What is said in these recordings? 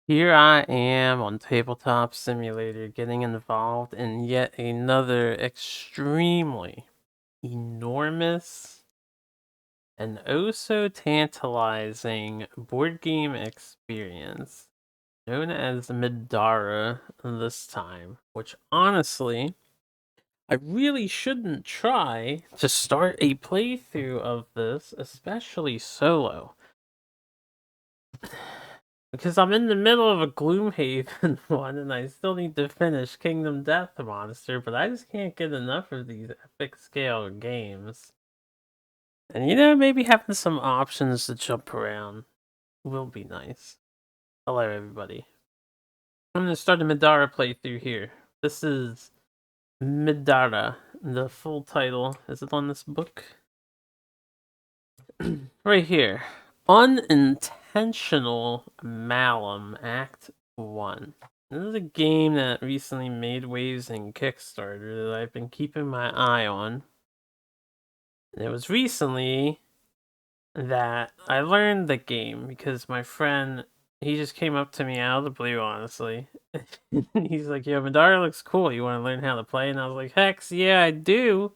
Here I am on Tabletop Simulator getting involved in yet another extremely enormous and oh so tantalizing board game experience known as Middara this time, which honestly, I really shouldn't try to start a playthrough of this, especially solo. Because I'm in the middle of a Gloomhaven one, and I still need to finish Kingdom Death Monster, but I just can't get enough of these epic scale games. And maybe having some options to jump around will be nice. Hello, everybody. I'm gonna start a Middara playthrough here. This is Middara. The full title, is it on this book? Right here. Unintentional Malum, Act 1. This is a game that recently made waves in Kickstarter that I've been keeping my eye on. And it was recently that I learned the game because my friend, he just came up to me out of the blue, honestly. He's like, yo, Middara looks cool. You want to learn how to play? And I was like, heck yeah, I do.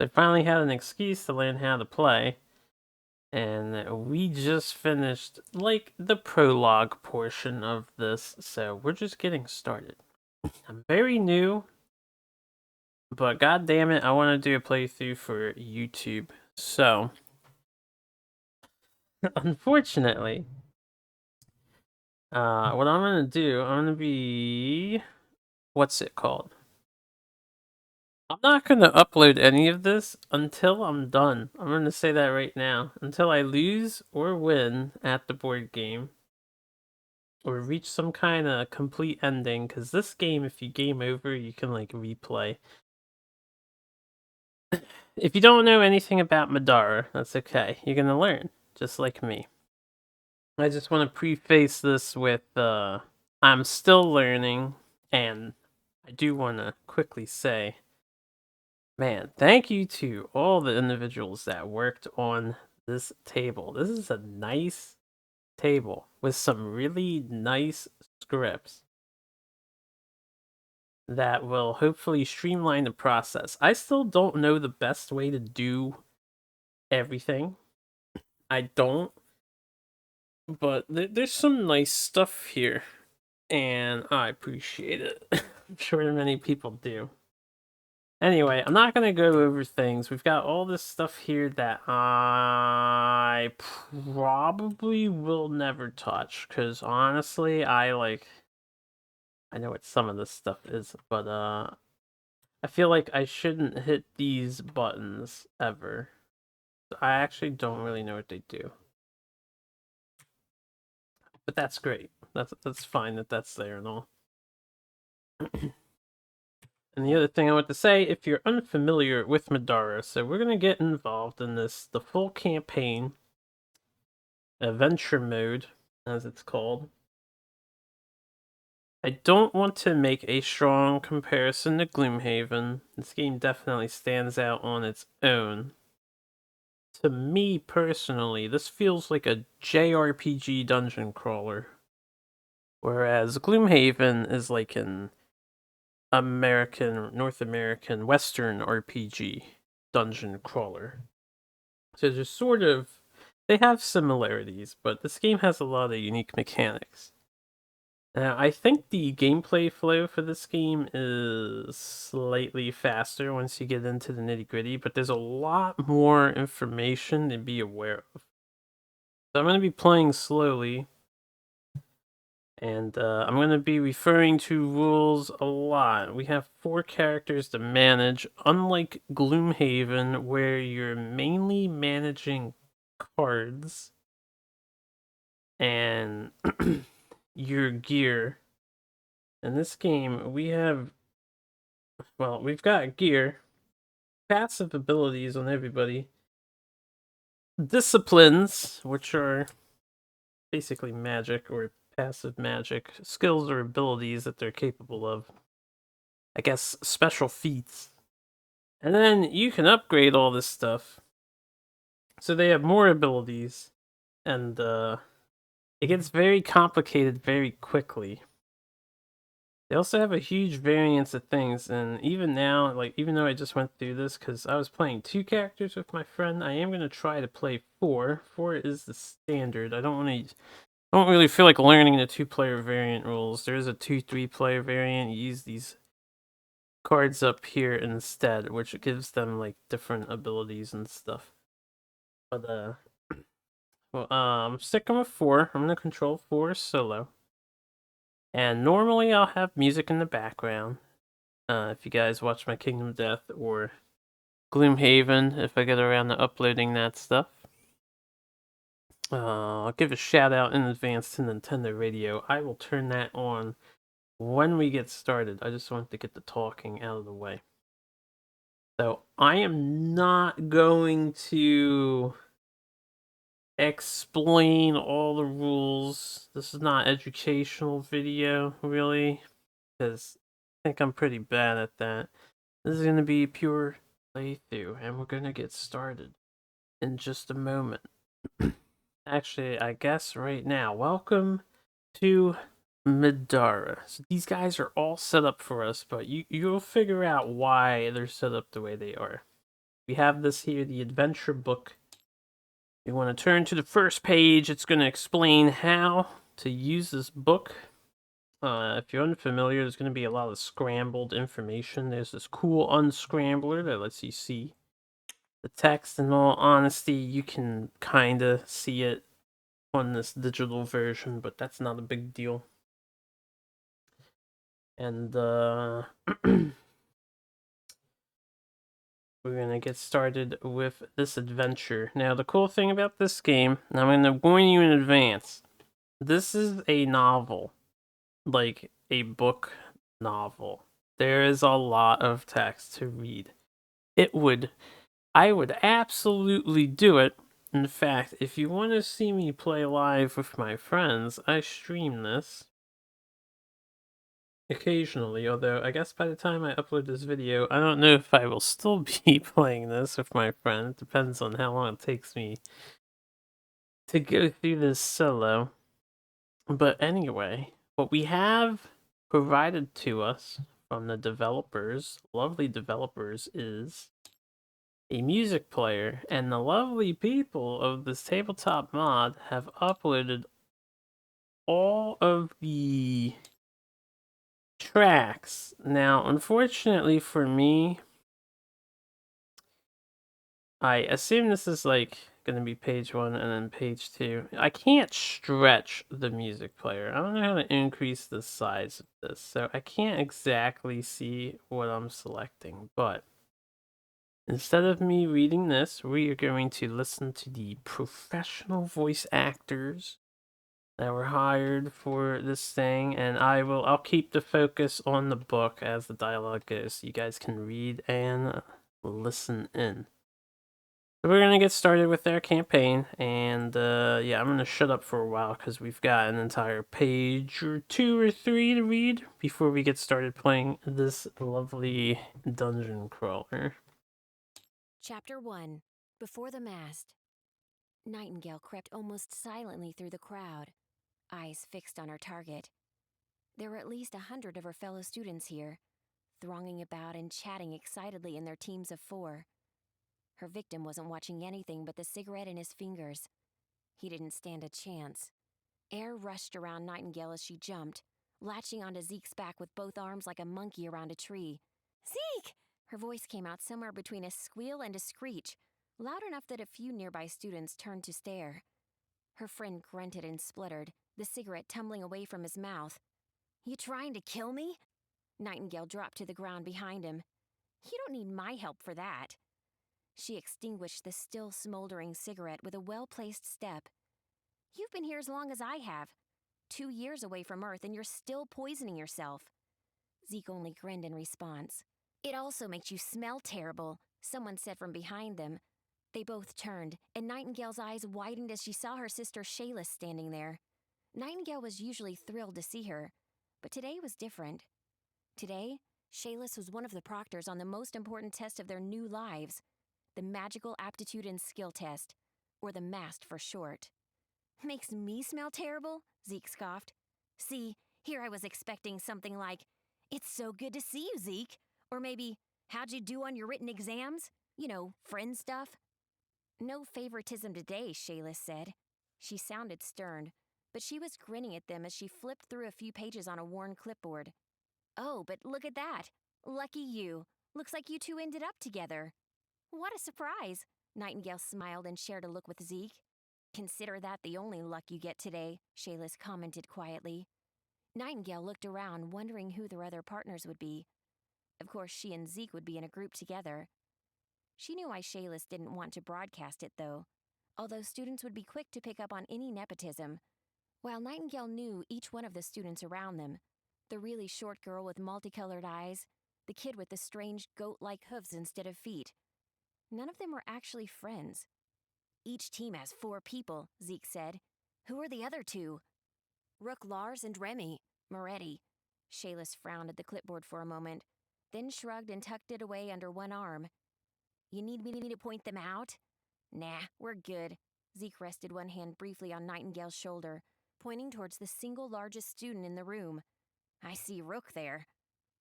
I finally had an excuse to learn how to play. And we just finished, like, the prologue portion of this, so we're just getting started. I'm very new, but god damn it, I want to do a playthrough for YouTube. So, unfortunately, what I'm gonna do, I'm gonna be... what's it called? I'm not gonna upload any of this until I'm done. I'm gonna say that right now. Until I lose or win at the board game. Or reach some kind of complete ending, because this game, if you game over, you can, like, replay. If you don't know anything about Middara, that's okay. You're gonna learn, just like me. I just want to preface this with, I'm still learning, and I do want to quickly say, man, thank you to all the individuals that worked on this table. This is a nice table with some really nice scripts that will hopefully streamline the process. I still don't know the best way to do everything. I don't. But there's some nice stuff here, and I appreciate it. I'm sure many people do. Anyway, I'm not gonna go over things. We've got all this stuff here that I probably will never touch, because honestly, I know what some of this stuff is, but I feel like I shouldn't hit these buttons ever. I actually don't really know what they do. But that's great. That's fine that that's there and all. And the other thing I want to say, if you're unfamiliar with Middara, so we're gonna get involved in the full campaign, adventure mode, as it's called. I don't want to make a strong comparison to Gloomhaven. This game definitely stands out on its own. To me personally, this feels like a JRPG dungeon crawler. Whereas Gloomhaven is like an North American, Western RPG dungeon crawler. So there's sort of, they have similarities, but this game has a lot of unique mechanics. Now, I think the gameplay flow for this game is slightly faster once you get into the nitty gritty, but there's a lot more information to be aware of. So I'm going to be playing slowly, and I'm going to be referring to rules a lot. We have 4 characters to manage, unlike Gloomhaven, where you're mainly managing cards and your gear. In this game, we've got gear, passive abilities on everybody, disciplines, which are basically magic or passive magic, skills or abilities that they're capable of. I guess special feats. And then you can upgrade all this stuff. So they have more abilities and It gets very complicated very quickly. They also have a huge variance of things, and even now, like, even though I just went through this, because I was playing 2 characters with my friend, I am going to try to play 4. 4 is the standard. I don't really feel like learning the 2-player variant rules. There is a 2-3-player variant. You use these cards up here instead, which gives them, like, different abilities and stuff. But, well, I'm sticking with 4. I'm going to control 4 solo. And normally I'll have music in the background. If you guys watch my Kingdom Death or Gloomhaven, if I get around to uploading that stuff. I'll give a shout out in advance to Nintendo Radio. I will turn that on when we get started. I just want to get the talking out of the way. So I am not going to explain all the rules. This is not educational video, really, because I think I'm pretty bad at that. This is going to be pure playthrough, and we're going to get started in just a moment. Actually, I guess right now. Welcome to Middara. So these guys are all set up for us, but you'll figure out why they're set up the way they are. We have this here, the adventure book. You want to turn to the first page. It's going to explain how to use this book. If you're unfamiliar, there's going to be a lot of scrambled information. There's this cool unscrambler that lets you see the text. In all honesty, you can kind of see it on this digital version, but that's not a big deal. And we're gonna get started with this adventure. Now, the cool thing about this game, and I'm gonna warn you in advance, this is a novel, like a book novel. There is a lot of text to read. I would absolutely do it. In fact, if you want to see me play live with my friends, I stream this occasionally, although I guess by the time I upload this video, I don't know if I will still be playing this with my friend. It depends on how long it takes me to go through this solo. But anyway, what we have provided to us from the developers, lovely developers, is a music player, and the lovely people of this tabletop mod have uploaded all of the tracks. Now, unfortunately for me, I assume this is like gonna be page 1 and then page 2. I can't stretch the music player. I don't know how to increase the size of this, so I can't exactly see what I'm selecting. But instead of me reading this, we are going to listen to the professional voice actors that were hired for this thing, and I'll keep the focus on the book as the dialogue goes, so you guys can read and listen in. So we're gonna get started with our campaign, and yeah, I'm gonna shut up for a while because we've got an entire page or 2 or 3 to read before we get started playing this lovely dungeon crawler. Chapter 1. Before the Mast. Nightingale crept almost silently through the crowd, eyes fixed on her target. There were at least 100 of her fellow students here, thronging about and chatting excitedly in their teams of 4. Her victim wasn't watching anything but the cigarette in his fingers. He didn't stand a chance. Air rushed around Nightingale as she jumped, latching onto Zeke's back with both arms like a monkey around a tree. "Zeke!" Her voice came out somewhere between a squeal and a screech, loud enough that a few nearby students turned to stare. Her friend grunted and spluttered, the cigarette tumbling away from his mouth. "You trying to kill me?" Nightingale dropped to the ground behind him. "You don't need my help for that." She extinguished the still smoldering cigarette with a well-placed step. "You've been here as long as I have. 2 years away from Earth, and you're still poisoning yourself." Zeke only grinned in response. "It also makes you smell terrible," someone said from behind them. They both turned, and Nightingale's eyes widened as she saw her sister Shayla standing there. Nightingale was usually thrilled to see her, but today was different. Today, Shayla was one of the proctors on the most important test of their new lives, the Magical Aptitude and Skill Test, or the MAST for short. Makes me smell terrible? Zeke scoffed. See, here I was expecting something like, "It's so good to see you, Zeke." Or maybe, "How'd you do on your written exams?" You know, friend stuff. No favoritism today, Shayla said. She sounded stern, but she was grinning at them as she flipped through a few pages on a worn clipboard. "Oh, but look at that. Lucky you. Looks like you two ended up together." "What a surprise." Nightingale smiled and shared a look with Zeke. "Consider that the only luck you get today," Shaylis commented quietly. Nightingale looked around, wondering who their other partners would be. Of course, she and Zeke would be in a group together. She knew why Shaylis didn't want to broadcast it, though, although students would be quick to pick up on any nepotism. While Nightingale knew each one of the students around them, the really short girl with multicolored eyes, the kid with the strange goat-like hooves instead of feet, none of them were actually friends. "Each team has 4 people," Zeke said. "Who are the other 2? "Rook, Lars, and Remy. Moretti." Shaylis frowned at the clipboard for a moment, then shrugged and tucked it away under one arm. "You need me to point them out?" "Nah, we're good." Zeke rested one hand briefly on Nightingale's shoulder, pointing towards the single largest student in the room. "I see Rook there."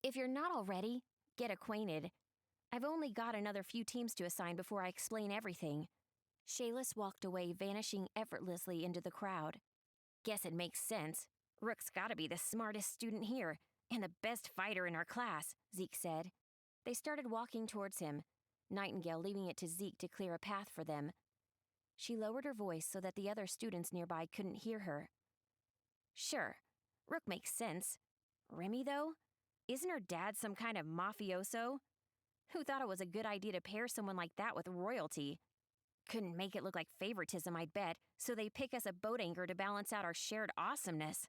"If you're not already, get acquainted. I've only got another few teams to assign before I explain everything." Shaylis walked away, vanishing effortlessly into the crowd. "Guess it makes sense. Rook's gotta be the smartest student here, and the best fighter in our class," Zeke said. They started walking towards him, Nightingale leaving it to Zeke to clear a path for them. She lowered her voice so that the other students nearby couldn't hear her. "Sure, Rook makes sense. Remy, though? Isn't her dad some kind of mafioso? Who thought it was a good idea to pair someone like that with royalty? Couldn't make it look like favoritism, I'd bet, so they pick us a boat anchor to balance out our shared awesomeness."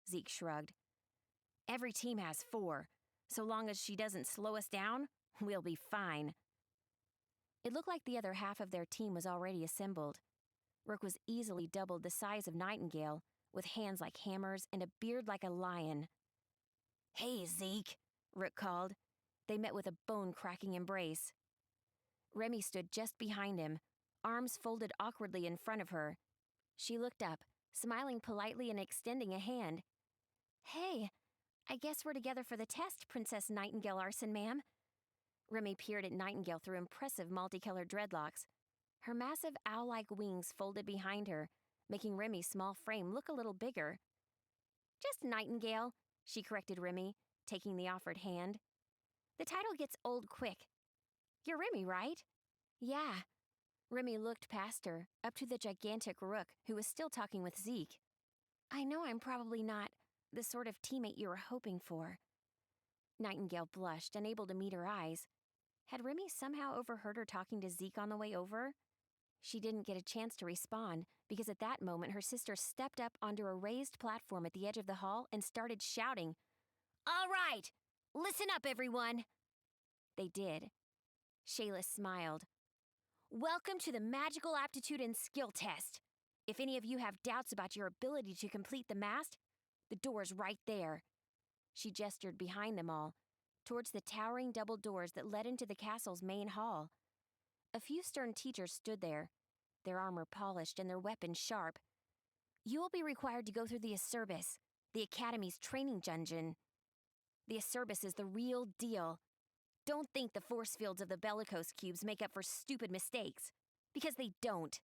Zeke shrugged. "Every team has 4. So long as she doesn't slow us down, we'll be fine." It looked like the other half of their team was already assembled. Rook was easily doubled the size of Nightingale, with hands like hammers and a beard like a lion. "Hey, Zeke," Rook called. They met with a bone-cracking embrace. Remy stood just behind him, arms folded awkwardly in front of her. She looked up, smiling politely and extending a hand. "Hey, I guess we're together for the test, Princess Nightingale Arson, ma'am." Remy peered at Nightingale through impressive multicolored dreadlocks. Her massive owl-like wings folded behind her, making Remy's small frame look a little bigger. "Just Nightingale," she corrected Remy, taking the offered hand. "The title gets old quick. You're Remy, right?" "Yeah." Remy looked past her, up to the gigantic Rook, who was still talking with Zeke. "I know I'm probably not the sort of teammate you were hoping for." Nightingale blushed, unable to meet her eyes. Had Remy somehow overheard her talking to Zeke on the way over? She didn't get a chance to respond, because at that moment her sister stepped up onto a raised platform at the edge of the hall and started shouting, "All right! Listen up, everyone!" They did. Shayla smiled. "Welcome to the Magical Aptitude and Skill Test. If any of you have doubts about your ability to complete the mast, the door's right there." She gestured behind them all, towards the towering double doors that led into the castle's main hall. A few stern teachers stood there, their armor polished and their weapons sharp. "You will be required to go through the Acerbis, the Academy's training dungeon. The Acerbis is the real deal. Don't think the force fields of the Bellicose cubes make up for stupid mistakes, because they don't.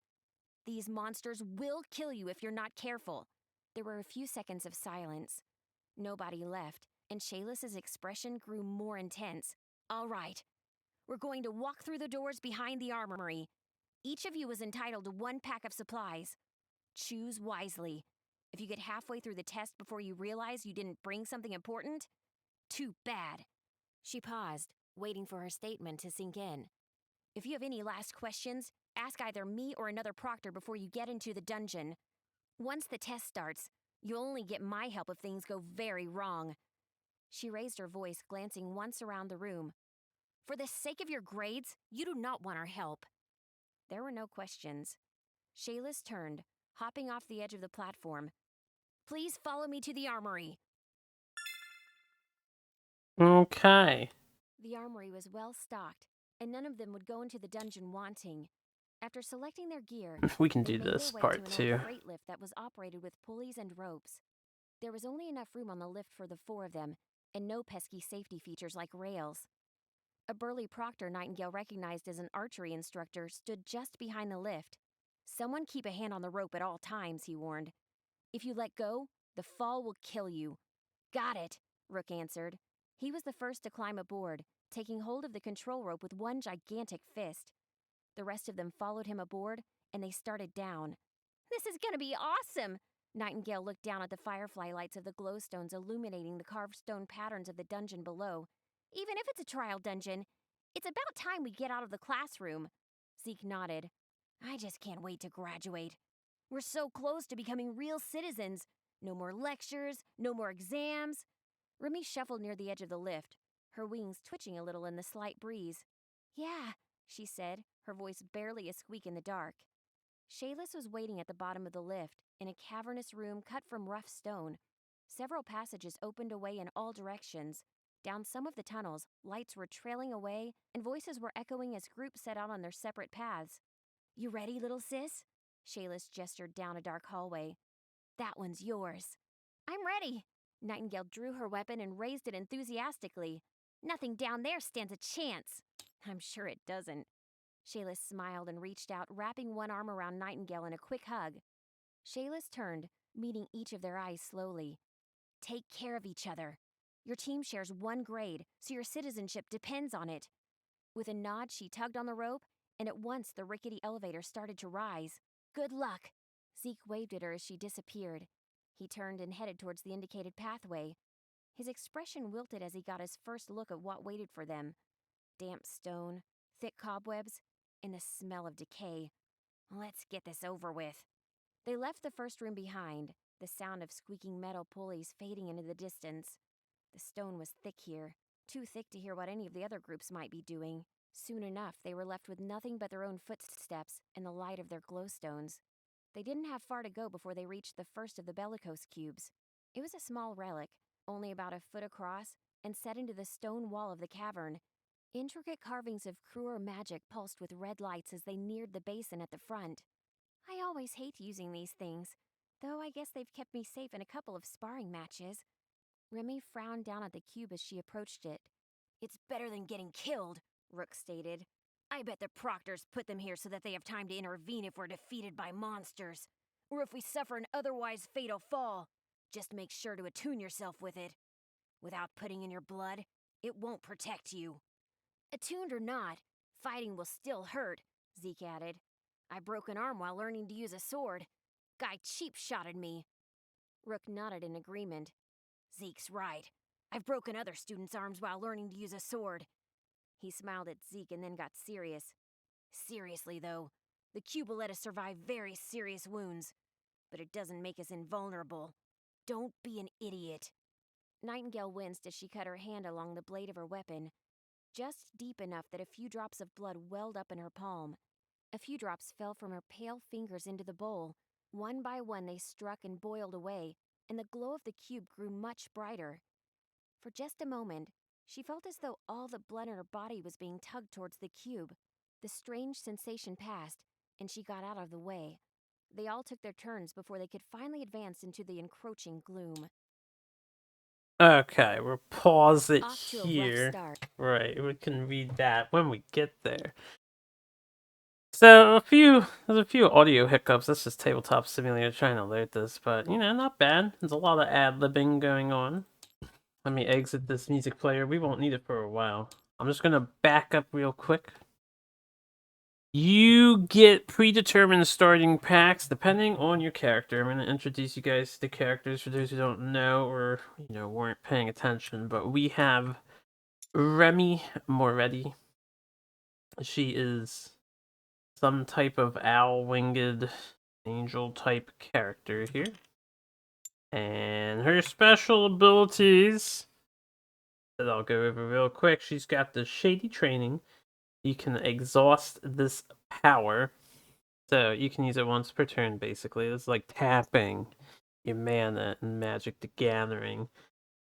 These monsters will kill you if you're not careful." There were a few seconds of silence. Nobody left, and Shaylis's expression grew more intense. "All right. We're going to walk through the doors behind the armory. Each of you is entitled to 1 pack of supplies. Choose wisely. If you get halfway through the test before you realize you didn't bring something important, too bad." She paused, waiting for her statement to sink in. "If you have any last questions, ask either me or another proctor before you get into the dungeon. Once the test starts, you'll only get my help if things go very wrong." She raised her voice, glancing once around the room. "For the sake of your grades, you do not want our help." There were no questions. Shaylis turned, hopping off the edge of the platform. "Please follow me to the armory." Okay. The armory was well stocked, and none of them would go into the dungeon wanting. After selecting their gear, We can they do made their this way part to an too. old freight lift that was operated with pulleys and ropes. There was only enough room on the lift for the 4 of them, and no pesky safety features like rails. A burly proctor Nightingale recognized as an archery instructor stood just behind the lift. "Someone keep a hand on the rope at all times," he warned. "If you let go, the fall will kill you." "Got it," Rook answered. He was the first to climb aboard, taking hold of the control rope with one gigantic fist. The rest of them followed him aboard, and they started down. "This is gonna be awesome!" Nightingale looked down at the firefly lights of the glowstones illuminating the carved stone patterns of the dungeon below. "Even if it's a trial dungeon, it's about time we get out of the classroom." Zeke nodded. "I just can't wait to graduate. We're so close to becoming real citizens. No more lectures, no more exams." Remy shuffled near the edge of the lift, her wings twitching a little in the slight breeze. "Yeah," she said, her voice barely a squeak in the dark. Shayless was waiting at the bottom of the lift, in a cavernous room cut from rough stone. Several passages opened away in all directions. Down some of the tunnels, lights were trailing away, and voices were echoing as groups set out on their separate paths. "You ready, little sis?" Shayless gestured down a dark hallway. "That one's yours." "I'm ready." Nightingale drew her weapon and raised it enthusiastically. "Nothing down there stands a chance." "I'm sure it doesn't." Shayless smiled and reached out, wrapping one arm around Nightingale in a quick hug. Shayless turned, meeting each of their eyes slowly. "Take care of each other. Your team shares one grade, so your citizenship depends on it." With a nod, she tugged on the rope, and at once the rickety elevator started to rise. "Good luck." Zeke waved at her as she disappeared. He turned and headed towards the indicated pathway. His expression wilted as he got his first look at what waited for them. Damp stone, thick cobwebs, and the smell of decay. "Let's get this over with." They left the first room behind, the sound of squeaking metal pulleys fading into the distance. The stone was thick here, too thick to hear what any of the other groups might be doing. Soon enough, they were left with nothing but their own footsteps and the light of their glowstones. They didn't have far to go before they reached the first of the bellicose cubes. It was a small relic, only about a foot across, and set into the stone wall of the cavern. Intricate carvings of Kruer magic pulsed with red lights as they neared the basin at the front. "I always hate using these things, though I guess they've kept me safe in a couple of sparring matches." Remy frowned down at the cube as she approached it. "It's better than getting killed," Rook stated. "I bet the proctors put them here so that they have time to intervene if we're defeated by monsters, or if we suffer an otherwise fatal fall. Just make sure to attune yourself with it. Without putting in your blood, it won't protect you." "Attuned or not, fighting will still hurt," Zeke added. "I broke an arm while learning to use a sword. Guy cheap-shotted me." Rook nodded in agreement. "Zeke's right. I've broken other students' arms while learning to use a sword." He smiled at Zeke and then got serious. "Seriously, though, the cube will let us survive very serious wounds, but it doesn't make us invulnerable. Don't be an idiot." Nightingale winced as she cut her hand along the blade of her weapon, just deep enough that a few drops of blood welled up in her palm. A few drops fell from her pale fingers into the bowl. One by one they struck and boiled away, and the glow of the cube grew much brighter. For just a moment, she felt as though all the blood in her body was being tugged towards the cube. The strange sensation passed, and she got out of the way. They all took their turns before they could finally advance into the encroaching gloom. Okay, we'll pause it Off to a rough here. start. Right, we can read that when we get there. So there's a few audio hiccups. This is Tabletop Simulator trying to load this, but not bad. There's a lot of ad-libbing going on. Let me exit this music player. We won't need it for a while. I'm just gonna back up real quick. You get predetermined starting packs depending on your character. I'm going to introduce you guys to the characters for those who don't know or weren't paying attention. But we have Remy Moretti. She is some type of owl-winged angel type character here. And her special abilities that I'll go over real quick. She's got the Shady Training. You can exhaust this power. So you can use it once per turn, basically. It's like tapping your mana in Magic the Gathering.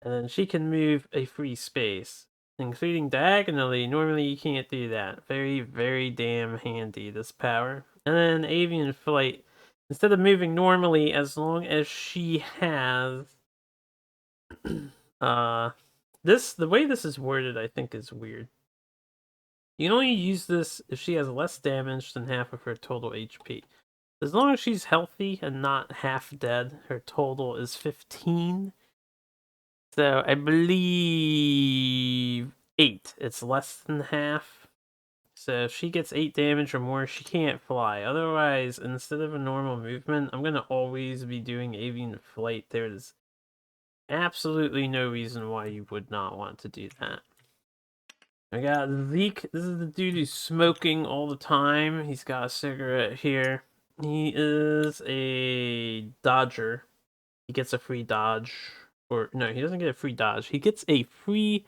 And then she can move a free space. including diagonally. Normally you can't do that. Very, very damn handy, this power. And then avian flight. Instead of moving normally, as long as she has the way this is worded, I think is weird. You can only use this if she has less damage than half of her total HP. As long as she's healthy and not half dead, her total is 15. So I believe 8. It's less than half. So if she gets 8 damage or more, she can't fly. Otherwise, instead of a normal movement, I'm going to always be doing avian flight. There's absolutely no reason why you would not want to do that. I got Zeke. This is the dude who's smoking all the time. He's got a cigarette here. He is a dodger. He gets a free dodge. Or, no, he doesn't get a free dodge. He gets a free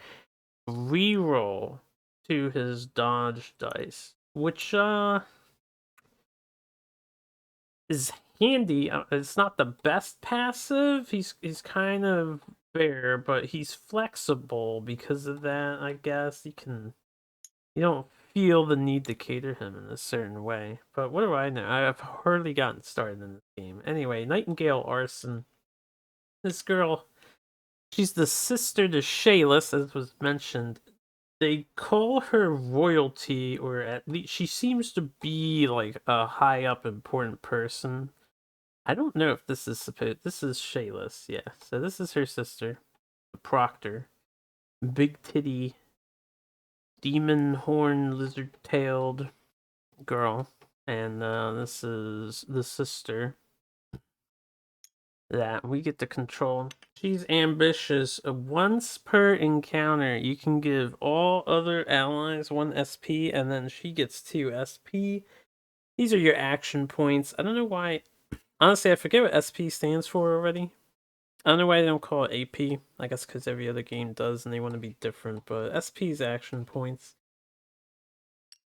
reroll to his dodge dice. Which, is handy. It's not the best passive. He's kind of fair, but he's flexible because of that, I guess. You don't feel the need to cater him in a certain way. But what do I know? I've hardly gotten started in this game. Anyway, Nightingale Arson. This girl, she's the sister to Shayless, as was mentioned. They call her royalty, or at least she seems to be like a high up important person. I don't know if this is supposed. This is Shayless, yeah. So this is her sister, Proctor, big titty, demon horn, lizard tailed girl, and this is the sister that we get to control. She's ambitious. Once per encounter, you can give all other allies 1 SP, and then she gets 2 SP. These are your action points. I don't know why. Honestly, I forget what SP stands for already. I don't know why they don't call it AP. I guess because every other game does and they want to be different, but SP's action points.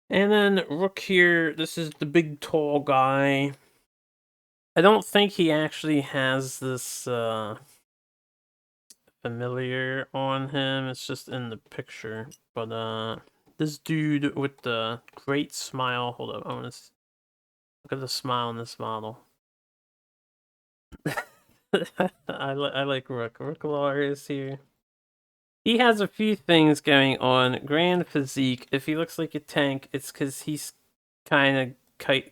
And then Rook here, this is the big tall guy. I don't think he actually has this familiar on him. It's just in the picture. But this dude with the great smile. Hold up, I want to look at the smile on this model. I like Rook. Rook Lar is here. He has a few things going on. Grand physique. If he looks like a tank, it's because he's kind of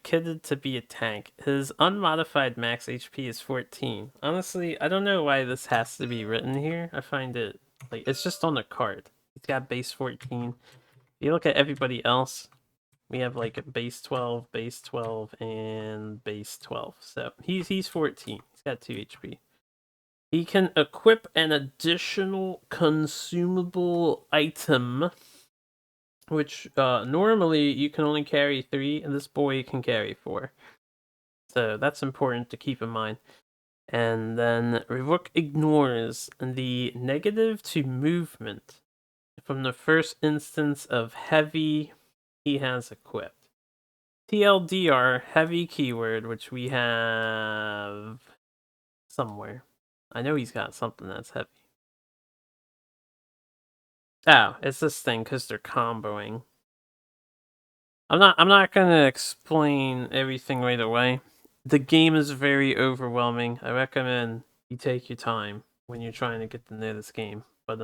kitted to be a tank. His unmodified max HP is 14. Honestly, I don't know why this has to be written here. I find it, like, it's just on the card. He's got base 14. If you look at everybody else, we have like base 12, and base 12. So he's 14. He's got 2 HP. He can equip an additional consumable item, which normally you can only carry 3, and this boy can carry 4. So that's important to keep in mind. And then Rook ignores the negative to movement from the first instance of heavy he has equipped. TLDR, heavy keyword, which we have somewhere. I know he's got something that's heavy. Oh, it's this thing because they're comboing. I'm not gonna explain everything right away. The game is very overwhelming. I recommend you take your time when you're trying to get to know this game. But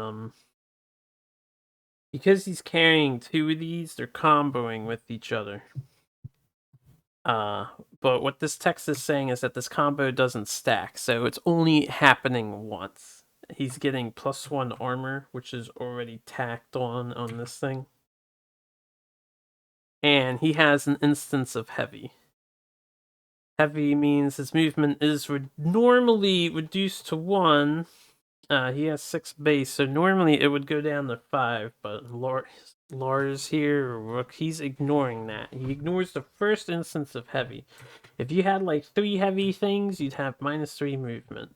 because he's carrying 2 of these, they're comboing with each other. But what this text is saying is that this combo doesn't stack, so it's only happening once. He's getting +1 armor, which is already tacked on this thing. And he has an instance of heavy. Heavy means his movement is normally reduced to 1. He has 6 base, so normally it would go down to 5, but Lars here, Rook, he's ignoring that. He ignores the first instance of heavy. If you had like 3 heavy things, you'd have -3 movement.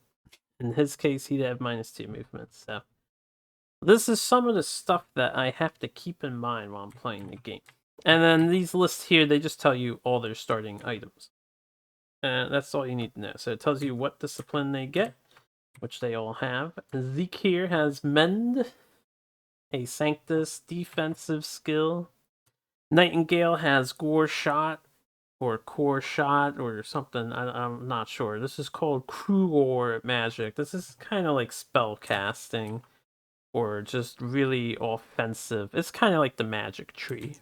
In his case, he'd have -2 movement, so this is some of the stuff that I have to keep in mind while I'm playing the game. And then these lists here, they just tell you all their starting items. That's all you need to know. So it tells you what discipline they get, which they all have. Zeke here has Mend. a Sanctus defensive skill. Nightingale has Gore Shot or Core Shot or something. I'm not sure. This is called Cruor Magic. This is kind of like spell casting or just really offensive. It's kind of like the magic tree.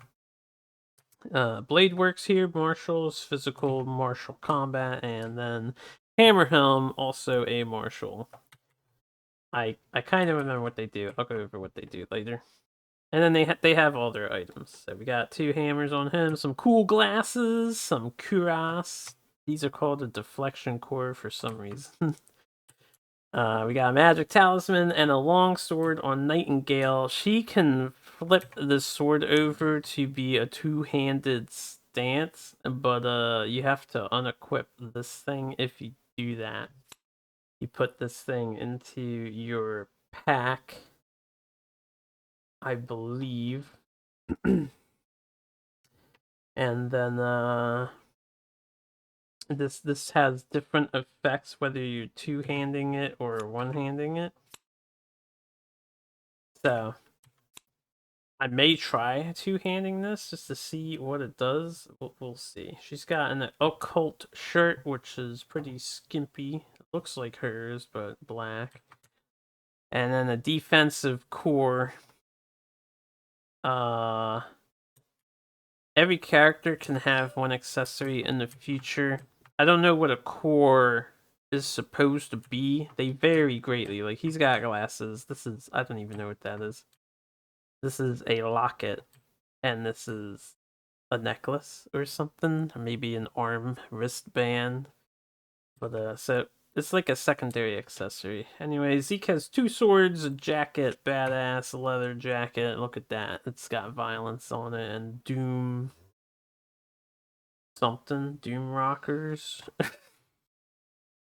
Blade works here, martials, physical, martial combat, and then Hammerhelm, also a martial. I kind of remember what they do. I'll go over what they do later. And then they have all their items. So we got 2 hammers on him, some cool glasses, some cuirass. These are called a deflection core for some reason. We got a magic talisman and a long sword on Nightingale. She can flip the sword over to be a 2-handed stance, but you have to unequip this thing if you do that. You put this thing into your pack, I believe. And then this has different effects whether you're 2-handing it or 1-handing it. So I may try 2-handing this just to see what it does. We'll see. She's got an occult shirt, which is pretty skimpy. It looks like hers, but black. And then a defensive core. Every character can have one accessory in the future. I don't know what a core is supposed to be. They vary greatly. Like, he's got glasses. This is... I don't even know what that is. This is a locket. And this is a necklace or something. Or maybe an arm wristband. But, so... it's like a secondary accessory. Anyway, Zeke has 2 swords, a jacket, badass leather jacket. Look at that. It's got violence on it and doom... something. Doom rockers.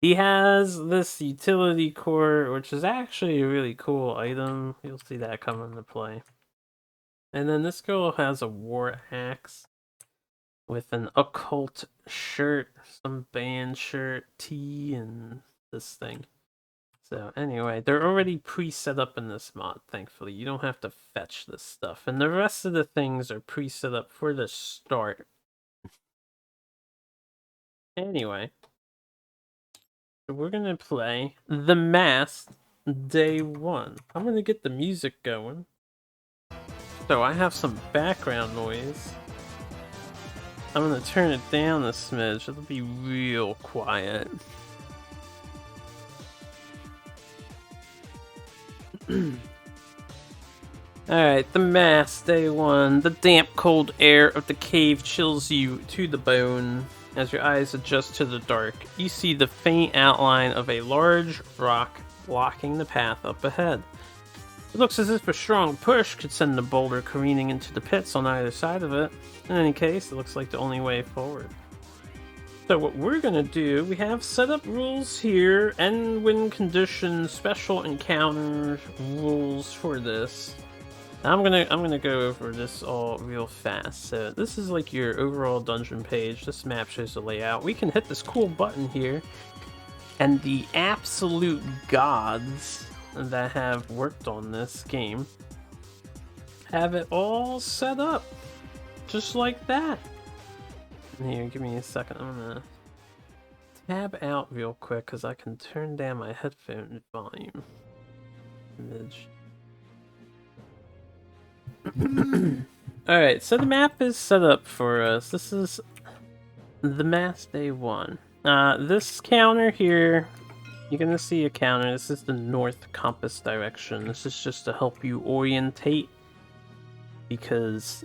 He has this utility core, which is actually a really cool item. You'll see that come into play. And then this girl has a war axe with an occult shirt, some band shirt, tee, and this thing. So anyway, they're already pre-set up in this mod, thankfully. You don't have to fetch this stuff. And the rest of the things are pre-set up for the start. Anyway, so we're gonna play The Mask Day 1. I'm gonna get the music going. So I have some background noise. I'm gonna turn it down a smidge. It'll be real quiet. Alright, The Mask, Day 1. The damp, cold air of the cave chills you to the bone. As your eyes adjust to the dark, you see the faint outline of a large rock blocking the path up ahead. It looks as if a strong push could send the boulder careening into the pits on either side of it. In any case, it looks like the only way forward. So what we're gonna do, we have set up rules here, end win conditions, special encounters, rules for this. I'm gonna go over this all real fast. So this is like your overall dungeon page. This map shows the layout. We can hit this cool button here, and the absolute gods that have worked on this game have it all set up just like that. Here, give me a second. I'm gonna tab out real quick because I can turn down my headphone volume. Image. Alright, so the map is set up for us. This is The Mask Day 1. This counter here, you're gonna see a counter. This is the north compass direction. This is just to help you orientate, because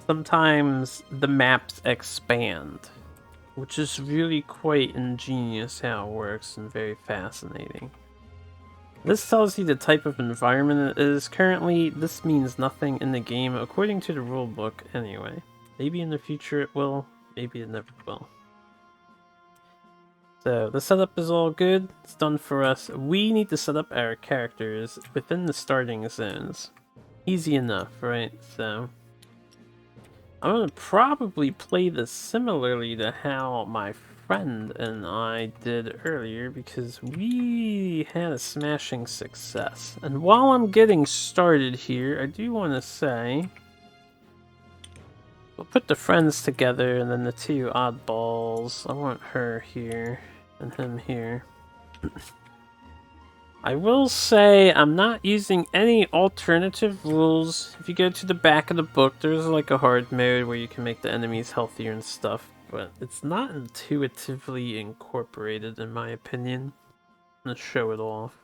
sometimes the maps expand, which is really quite ingenious how it works and very fascinating. This tells you the type of environment it is. Currently, this means nothing in the game, according to the rulebook anyway. Maybe in the future it will, maybe it never will. So, the setup is all good. It's done for us. We need to set up our characters within the starting zones. Easy enough, right? So, I'm gonna probably play this similarly to how my friend and I did earlier because we had a smashing success. And while I'm getting started here, I do want to say we'll put the friends together and then the two oddballs. I want her here and him here. I will say I'm not using any alternative rules. If you go to the back of the book, there's like a hard mode where you can make the enemies healthier and stuff, but it's not intuitively incorporated in my opinion. Let's show it off.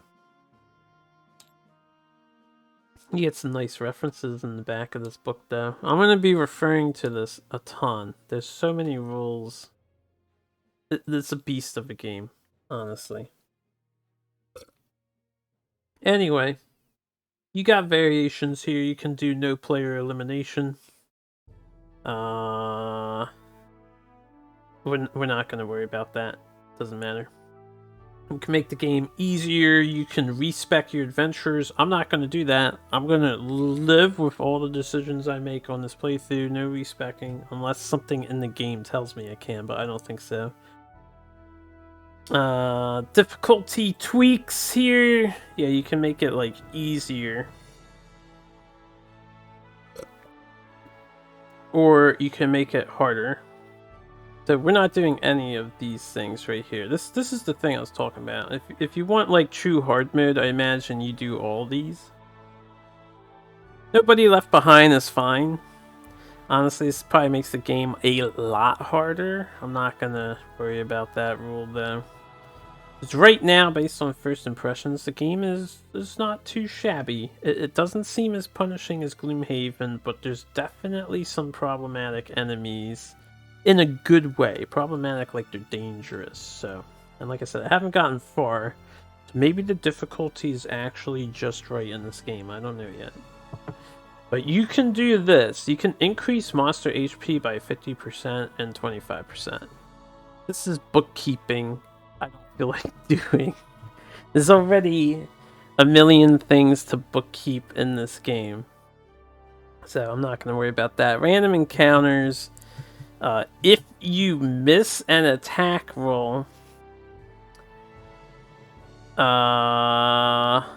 You get some nice references in the back of this book though. I'm going to be referring to this a ton. There's so many rules. It's a beast of a game, honestly. Anyway, you got variations here. You can do no player elimination. We're not going to worry about that. Doesn't matter. You can make the game easier. You can respec your adventurers. I'm not going to do that. I'm going to live with all the decisions I make on this playthrough. No respecing, unless something in the game tells me I can, but I don't think so. Difficulty tweaks here. Yeah, you can make it like easier. Or you can make it harder. So we're not doing any of these things right here. This is the thing I was talking about. If you want like true hard mode, I imagine you do all these. Nobody left behind is fine. Honestly, this probably makes the game a lot harder. I'm not gonna worry about that rule though. Because right now, based on first impressions, the game is not too shabby. It doesn't seem as punishing as Gloomhaven, but there's definitely some problematic enemies in a good way. Problematic like they're dangerous. So, and like I said, I haven't gotten far. So maybe the difficulty is actually just right in this game. I don't know yet. But you can do this. You can increase monster HP by 50% and 25%. This is bookkeeping I don't feel like doing. There's already a million things to bookkeep in this game. So I'm not going to worry about that. Random encounters. If you miss an attack roll, that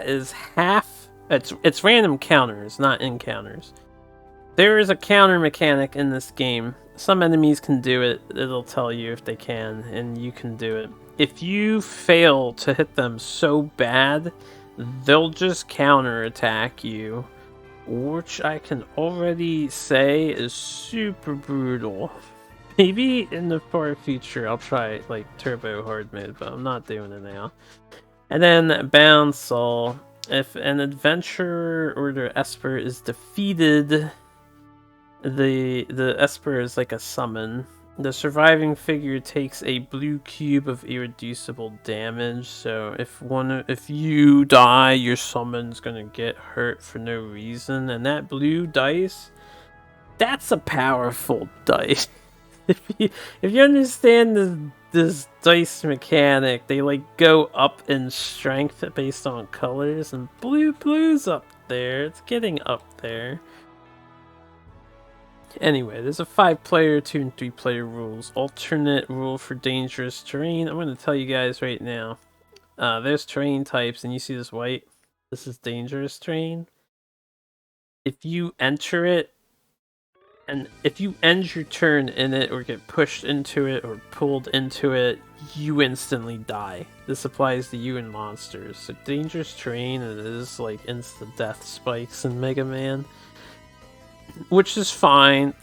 is half. It's random counters, not encounters. There is a counter mechanic in this game. Some enemies can do it. It'll tell you if they can, and you can do it. If you fail to hit them so bad, they'll just counterattack you, which I can already say is super brutal. Maybe in the far future I'll try like turbo hard mode, but I'm not doing it now. And then Bound Soul. If an adventurer or their Esper is defeated, the Esper is like a summon. The surviving figure takes a blue cube of irreducible damage. So if you die, your summon's gonna get hurt for no reason. And that blue dice, that's a powerful dice. if you understand this dice mechanic, they like go up in strength based on colors, and blue's up there. It's getting up there. Anyway, there's a 5-player, 2 and 3-player rules. Alternate rule for dangerous terrain. I'm going to tell you guys right now. There's terrain types, and you see this white? This is dangerous terrain. If you enter it, and if you end your turn in it, or get pushed into it, or pulled into it, you instantly die. This applies to you and monsters. So dangerous terrain is like insta-death spikes in Mega Man. Which is fine.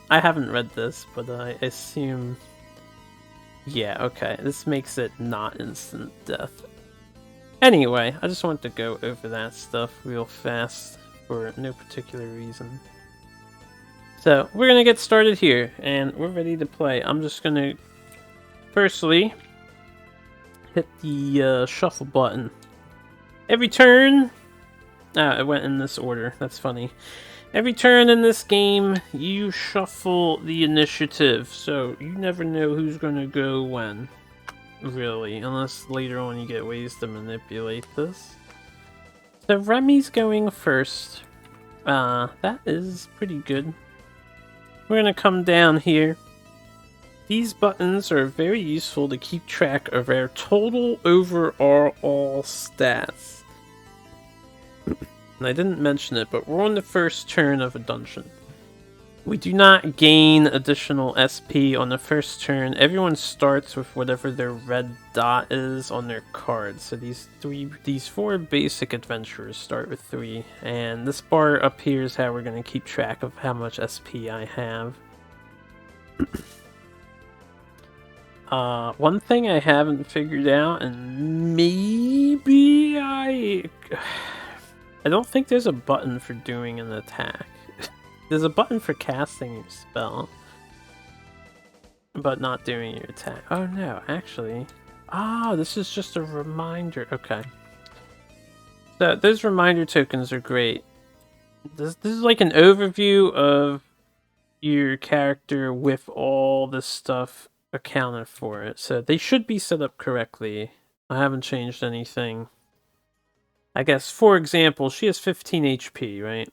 I haven't read this, but I assume... Yeah, okay. This makes it not instant death. Anyway, I just wanted to go over that stuff real fast for no particular reason. So, we're gonna get started here, and we're ready to play. I'm just gonna, firstly, hit the shuffle button. Every turn... it went in this order. That's funny. Every turn in this game, you shuffle the initiative, so you never know who's gonna go when, really, unless later on you get ways to manipulate this. So Remy's going first. That is pretty good. We're gonna come down here, These buttons are very useful to keep track of our total overall stats. And I didn't mention it, but we're on the first turn of a dungeon. We do not gain additional SP on the first turn. Everyone starts with whatever their red dot is on their card. So these four basic adventurers start with 3, and this bar up here is how we're going to keep track of how much SP I have. One thing I haven't figured out, and maybe I don't think there's a button for doing an attack. There's a button for casting your spell, but not doing your attack. Oh no, actually. Ah, this is just a reminder. Okay. So those reminder tokens are great. This is like an overview of your character with all this stuff accounted for it. So they should be set up correctly. I haven't changed anything. I guess, for example, she has 15 HP, right?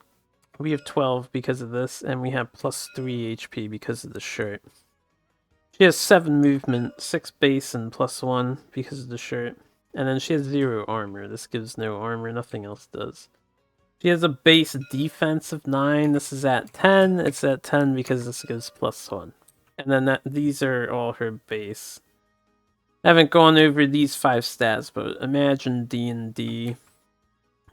We have 12 because of this, and we have plus 3 HP because of the shirt. She has 7 movement, 6 base, and plus 1 because of the shirt. And then she has 0 armor. This gives no armor, nothing else does. She has a base defense of 9. This is at 10. It's at 10 because this gives plus 1. And then these are all her base. I haven't gone over these 5 stats, but imagine D&D.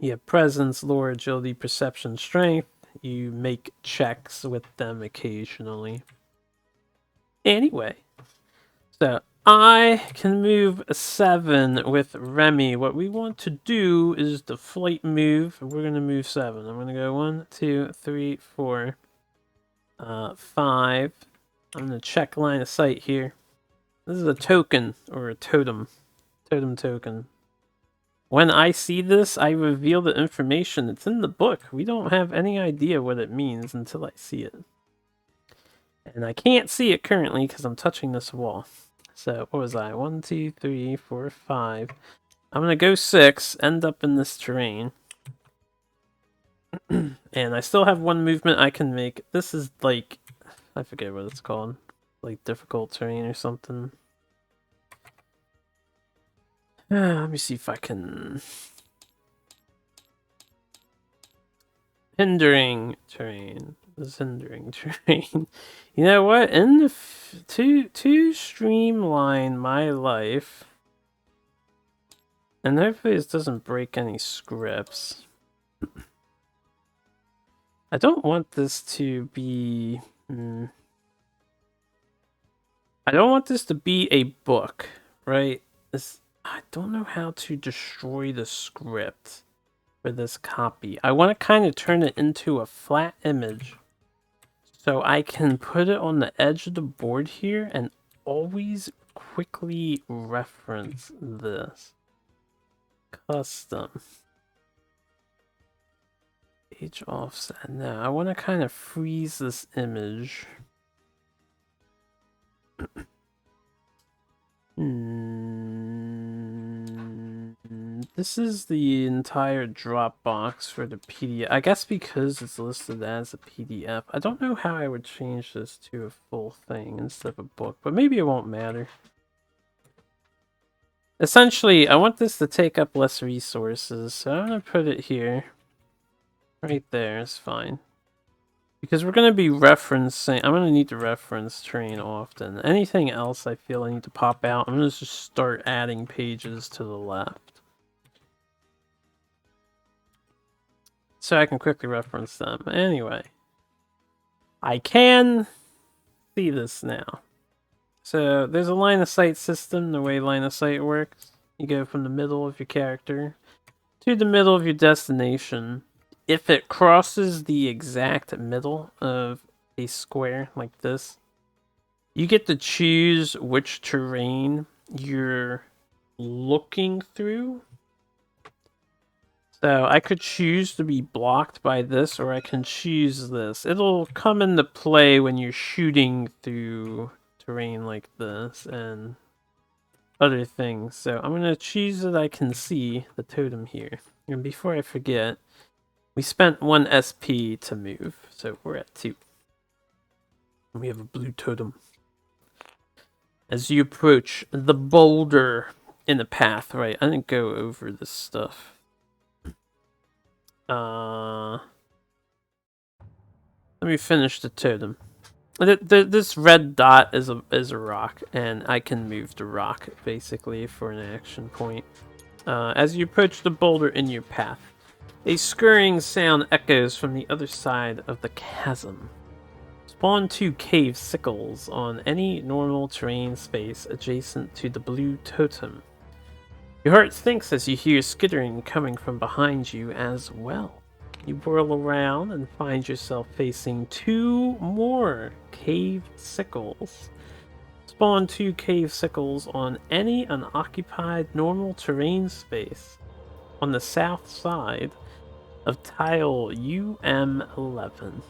You have presence, lore, agility, perception, strength. You make checks with them occasionally. Anyway, so I can move 7 with Remy. What we want to do is the flight move. We're going to move 7. I'm going to go 1, 2, 3, 4, 5. I'm going to check line of sight here. This is a token, or a totem. Totem token. When I see this, I reveal the information. It's in the book. We don't have any idea what it means until I see it. And I can't see it currently because I'm touching this wall. So, what was I? 1, 2, 3, 4, 5. I'm going to go 6, end up in this terrain. And I still have 1 movement I can make. This is like, I forget what it's called. Like difficult terrain or something. Let me see if I can... Hindering terrain. This hindering terrain. You know what? In the to streamline my life, and hopefully this doesn't break any scripts. I don't want this to be. I don't want this to be a book, right? I don't know how to destroy the script for this copy. I want to kind of turn it into a flat image so I can put it on the edge of the board here and always quickly reference this. Custom. Page offset. Now, I want to kind of freeze this image. This is the entire Dropbox for the PDF. I guess because it's listed as a PDF. I don't know how I would change this to a full thing instead of a book, but maybe it won't matter. Essentially, I want this to take up less resources, so I'm going to put it here. Right there is fine. Because we're going to be referencing... I'm going to need to reference terrain often. Anything else I feel I need to pop out, I'm going to just start adding pages to the left. So I can quickly reference them. Anyway. I can see this now. So there's a line of sight system, the way line of sight works. You go from the middle of your character to the middle of your destination. If it crosses the exact middle of a square like this, you get to choose which terrain you're looking through. So I could choose to be blocked by this, or I can choose this. It'll come into play when you're shooting through terrain like this and other things. So I'm going to choose that I can see the totem here. And before I forget, we spent 1 SP to move, so we're at 2. And we have a blue totem. As you approach the boulder in the path, right? I didn't go over this stuff. Let me finish the totem. This red dot is a rock, and I can move the rock basically for an action point. As you approach the boulder in your path, a scurrying sound echoes from the other side of the chasm. Spawn 2 cave sickles on any normal terrain space adjacent to the blue totem. Your heart sinks as you hear skittering coming from behind you as well. You whirl around and find yourself facing 2 more cave sickles. Spawn 2 cave sickles on any unoccupied normal terrain space on the south side of tile UM11.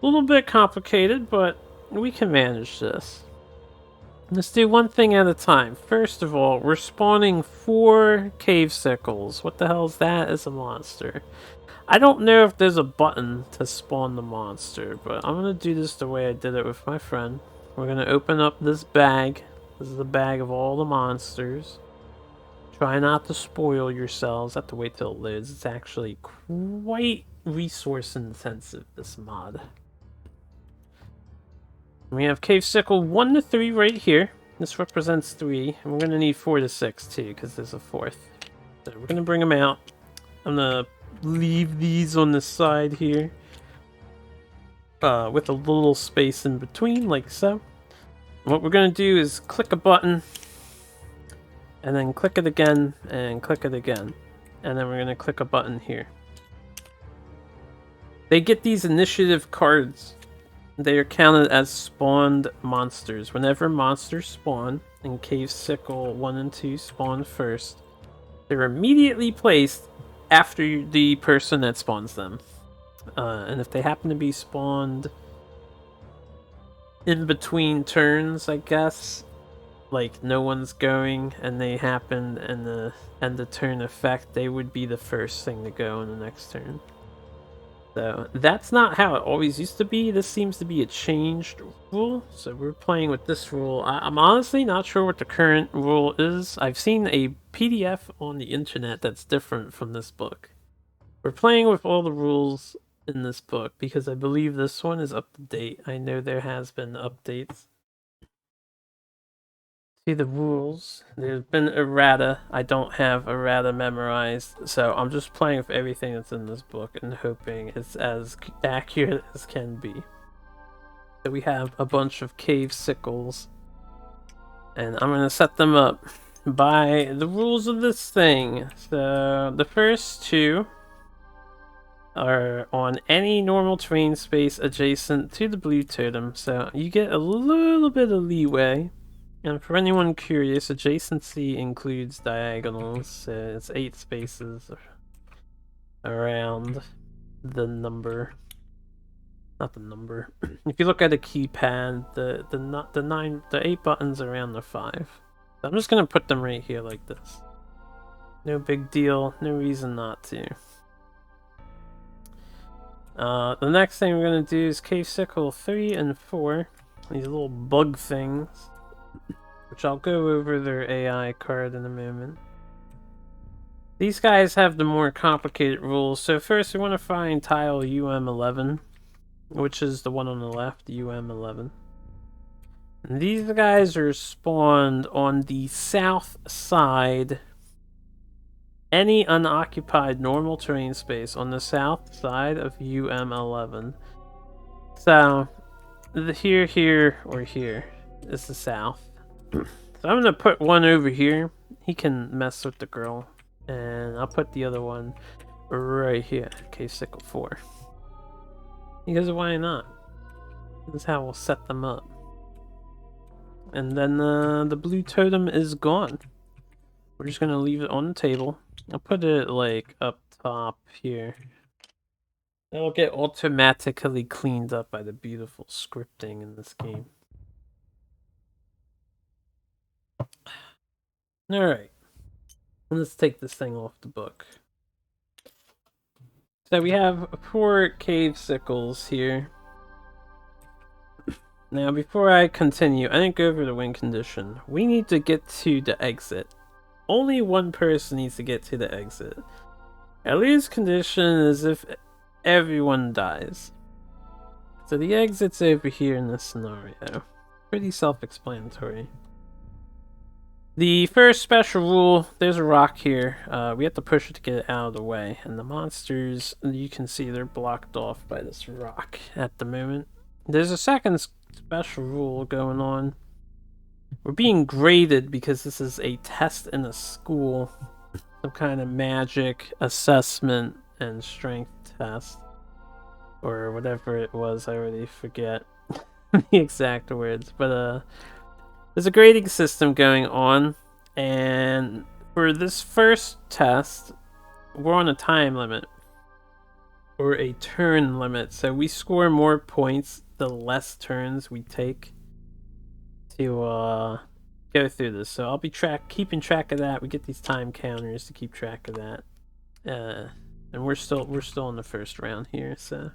A little bit complicated, but we can manage this. Let's do one thing at a time. First of all, we're spawning 4 cave sickles. What the hell is that as a monster? I don't know if there's a button to spawn the monster, but I'm going to do this the way I did it with my friend. We're going to open up this bag. This is a bag of all the monsters. Try not to spoil yourselves. Have to wait till it loads. It's actually quite resource intensive, this mod. We have cave sickle 1 to 3 right here. This represents 3, and we're going to need 4 to 6 too, because there's a 4th. So we're going to bring them out. I'm going to leave these on the side here. With a little space in between, like so. What we're going to do is click a button, and then click it again, and click it again. And then we're going to click a button here. They get these initiative cards. They are counted as spawned monsters. Whenever monsters spawn, and cave sickle 1 and 2 spawn first, they're immediately placed after the person that spawns them. And if they happen to be spawned in between turns, I guess, like no one's going and they happen and the end of turn effect, they would be the first thing to go in the next turn. So that's not how it always used to be. This seems to be a changed rule. So we're playing with this rule. I'm honestly not sure what the current rule is. I've seen a PDF on the internet that's different from this book. We're playing with all the rules in this book because I believe this one is up to date. I know there has been updates. See the rules. There's been errata. I don't have errata memorized, so I'm just playing with everything that's in this book and hoping it's as accurate as can be. So we have a bunch of cave sickles, and I'm going to set them up by the rules of this thing. So the first 2 are on any normal terrain space adjacent to the blue totem, so you get a little bit of leeway. And for anyone curious, adjacency includes diagonals, so it's 8 spaces around the number. Not the number. If you look at a keypad, the 8 buttons are around the 5. So I'm just gonna put them right here like this. No big deal, no reason not to. The next thing we're gonna do is cave sickle 3 and 4. These little bug things. Which I'll go over their AI card in a moment. These guys have the more complicated rules. So first we want to find tile UM11, which is the one on the left, UM11. And these guys are spawned on the south side. Any unoccupied normal terrain space on the south side of UM11. So, here, or here is the south. So I'm gonna put one over here. He can mess with the girl. And I'll put the other one right here. Okay, sickle 4. Because why not? This is how we'll set them up. And then the blue totem is gone. We're just gonna leave it on the table. I'll put it like up top here. It'll get automatically cleaned up by the beautiful scripting in this game. Alright. Let's take this thing off the book. So we have 4 cave sickles here. Now, before I continue, I didn't go over the win condition. We need to get to the exit. Only one person needs to get to the exit. Our lose condition is if everyone dies. So the exit's over here in this scenario. Pretty self-explanatory. The first special rule, there's a rock here. We have to push it to get it out of the way. And the monsters, you can see they're blocked off by this rock at the moment. There's a second special rule going on. We're being graded because this is a test in a school. Some kind of magic assessment and strength test. Or whatever it was, I already forget the exact words. But there's a grading system going on. And for this first test, we're on a time limit. Or a turn limit. So we score more points the less turns we take to go through this. So I'll be keeping track of that. We get these time counters to keep track of that. And we're still in the first round here, so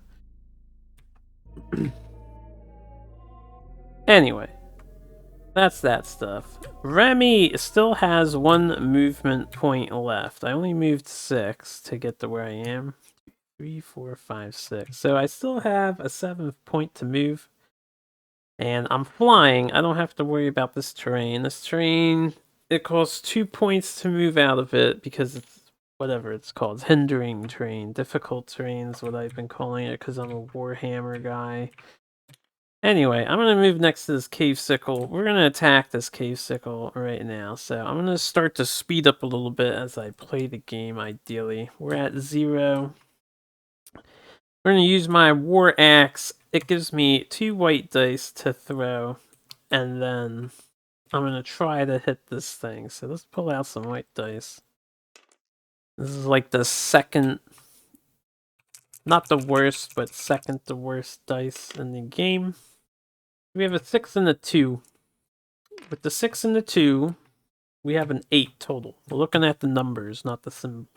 anyway, that's that stuff. Remy still has 1 movement point left. I only moved 6 to get to where I am. 3, 4, 5, 6. So I still have a 7th point to move. And I'm flying. I don't have to worry about this terrain. This terrain, it costs 2 points to move out of it because it's whatever it's called. Hindering terrain. Difficult terrain is what I've been calling it because I'm a Warhammer guy. Anyway, I'm going to move next to this cave sickle. We're going to attack this cave sickle right now. So I'm going to start to speed up a little bit as I play the game, ideally. We're at 0. We're going to use my war axe. It gives me 2 white dice to throw. And then I'm going to try to hit this thing. So let's pull out some white dice. This is like the second, not the worst, but second to worst dice in the game. We have a 6 and a 2. With the 6 and the 2, we have an 8 total. We're looking at the numbers, not the symbols.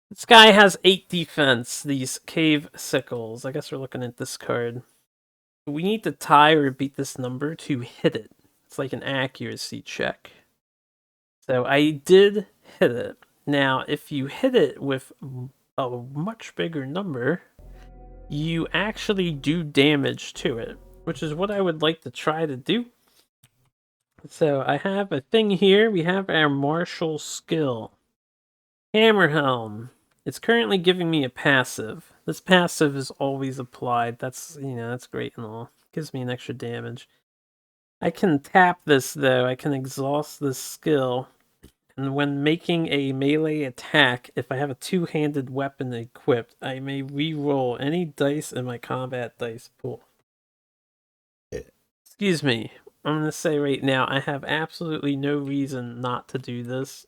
This guy has 8 defense, these cave sickles. I guess we're looking at this card. We need to tie or beat this number to hit it. It's like an accuracy check. So I did hit it. Now, if you hit it with a much bigger number, you actually do damage to it, which is what I would like to try to do. So I have a thing here. We have our martial skill. Hammer Helm. It's currently giving me a passive. This passive is always applied. That's, that's great and all. Gives me an extra damage. I can tap this though. I can exhaust this skill. And when making a melee attack, if I have a 2-handed weapon equipped, I may re-roll any dice in my combat dice pool. Excuse me. I'm going to say right now, I have absolutely no reason not to do this.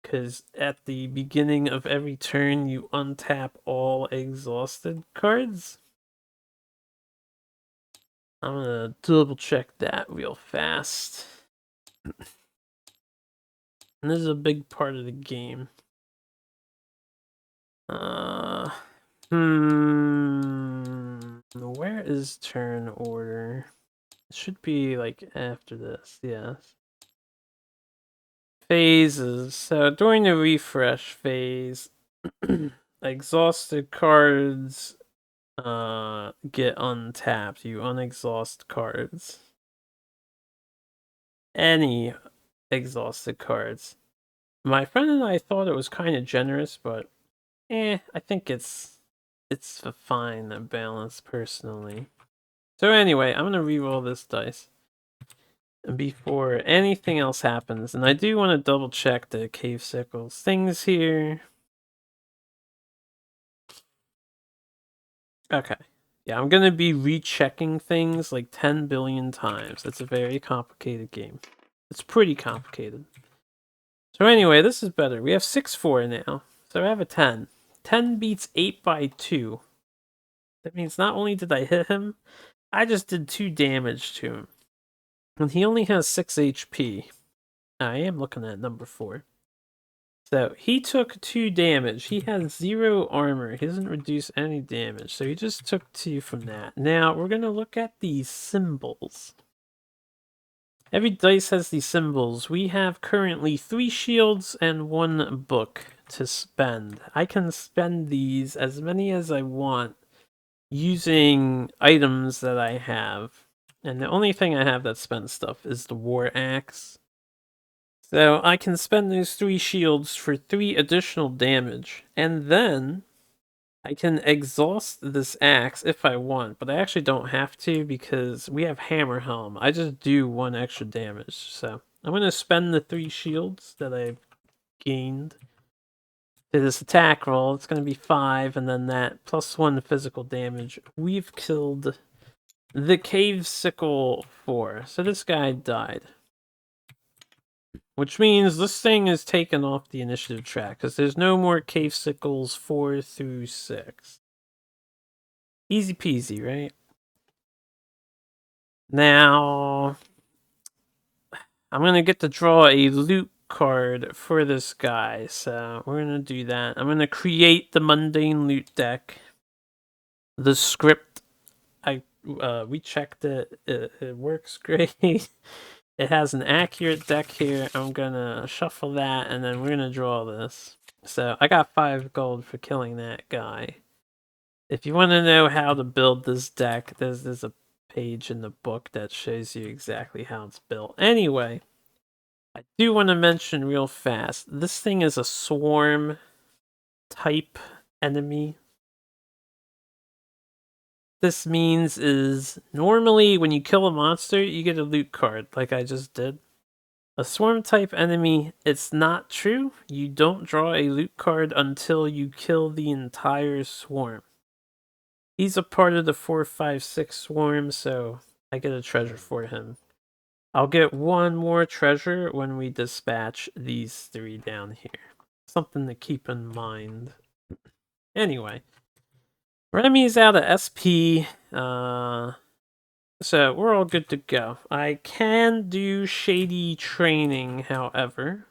Because at the beginning of every turn, you untap all exhausted cards. I'm going to double check that real fast. And this is a big part of the game. Where is turn order? It should be like after this, yes. Phases. So during the refresh phase, exhausted cards get untapped. You unexhaust cards. Any exhausted cards. My friend and I thought it was kind of generous, but I think it's a fine balance personally. So anyway, I'm gonna re-roll this dice before anything else happens, and I do want to double check the cave sickles things here. Okay. Yeah, I'm gonna be rechecking things like 10 billion times. It's a very complicated game. It's pretty complicated. So anyway, this is better. We have 6-4 now. So I have a 10. 10 beats 8 by 2. That means not only did I hit him, I just did 2 damage to him. And he only has 6 HP. I am looking at number 4. So he took 2 damage. He has 0 armor. He doesn't reduce any damage. So he just took 2 from that. Now we're going to look at these symbols. Every dice has these symbols. We have currently 3 shields and 1 book to spend. I can spend these as many as I want using items that I have. And the only thing I have that spends stuff is the war axe. So I can spend those 3 shields for 3 additional damage. And then I can exhaust this axe if I want, but I actually don't have to because we have Hammer Helm. I just do 1 extra damage. So I'm going to spend the 3 shields that I've gained to this attack roll. It's going to be 5, and then that plus 1 physical damage. We've killed the Cave Sickle 4. So this guy died. Which means this thing is taken off the initiative track, because there's no more Cave Sickles 4 through 6. Easy peasy, right? Now, I'm going to get to draw a loot card for this guy, so we're going to do that. I'm going to create the mundane loot deck. The script, we checked it. It works great. It has an accurate deck here. I'm gonna shuffle that, and then we're gonna draw this. So I got 5 gold for killing that guy. If you want to know how to build this deck, there's a page in the book that shows you exactly how it's built. Anyway, I do want to mention real fast, this thing is a swarm type enemy. This means is normally when you kill a monster, you get a loot card, like I just did. A swarm type enemy, it's not true. You don't draw a loot card until you kill the entire swarm. He's a part of the 4, 5, 6 swarm, so I get a treasure for him. I'll get 1 more treasure when we dispatch these 3 down here. Something to keep in mind. Anyway, Remy's out of SP. So we're all good to go. I can do shady training, however.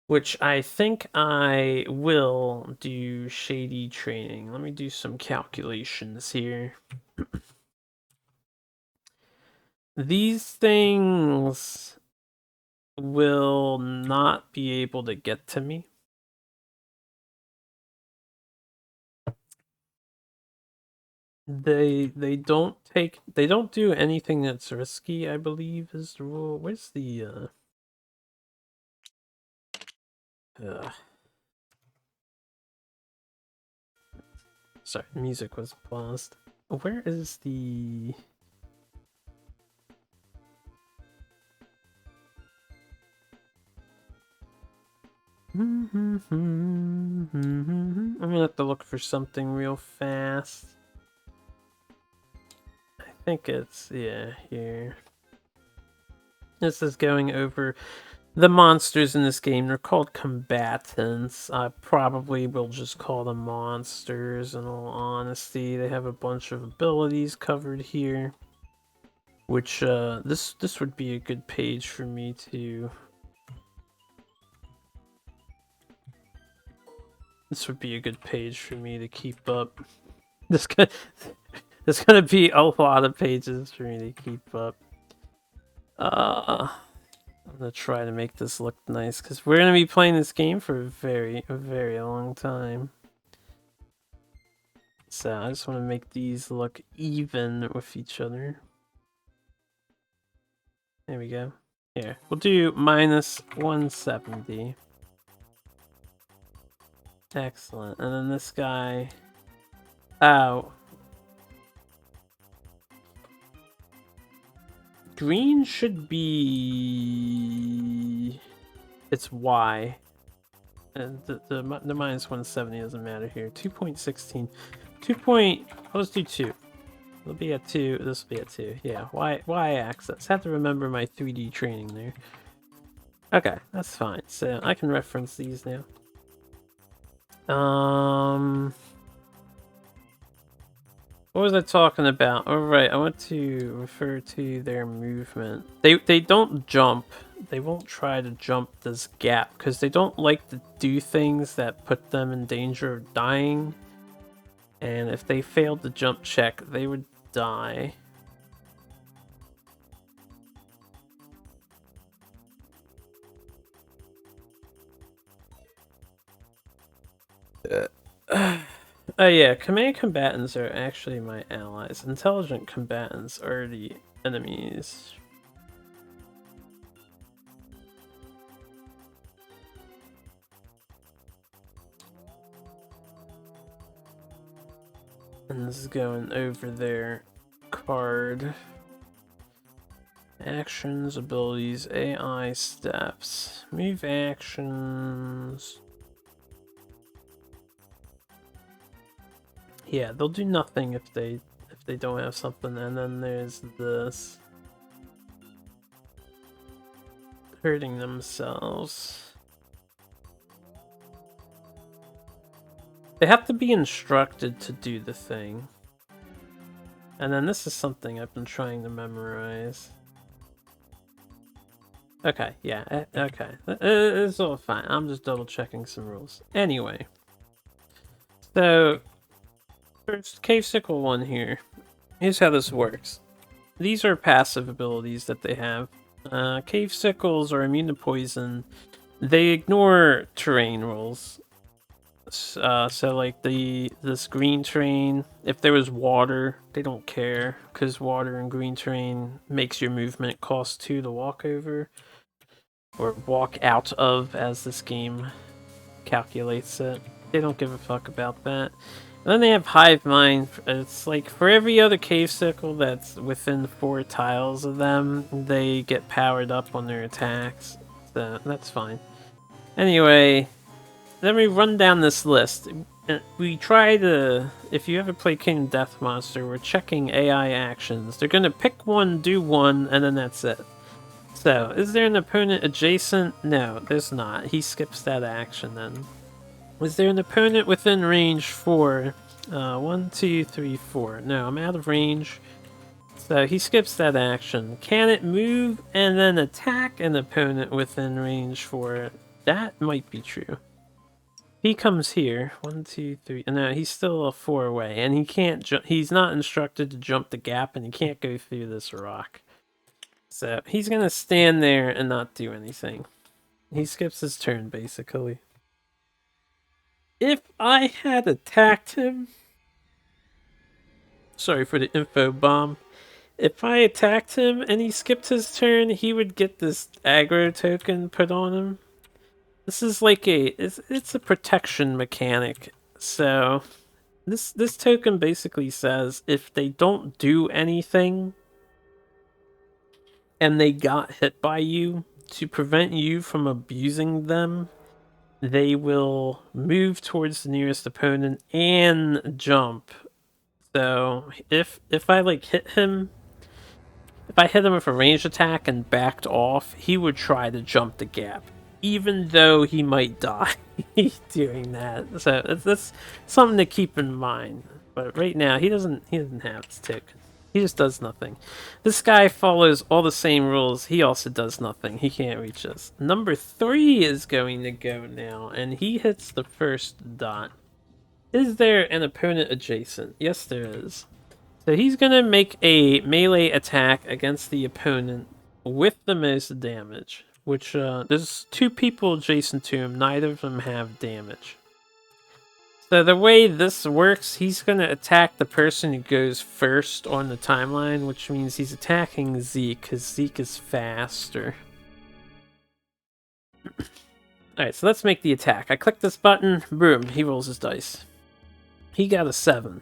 Which I think I will do shady training. Let me do some calculations here. These things will not be able to get to me. They don't do anything that's risky, I believe is the rule. Where's the sorry, music was paused. Where is the I'm gonna have to look for something real fast. I think it's, yeah, here. This is going over the monsters in this game. They're called combatants. I probably will just call them monsters in all honesty. They have a bunch of abilities covered here. Which, this would be a good page for me to... This would be a good page for me to keep up. There's gonna be a lot of pages for me to keep up. I'm gonna try to make this look nice, because we're gonna be playing this game for a very long time. So I just want to make these look even with each other. There we go. Here, we'll do minus 170. Excellent. And then this guy... Oh. Green should be... It's Y. And the minus 170 doesn't matter here. 2.16. I'll just do 2. It'll be at 2. This will be at 2. Yeah, Y axis. Have to remember my 3D training there. Okay, that's fine. So I can reference these now. What was I talking about? Oh, right, I want to refer to their movement. They don't jump. they won't try to jump this gap because they don't like to do things that put them in danger of dying. And if they failed the jump check, they would die. Oh yeah, command combatants are actually my allies. Intelligent combatants are the enemies. And this is going over their card. Actions, abilities, AI steps, move actions. Yeah, they'll do nothing if they don't have something. And then there's this. Hurting themselves. They have to be instructed to do the thing. And then this is something I've been trying to memorize. Okay, yeah, okay. It's all fine. I'm just double checking some rules. Anyway. So, first, Cave Sickle 1 here. Here's how this works. These are passive abilities that they have. Cave Sickles are immune to poison. They ignore terrain rules. So like this green terrain, if there was water, they don't care, because water and green terrain makes your movement cost 2 to walk over. Or walk out of, as this game calculates it. They don't give a fuck about that. And then they have Hive Mind. It's like for every other cave sickle that's within 4 tiles of them, they get powered up on their attacks. So that's fine. Anyway, let me run down this list. We try to, if you ever play King Death Monster, we're checking AI actions. They're gonna pick one, do one, and then that's it. So, is there an opponent adjacent? No, there's not. He skips that action then. Is there an opponent within range 4? 1, 2, 3, 4. No, I'm out of range. So he skips that action. Can it move and then attack an opponent within range 4? That might be true. He comes here. 1, 2, 3. No, he's still a 4 away, and he can't. He's not instructed to jump the gap, and he can't go through this rock. So he's gonna stand there and not do anything. He skips his turn, basically. If I had attacked him... Sorry for the info bomb. If I attacked him and he skipped his turn, he would get this aggro token put on him. This is like it's a protection mechanic. So this token basically says if they don't do anything and they got hit by you, to prevent you from abusing them, they will move towards the nearest opponent and jump. So if I like hit him, if I hit him with a ranged attack and backed off, he would try to jump the gap, even though he might die doing that. So that's something to keep in mind. But right now he doesn't have this token. He just does nothing. This guy follows all the same rules. He also does nothing. He can't reach us. Number 3 is going to go now, and he hits the first dot. Is there an opponent adjacent? Yes, there is. So he's going to make a melee attack against the opponent with the most damage, which there's 2 people adjacent to him. Neither of them have damage. So the way this works, he's going to attack the person who goes first on the timeline, which means he's attacking Zeke, because Zeke is faster. Alright, so let's make the attack. I click this button, boom, he rolls his dice. He got a 7.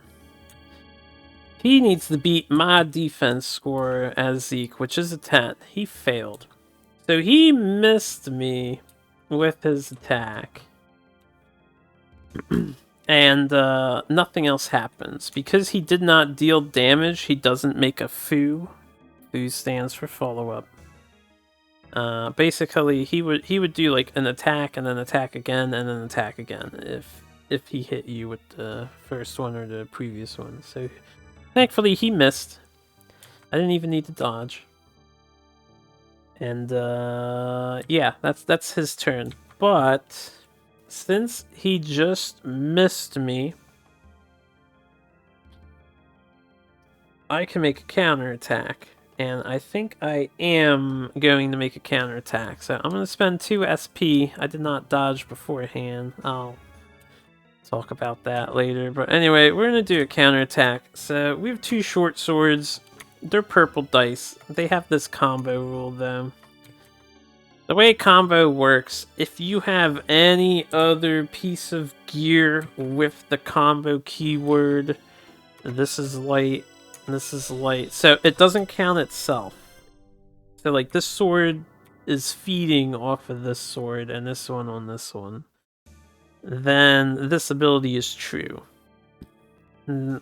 He needs to beat my defense score as Zeke, which is a 10. He failed. So he missed me with his attack. And nothing else happens. Because he did not deal damage, he doesn't make a foo. Foo stands for follow-up. Basically, he would do like an attack and then attack again and then attack again if he hit you with the first one or the previous one. So thankfully he missed. I didn't even need to dodge. And yeah, that's his turn. But since he just missed me, I can make a counterattack. And I think I am going to make a counterattack. So I'm going to spend 2 SP. I did not dodge beforehand. I'll talk about that later. But anyway, we're going to do a counterattack. So we have 2 short swords. They're purple dice. They have this combo rule though. The way combo works, if you have any other piece of gear with the combo keyword, this is light, this is light. So it doesn't count itself. So like this sword is feeding off of this sword and this one on this one. Then this ability is true.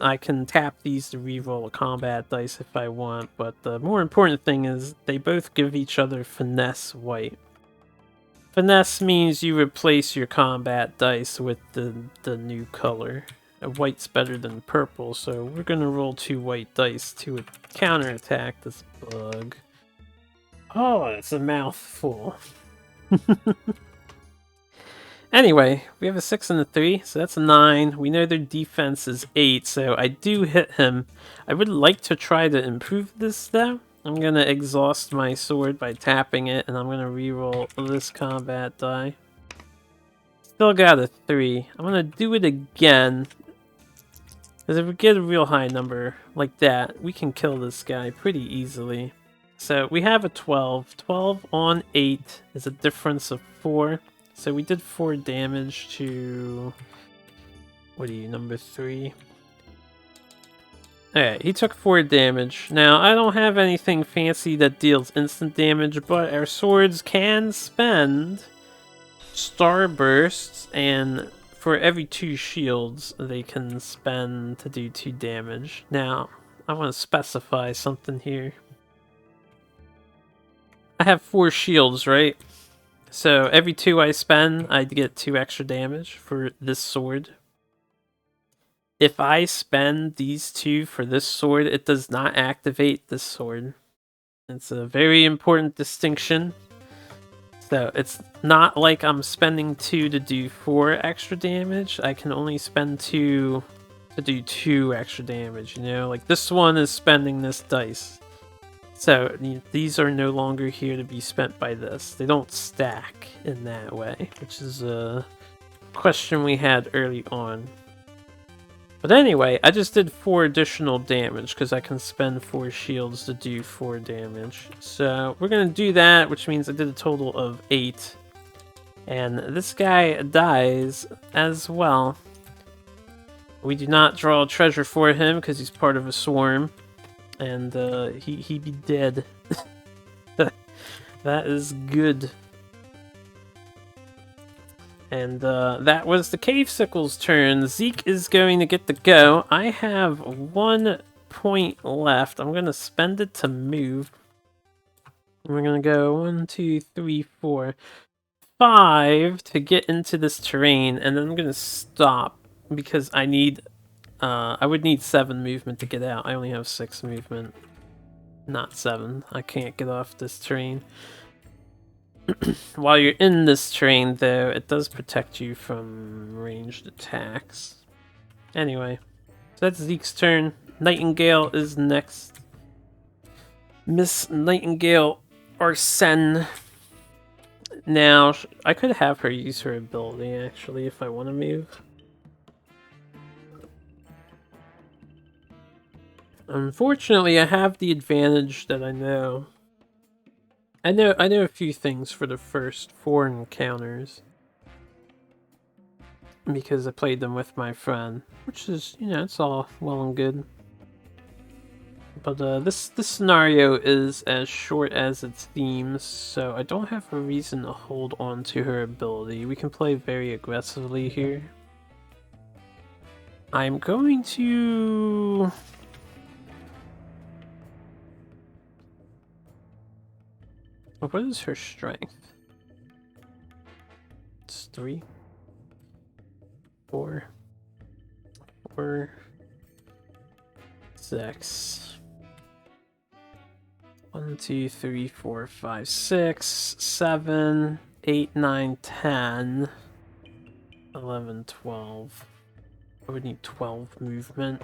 I can tap these to reroll a combat dice if I want, but the more important thing is they both give each other finesse white. Finesse means you replace your combat dice with the new color. White's better than purple, so we're gonna roll 2 white dice to counterattack this bug. Oh, it's a mouthful. Anyway, we have a 6 and a 3, so that's a 9. We know their defense is 8, so I do hit him. I would like to try to improve this, though. I'm going to exhaust my sword by tapping it, and I'm going to reroll this combat die. Still got a 3. I'm going to do it again. Because if we get a real high number like that, we can kill this guy pretty easily. So we have a 12. 12 on 8 is a difference of 4. So we did 4 damage to... What are you, number 3? Alright, he took 4 damage. Now, I don't have anything fancy that deals instant damage, but our swords can spend Starbursts, and for every 2 shields, they can spend to do 2 damage. Now, I want to specify something here. I have 4 shields, right? So every 2 I spend, I get 2 extra damage for this sword. If I spend these 2 for this sword, it does not activate this sword. It's a very important distinction. So it's not like I'm spending 2 to do 4 extra damage. I can only spend 2 to do 2 extra damage, you know? Like this one is spending this dice. So these are no longer here to be spent by this. They don't stack in that way, which is a question we had early on. But anyway, I just did 4 additional damage because I can spend 4 shields to do 4 damage. So we're going to do that, which means I did a total of 8. And this guy dies as well. We do not draw a treasure for him because he's part of a swarm. And he be dead. That is good. And that was the Cave Sickle's turn. Zeke is going to get the go. I have 1 point left. I'm going to spend it to move. We're going to go 1, 2, 3, 4, 5 to get into this terrain. And then I'm going to stop because I need... I would need 7 movement to get out. I only have 6 movement. Not 7. I can't get off this terrain. While you're in this terrain, though, it does protect you from ranged attacks. Anyway, so that's Zeke's turn. Nightingale is next. Miss Nightingale Arsene. Now, I could have her use her ability, actually, if I want to move. Unfortunately, I have the advantage that I know a few things for the first 4 encounters. Because I played them with my friend. Which is, you know, it's all well and good. But this scenario is as short as it seems, so I don't have a reason to hold on to her ability. We can play very aggressively here. I'm going to... What is her strength? It's 3, 4, 6. 1, 2, 3, 4, 5, 6, 7, 8, 9, 10, 11, 12. I would need 12 movement.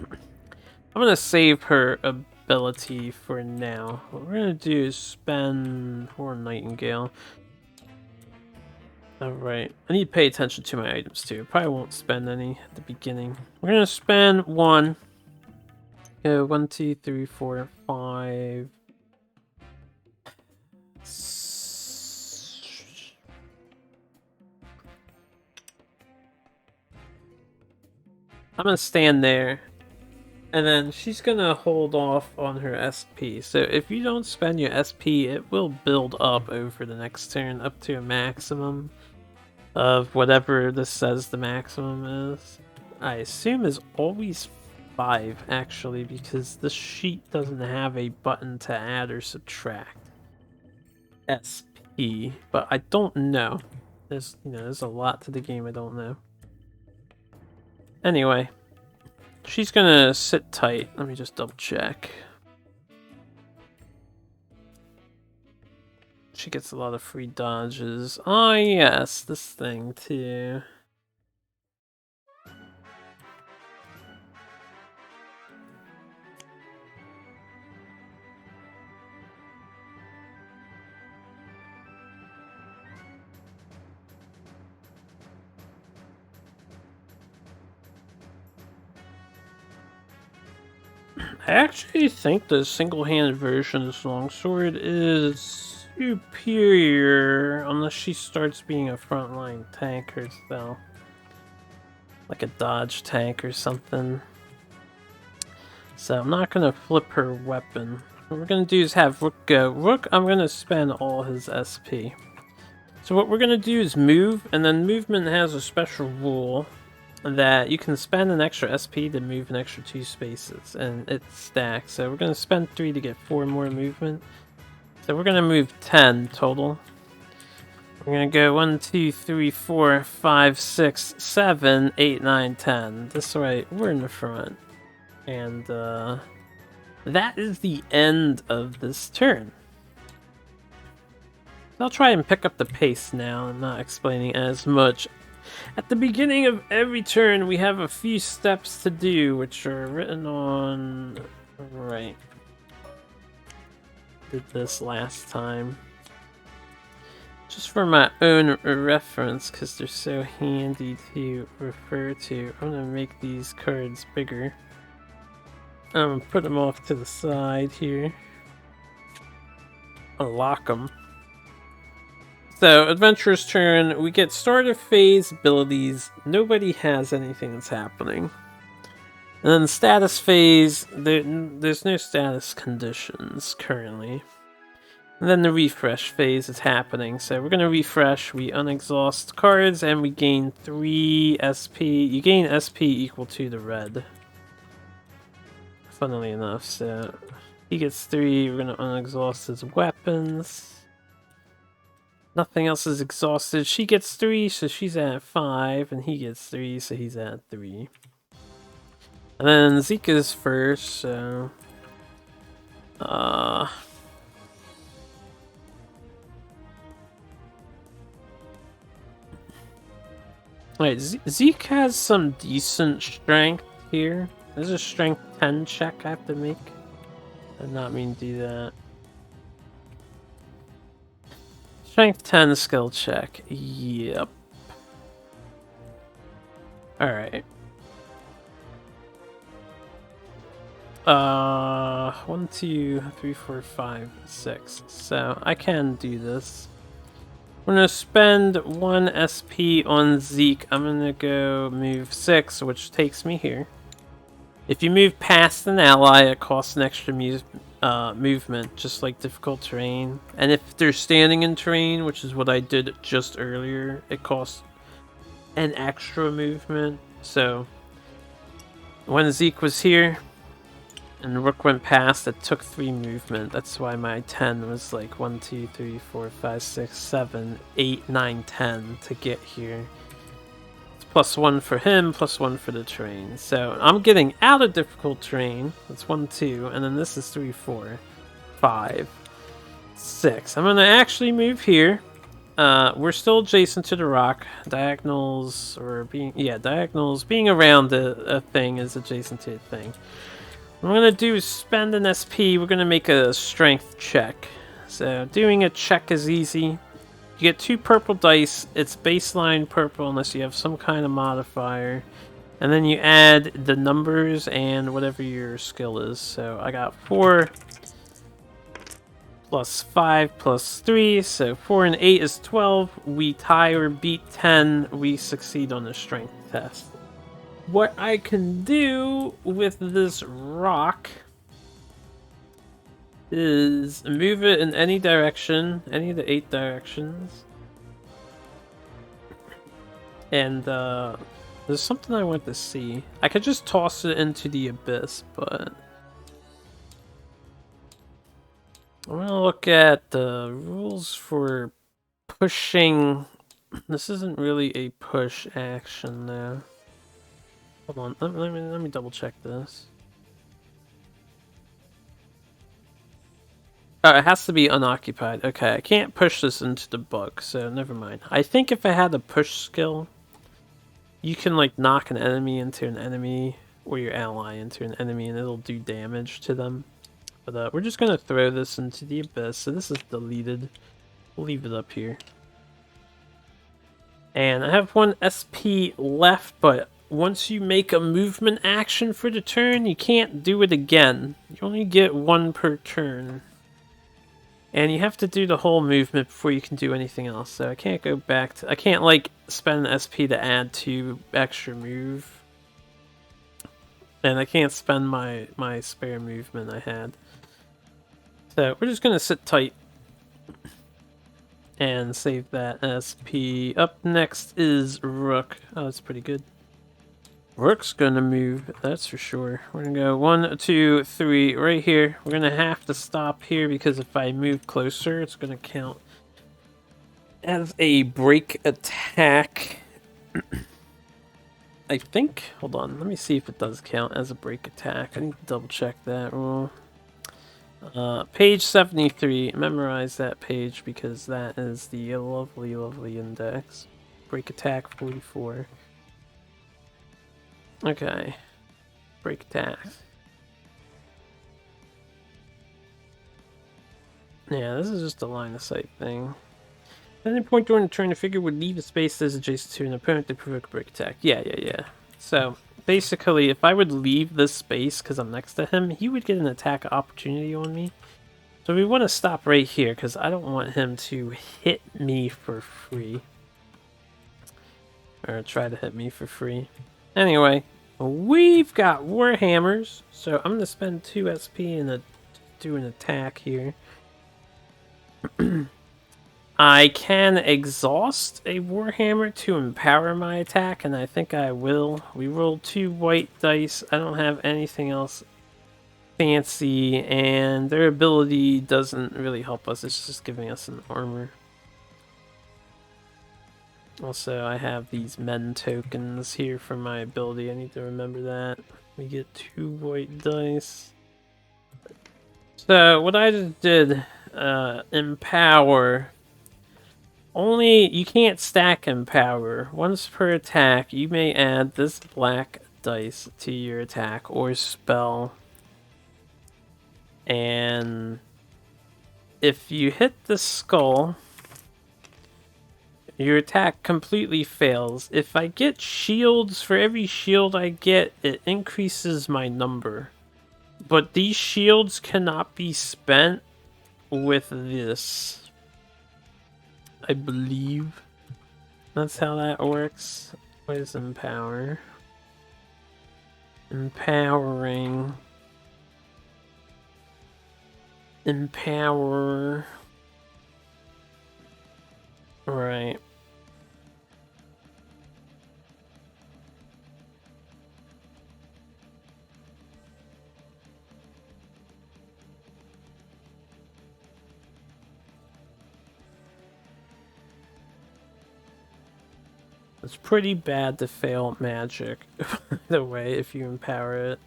I'm gonna save her ability for now. What we're gonna do is spend for Nightingale. Alright, I need to pay attention to my items too. Probably won't spend any at the beginning. We're gonna spend 1. Go 1, 2, 3, 4, 5. I'm gonna stand there, and then she's gonna hold off on her SP. So if you don't spend your SP, it will build up over the next turn up to a maximum of whatever this says the maximum is. I assume is always 5 actually, because this sheet doesn't have a button to add or subtract SP, but I don't know. There's a lot to the game I don't know. Anyway, she's gonna sit tight. Let me just double check. She gets a lot of free dodges. Oh yes, this thing too. I actually think the single-handed version of this longsword is superior, unless she starts being a frontline tank herself. Like a dodge tank or something. So I'm not gonna flip her weapon. What we're gonna do is have Rook go. Rook, I'm gonna spend all his SP. So what we're gonna do is move, and then movement has a special rule that you can spend an extra SP to move an extra 2 spaces, and it stacks. So we're going to spend 3 to get 4 more movement. So we're going to move 10 total. We're going to go 1, 2, 3, 4, 5, 6, 7, 8, 9, 10. This way, we're in the front. And that is the end of this turn. I'll try and pick up the pace now. I'm not explaining as much. At the beginning of every turn, we have a few steps to do, which are written on... Right. Did this last time. Just for my own reference, because they're so handy to refer to, I'm going to make these cards bigger. I'm going to put them off to the side here. Unlock them. So, Adventurer's turn, we get starter phase abilities. Nobody has anything that's happening. And then status phase, there's no status conditions currently. And then the refresh phase is happening. So we're going to refresh, we unexhaust cards, and we gain 3 SP. You gain SP equal to the red. Funnily enough, so he gets 3, we're going to unexhaust his weapons. Nothing else is exhausted. She gets 3, so she's at 5, and he gets 3, so he's at 3. And then Zika's first, so... Wait, Zeke has some decent strength here. There's a strength 10 check I have to make. I did not mean to do that. Strength 10 skill check. Yep. Alright. 1, 2, 3, 4, 5, 6. So I can do this. I'm gonna spend 1 SP on Zeke. I'm gonna go move 6, which takes me here. If you move past an ally, it costs an extra movement, just like difficult terrain. And if they're standing in terrain, which is what I did just earlier, it costs an extra movement. So when Zeke was here and Rook went past, it took 3 movement. That's why my 10 was like 1, 2, 3, 4, 5, 6, 7, 8, 9, 10 to get here. It's +1 for him, +1 for the terrain. So I'm getting out of difficult terrain. That's 1, 2, and then this is 3, 4. 5, 6. I'm gonna actually move here. We're still adjacent to the rock. Diagonals being around a thing is adjacent to a thing. What I'm gonna do is spend an SP. We're gonna make a strength check. So doing a check is easy. You get 2 purple dice. It's baseline purple unless you have some kind of modifier. And then you add the numbers and whatever your skill is. So I got 4 plus 5 plus 3. So 4 and 8 is 12. We tie or beat 10. We succeed on the strength test. What I can do with this rock is move it in any direction, any of the 8 directions. And there's something I want to see. I could just toss it into the abyss, but I'm gonna look at the rules for pushing. This isn't really a push action though. Hold on, let me double check this. Oh, it has to be unoccupied. Okay, I can't push this into the book, so never mind. I think if I had a push skill, you can like knock an enemy into an enemy or your ally into an enemy and it'll do damage to them. But we're just gonna throw this into the abyss, so this is deleted. We'll leave it up here. And I have 1 SP left, but once you make a movement action for the turn, you can't do it again. You only get 1 per turn. And you have to do the whole movement before you can do anything else. So I can't go back to... I can't, like, spend an SP to add 2 extra move. And I can't spend my spare movement I had. So we're just going to sit tight. And save that SP. Up next is Rook. Oh, that's pretty good. Rook's gonna move, that's for sure. We're gonna go 1, 2, 3 right here. We're gonna have to stop here because if I move closer, it's gonna count as a break attack. I think. Hold on, let me see if it does count as a break attack. I need to double check that rule. Page 73. Memorize that page because that is the lovely, lovely index. Break attack 44. Okay. Break attack. Yeah, this is just a line of sight thing. At any point during the turn, the figure would leave a space that is adjacent to an opponent to provoke a break attack. Yeah. So, basically, if I would leave this space because I'm next to him, he would get an attack opportunity on me. So we want to stop right here because I don't want him to hit me for free. Or try to hit me for free. Anyway, we've got Warhammers, so I'm going to spend 2 SP and do an attack here. I can exhaust a Warhammer to empower my attack, and I think I will. We rolled 2 white dice. I don't have anything else fancy, and their ability doesn't really help us. It's just giving us an armor. Also, I have these men tokens here for my ability. I need to remember that. We get 2 white dice. So, what I just did, empower. Only, you can't stack empower. Once per attack, you may add this black dice to your attack or spell. And if you hit the skull, your attack completely fails. If I get shields, for every shield I get, it increases my number. But these shields cannot be spent with this. I believe that's how that works. What is empower? Empowering. Empower. Right. It's pretty bad to fail magic, by the way, if you empower it.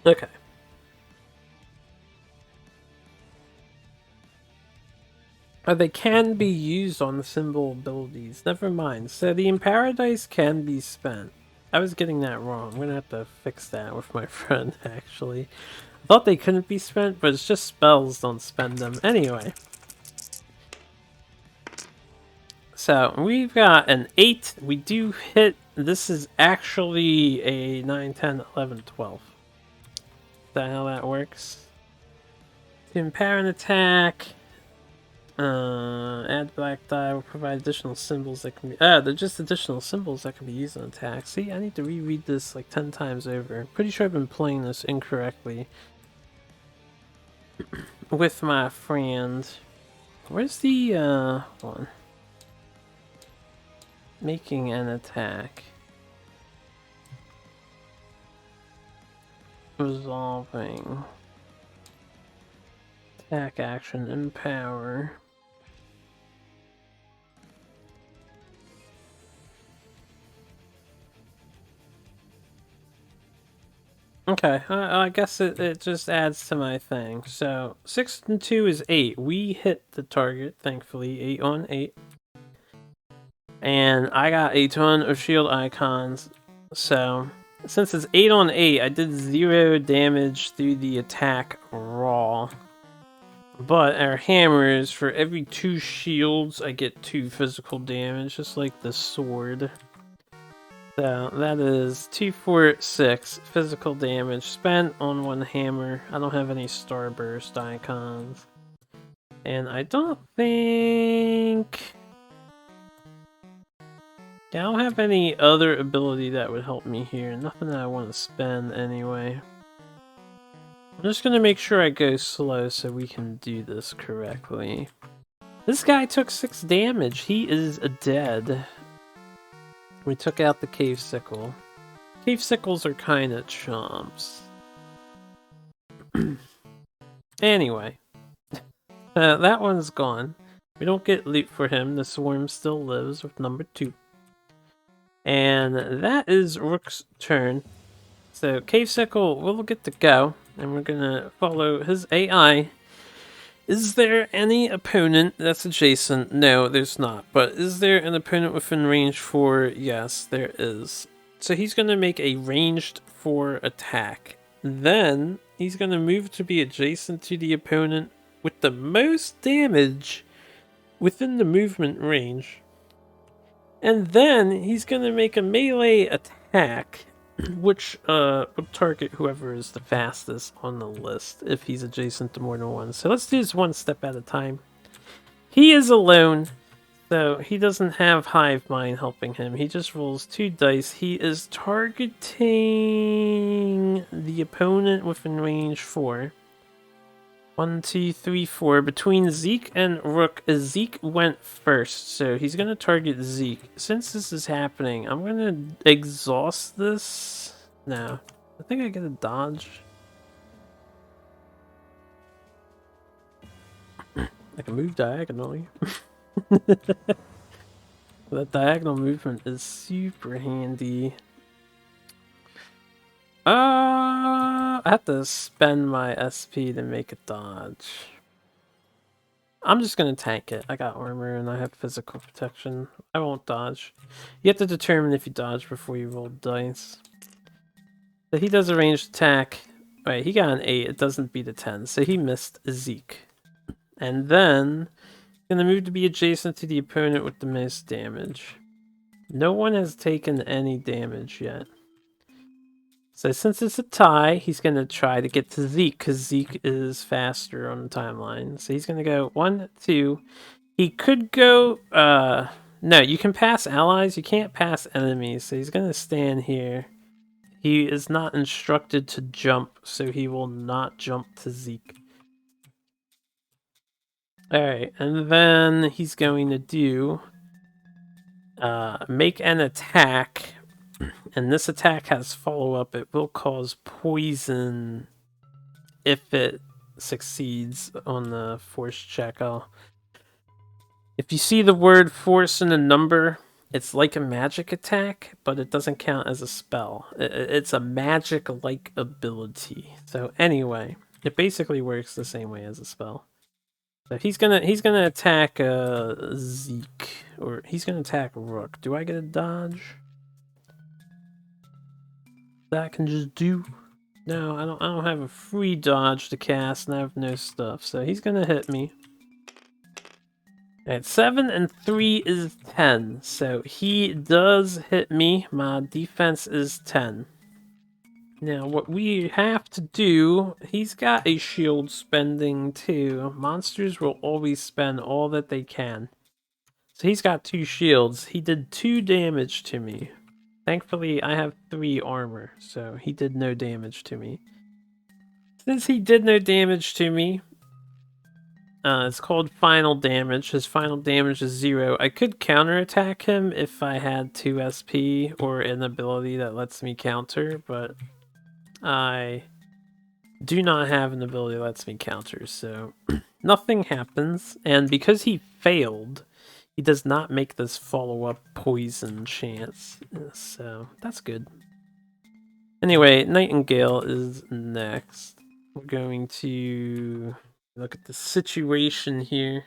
Okay. They can be used on the symbol abilities. Never mind. So the Empower dice can be spent. I was getting that wrong. I'm gonna have to fix that with my friend, actually. I thought they couldn't be spent, but it's just spells don't spend them. Anyway. So, we've got an 8. We do hit. This is actually a 9, 10, 11, 12. Is that how that works? To empower an attack. Add black die will provide additional symbols that can be. They're just additional symbols that can be used on attack. See, I need to reread this like 10 times over. Pretty sure I've been playing this incorrectly with my friend. Where's the one? Making an attack. Resolving. Attack action, empower. Okay, I guess it just adds to my thing. So 6 and 2 is 8. We hit the target, thankfully. 8 on 8. And I got a ton of shield icons. So since it's 8 on 8, I did 0 damage through the attack raw. But our hammers, for every 2 shields, I get 2 physical damage, just like the sword. So that is 2, 4, 6 physical damage spent on 1 hammer. I don't have any starburst icons. And I don't think... Yeah, I don't have any other ability that would help me here. Nothing that I want to spend anyway. I'm just gonna make sure I go slow so we can do this correctly. This guy took 6 damage. He is dead. We took out the cave sickle. Cave sickles are kinda chomps. Anyway. That one's gone. We don't get loot for him. The swarm still lives with number 2. And that is Rook's turn. So Cave Sickle will get to go, and we're gonna follow his AI. Is there any opponent that's adjacent? No, there's not. But is there an opponent within range 4? Yes, there is. So he's gonna make a ranged 4 attack. Then he's gonna move to be adjacent to the opponent with the most damage within the movement range. And then he's gonna make a melee attack, which would target whoever is the fastest on the list if he's adjacent to more than one. So let's do this one step at a time. He is alone, so he doesn't have Hive Mind helping him. He just rolls 2 dice. He is targeting the opponent within range 4. 1, 2, 3, 4. Between Zeke and Rook, Zeke went first, so he's gonna target Zeke. Since this is happening, I'm gonna exhaust this. No, I think I get a dodge. I can move diagonally. That diagonal movement is super handy. I have to spend my SP to make a dodge. I'm just gonna tank it. I got armor and I have physical protection. I won't dodge. You have to determine if you dodge before you roll dice. So he does a ranged attack. Right, he got an 8. It doesn't beat a 10. So he missed Zeke. And then gonna move to be adjacent to the opponent with the most damage. No one has taken any damage yet. So since it's a tie, he's going to try to get to Zeke, because Zeke is faster on the timeline. So he's going to go 1, 2. He could go... no, you can pass allies. You can't pass enemies. So he's going to stand here. He is not instructed to jump, so he will not jump to Zeke. Alright, and then he's going to do... make an attack... And this attack has follow-up. It will cause poison if it succeeds on the force check. If you see the word force in a number, It's like a magic attack, but it doesn't count as a spell. It's a magic-like ability. So anyway, it basically works the same way as a spell. So he's gonna attack Zeke, or he's gonna attack Rook. Do I get a dodge? That I can just do? No, I don't have a free dodge to cast, and I have no stuff. So he's gonna hit me. Alright, 7 and 3 is 10. So he does hit me. My defense is 10. Now, what we have to do, he's got a shield spending too. Monsters will always spend all that they can. So he's got 2 shields. He did 2 damage to me. Thankfully, I have 3 armor, so he did no damage to me. Since he did no damage to me, it's called final damage. His final damage is 0. I could counterattack him if I had 2 SP or an ability that lets me counter, but I do not have an ability that lets me counter, so nothing happens. And because he failed, he does not make this follow-up poison chance, so that's good. Anyway, Nightingale is next. We're going to look at the situation here.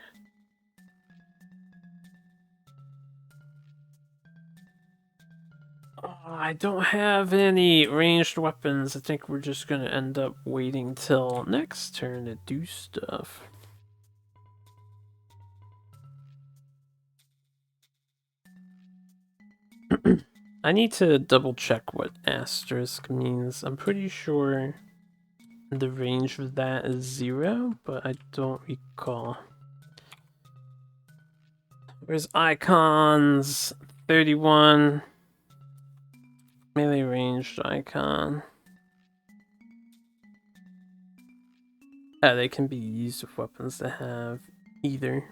I don't have any ranged weapons. I think we're just going to end up waiting till next turn to do stuff. I need to double check what asterisk means. I'm pretty sure the range of that is 0, but I don't recall. Where's icons? 31. Melee ranged icon. They can be used with weapons that have either.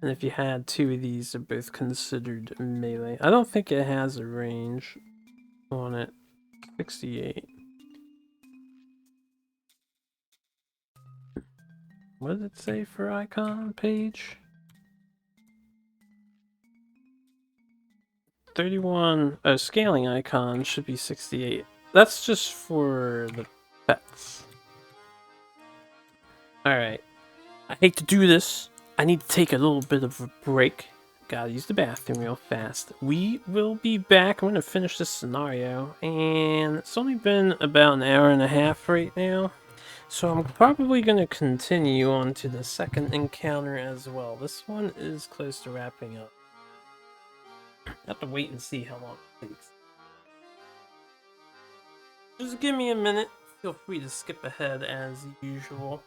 And if you had 2 of these, they're both considered melee. I don't think it has a range on it. 68. What did it say for icon page? 31. Oh, scaling icon should be 68. That's just for the pets. Alright. I hate to do this. I need to take a little bit of a break. Gotta use the bathroom real fast. We will be back. I'm gonna finish this scenario, and it's only been about an hour and a half right now. So I'm probably gonna continue on to the second encounter as well. This one is close to wrapping up. I have to wait and see how long it takes. Just give me a minute. Feel free to skip ahead as usual.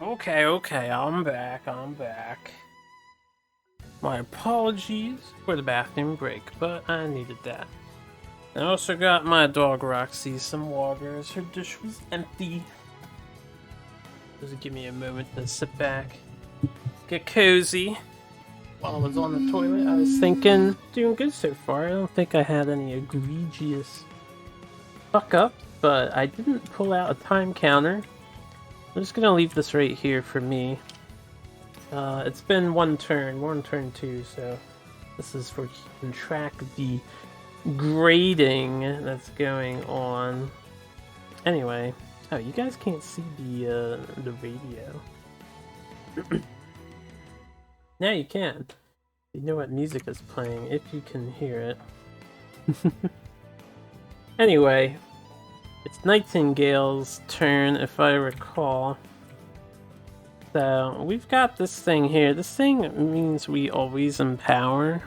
Okay, I'm back. My apologies for the bathroom break, but I needed that. I also got my dog Roxy some water as her dish was empty. Just give me a moment to sit back, get cozy. While I was on the toilet, I was thinking, doing good so far. I don't think I had any egregious fuck up, but I didn't pull out a time counter. I'm just gonna leave this right here for me. It's been one turn two, so this is for keeping track of the grading that's going on. Anyway, oh, you guys can't see the radio. Now you can. You know what music is playing, if you can hear it. Anyway, it's Nightingale's turn, if I recall. So, we've got this thing here. This thing means we always empower.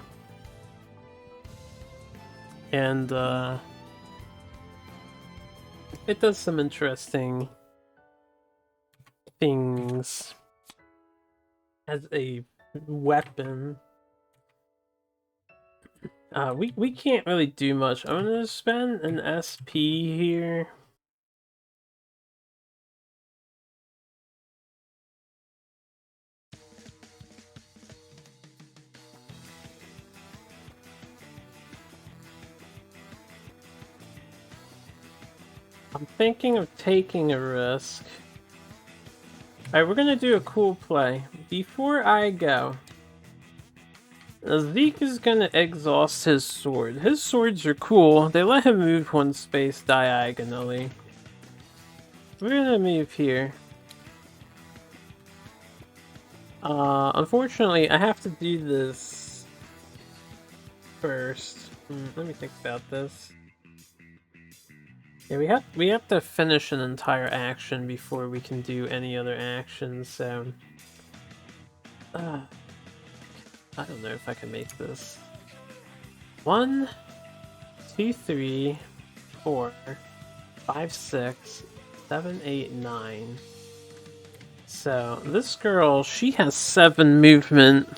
And, it does some interesting things as a weapon. We can't really do much. I'm gonna spend an SP here. I'm thinking of taking a risk. Alright, we're gonna do a cool play. Before I go, Zeke is gonna exhaust his sword. His swords are cool. They let him move one space diagonally. We're gonna move here. Unfortunately, I have to do this first. Let me think about this. Yeah, we have to finish an entire action before we can do any other actions, so... I don't know if I can make this. 1, 2, 3, 4, 5, 6, 7, 8, 9. So, this girl, she has 7 movement.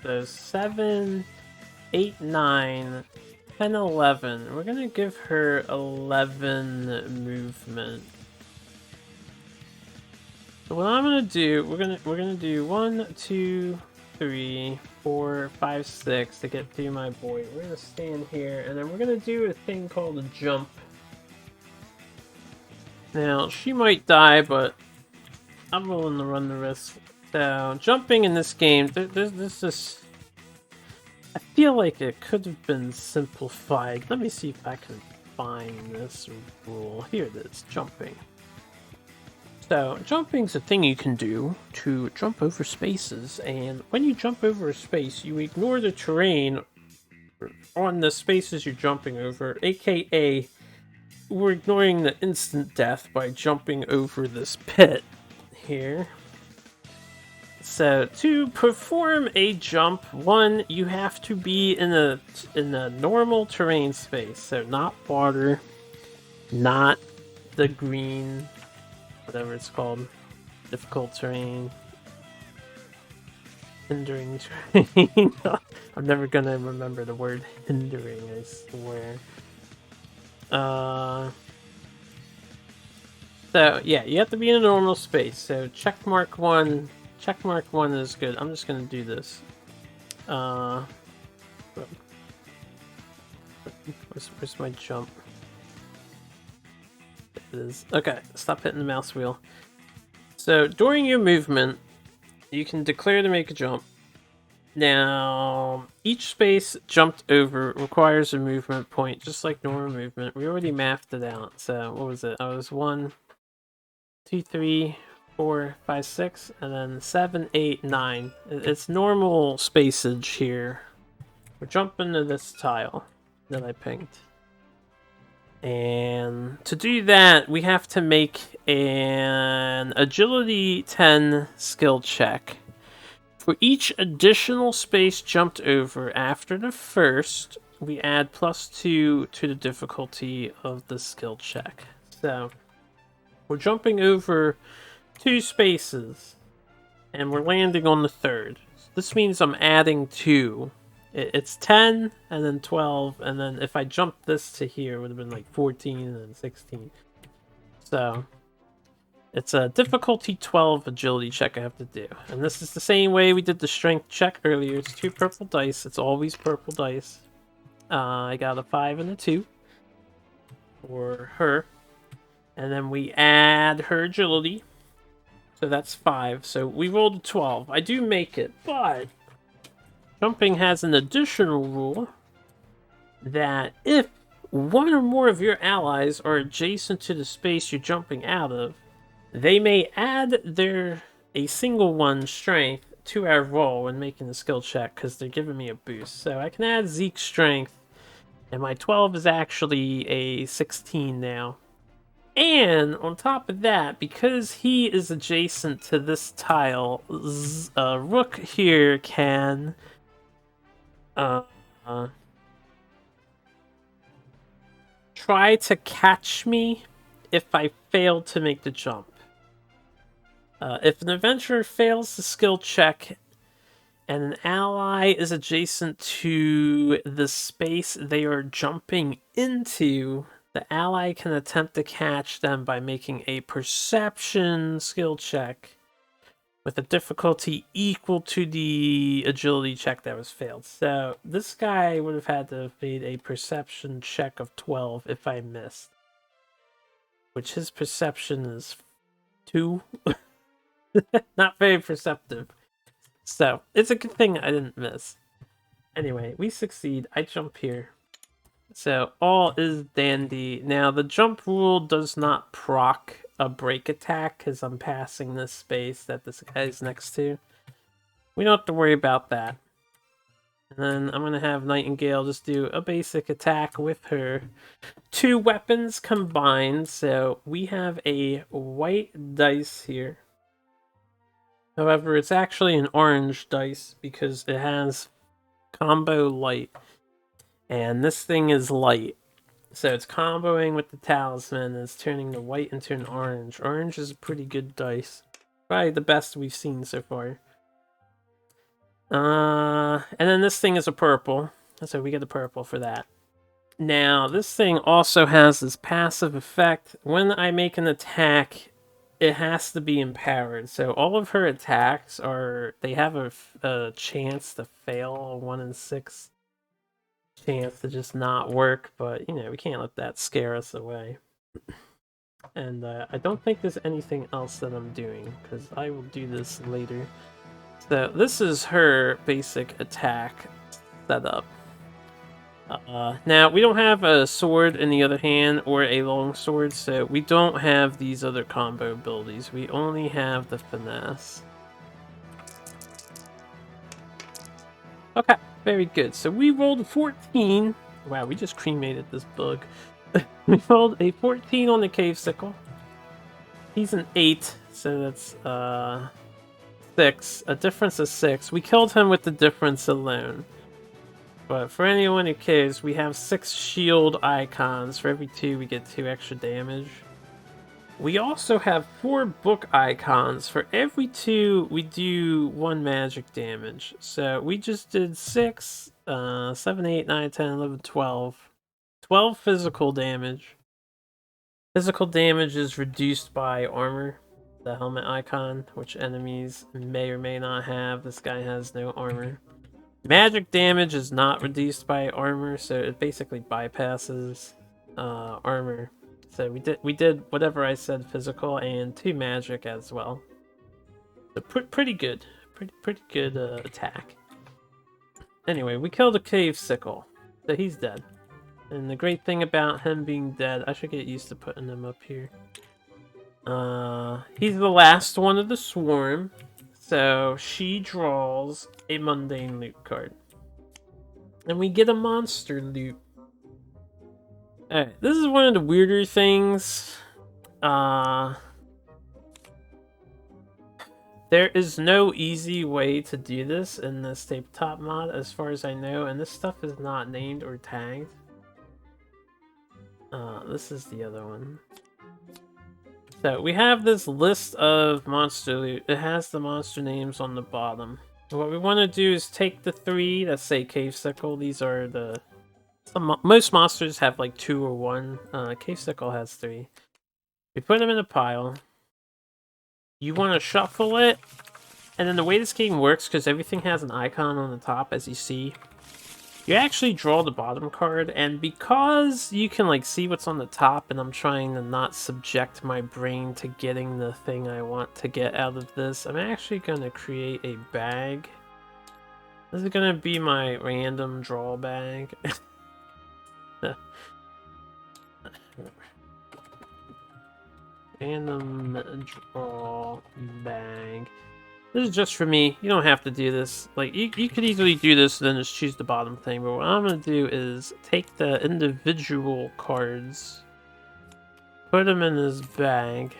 So, 7, 8, 9, 10, 11. We're gonna give her 11 movement. So what I'm gonna do, we're gonna do 1, 2, 3, 4, 5, 6 to get to my boy. We're gonna stand here, and then we're gonna do a thing called a jump. Now, she might die, but I'm willing to run the risk. So, jumping in this game, there's this... I feel like it could have been simplified. Let me see if I can find this rule. Here it is, jumping. So, jumping's a thing you can do to jump over spaces, and when you jump over a space, you ignore the terrain on the spaces you're jumping over, aka we're ignoring the instant death by jumping over this pit here. So, to perform a jump, one, you have to be in a normal terrain space, so not water, not the green, whatever it's called, difficult terrain, hindering terrain. I'm never gonna remember the word hindering, I swear. So yeah, you have to be in a normal space. So checkmark 1 is good. I'm just gonna do this. Where's my jump? It is. Okay, stop hitting the mouse wheel. So, during your movement, you can declare to make a jump. Now, each space jumped over requires a movement point, just like normal movement. We already mapped it out. So, what was it? I was 1, 2, 3, 4, 5, 6, and then 7, 8, 9. It's normal spacage here. We're jumping to this tile that I pinged. And to do that, we have to make an agility 10 skill check. For each additional space jumped over after the first, we add +2 to the difficulty of the skill check. So, we're jumping over 2 spaces. And we're landing on the 3rd. This means I'm adding 2. It's 10, and then 12, and then if I jumped this to here, it would have been like 14 and then 16. So, it's a difficulty 12 agility check I have to do. And this is the same way we did the strength check earlier. It's 2 purple dice. It's always purple dice. I got a 5 and a 2 for her. And then we add her agility. So that's 5. So we rolled a 12. I do make it, but jumping has an additional rule that if one or more of your allies are adjacent to the space you're jumping out of, they may add a single one strength to our roll when making the skill check because they're giving me a boost. So I can add Zeke's strength, and my 12 is actually a 16 now. And on top of that, because he is adjacent to this tile, Rook here can try to catch me if I fail to make the jump. If an adventurer fails the skill check and an ally is adjacent to the space they are jumping into, the ally can attempt to catch them by making a perception skill check with a difficulty equal to the agility check that was failed. So this guy would have had to have made a perception check of 12 if I missed. Which his perception is 2. Not very perceptive. So, it's a good thing I didn't miss. Anyway, we succeed. I jump here. So, all is dandy. Now, the jump rule does not proc a break attack because I'm passing this space that this guy's next to. We don't have to worry about that. And then I'm going to have Nightingale just do a basic attack with her 2 weapons combined. So, we have a white dice here. However, it's actually an orange dice because it has combo light. And this thing is light. So it's comboing with the talisman and it's turning the white into an orange. Orange is a pretty good dice. Probably the best we've seen so far. And then this thing is a purple. So we get a purple for that. Now, this thing also has this passive effect. When I make an attack, it has to be empowered. So all of her attacks they have a chance to fail, a 1 in 6 chance to just not work, but you know, we can't let that scare us away. And I don't think there's anything else that I'm doing, because I will do this later. So this is her basic attack setup. Now, we don't have a sword in the other hand, or a long sword, so we don't have these other combo abilities. We only have the finesse. Okay, very good. So we rolled a 14. Wow, we just cremated this bug. We rolled a 14 on the cave sickle. He's an 8, so that's 6. A difference of 6. We killed him with the difference alone. But for anyone who cares, we have 6 shield icons. For every 2, we get 2 extra damage. We also have 4 book icons. For every 2, we do 1 magic damage. So we just did 6, 7, 8, 9, 10, 11, 12. 12 physical damage. Physical damage is reduced by armor, the helmet icon, which enemies may or may not have. This guy has no armor. Magic damage is not reduced by armor, so it basically bypasses armor. So we did whatever I said physical and 2 magic as well. So pretty good, pretty good attack. Anyway, we killed a cave sickle, so he's dead. And the great thing about him being dead, I should get used to putting him up here. He's the last one of the swarm. So she draws a mundane loot card. And we get a monster loot. Alright, this is one of the weirder things. There is no easy way to do this in this tabletop mod, as far as I know, and this stuff is not named or tagged. This is the other one. So we have this list of monster loot. It has the monster names on the bottom. What we want to do is take the 3 that say Cave Sickle. These are the... most monsters have like 2 or 1. Cave Sickle has 3. We put them in a pile. You want to shuffle it. And then the way this game works, because everything has an icon on the top, as you see, you actually draw the bottom card, and because you can like see what's on the top, and I'm trying to not subject my brain to getting the thing I want to get out of this, I'm actually going to create a bag. This is going to be my random draw bag. Random draw bag. This is just for me. You don't have to do this. Like, you could easily do this and then just choose the bottom thing. But what I'm going to do is take the individual cards, put them in this bag,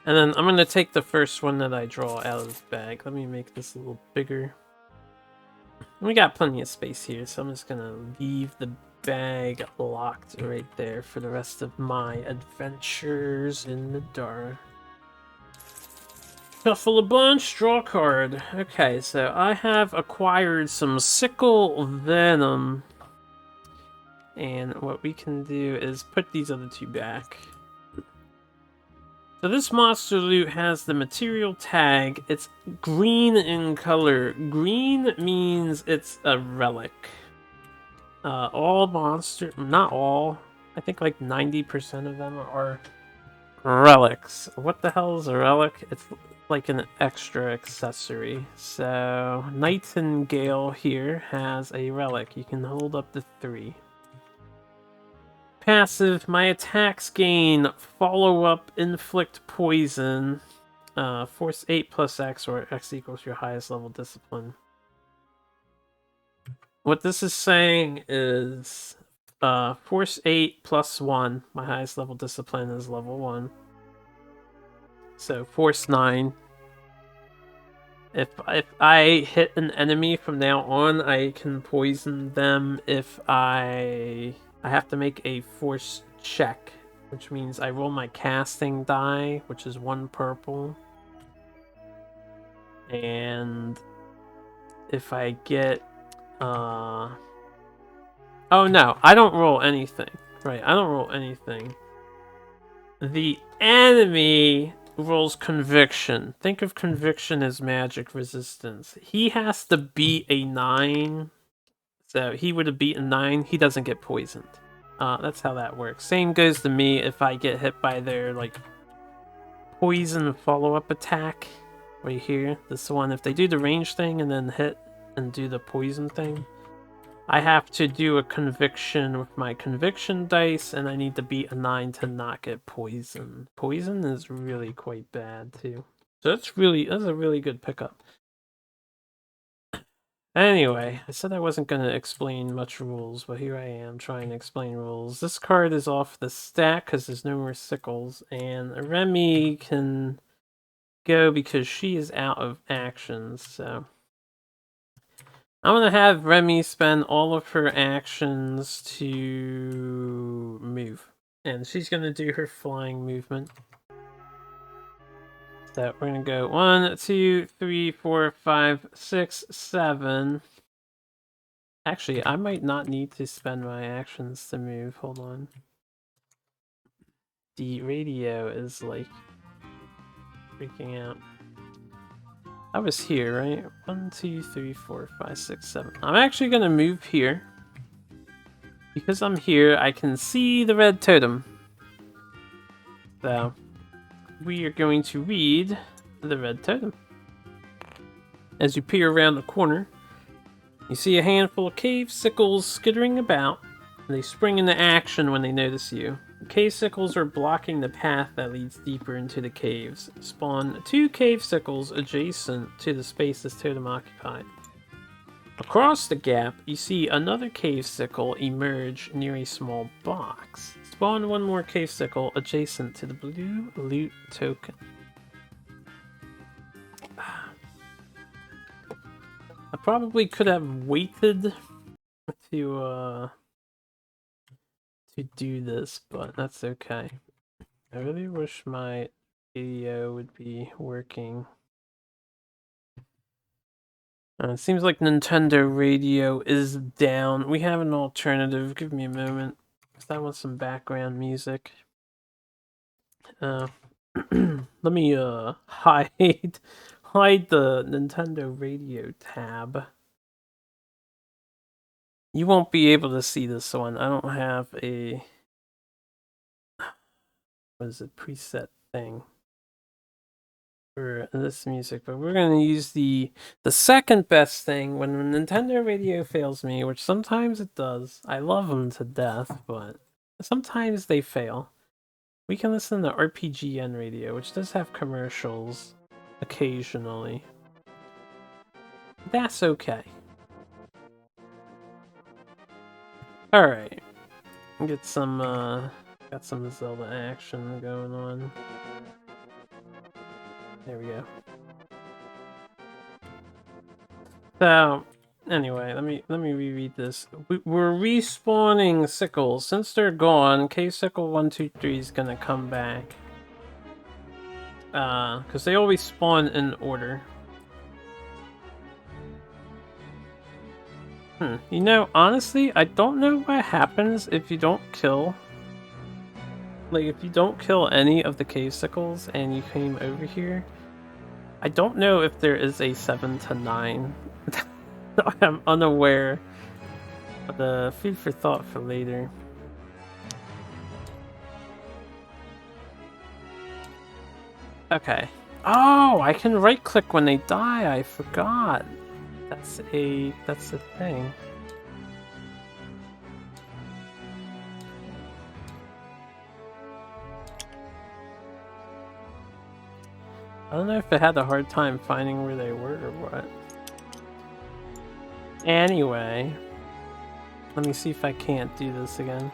and then I'm going to take the first one that I draw out of this bag. Let me make this a little bigger. We got plenty of space here, so I'm just going to leave the bag locked right there for the rest of my adventures in Middara. Shuffle a bunch, draw a card. Okay, so I have acquired some sickle venom. And what we can do is put these other 2 back. So this monster loot has the material tag. It's green in color. Green means it's a relic. All monster, not all, I think like 90% of them are relics. What the hell is a relic? It's like an extra accessory. So Nightingale here has a relic. You can hold up to 3. Passive, my attacks gain follow-up, inflict poison, force 8 plus X, or X equals your highest level discipline. What this is saying is force 8 plus 1. My highest level discipline is level 1. So force 9. If I hit an enemy from now on, I can poison them if I have to make a force check, which means I roll my casting die, which is 1 purple. And if I get oh no, I don't roll anything. Right, I don't roll anything. The enemy rolls conviction. Think of conviction as magic resistance. He has to beat a 9. So he would have beaten 9. He doesn't get poisoned. That's how that works. Same goes to me if I get hit by their like poison follow-up attack. Right here, this one. If they do the range thing and then hit and do the poison thing, I have to do a conviction with my conviction dice, and I need to beat a 9 to not get poison. Poison is really quite bad too. So that's a really good pickup. Anyway, I said I wasn't going to explain much rules, but here I am trying to explain rules. This card is off the stack because there's no more sickles, and Remy can go because she is out of actions, so I'm going to have Remy spend all of her actions to move. And she's going to do her flying movement. So we're going to go 1, 2, 3, 4, 5, 6, 7. Actually, I might not need to spend my actions to move. Hold on. The radio is like freaking out. I was here, right? 1, 2, 3, 4, 5, 6, 7. I'm actually going to move here. Because I'm here, I can see the red totem. So, we are going to read the red totem. As you peer around the corner, you see a handful of cave sickles skittering about. They spring into action when they notice you. The cave sickles are blocking the path that leads deeper into the caves. Spawn 2 cave sickles adjacent to the space this totem occupied. Across the gap, you see another cave sickle emerge near a small box. Spawn 1 more cave sickle adjacent to the blue loot token. I probably could have waited to do this, but that's okay. I really wish my video would be working. It seems like Nintendo Radio is down. We have an alternative. Give me a moment. I want some background music. Let me hide the Nintendo Radio tab. You won't be able to see this one. I don't have a preset thing for this music, but we're gonna use the second best thing when Nintendo Radio fails me, which sometimes it does. I love them to death, but sometimes they fail. We can listen to RPGN Radio, which does have commercials occasionally. That's okay. Alright. Get some got some Zelda action going on. There we go. So, anyway, let me reread this. We're respawning sickles. Since they're gone, K-Sickle 123 is gonna come back. Because they always spawn in order. You know, honestly, I don't know what happens if you don't kill... Like, if you don't kill any of the K-Sickles and you came over here, I don't know if there is a 7 to 9. I'm unaware. But food for thought for later. Okay. Oh, I can right-click when they die. I forgot. That's a thing. I don't know if I had a hard time finding where they were or what. Anyway, let me see if I can't do this again.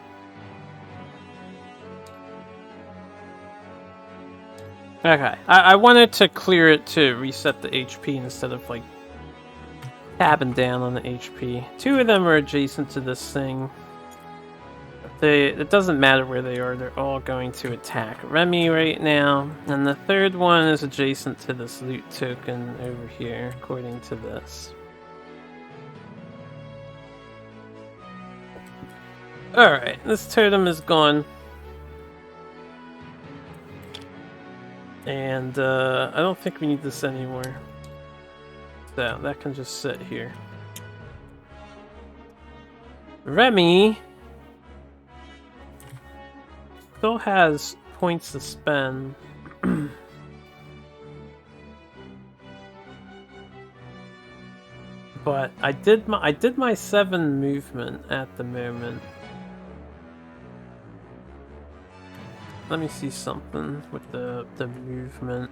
Okay, I wanted to clear it to reset the HP instead of like tabbing down on the HP. 2 of them are adjacent to this thing. It doesn't matter where they are, they're all going to attack Remy right now. And the 3rd one is adjacent to this loot token over here, according to this. Alright, this totem is gone. And I don't think we need this anymore. So that can just sit here. Remy still has points to spend. But I did my 7 movement at the moment. Let me see something with the movement.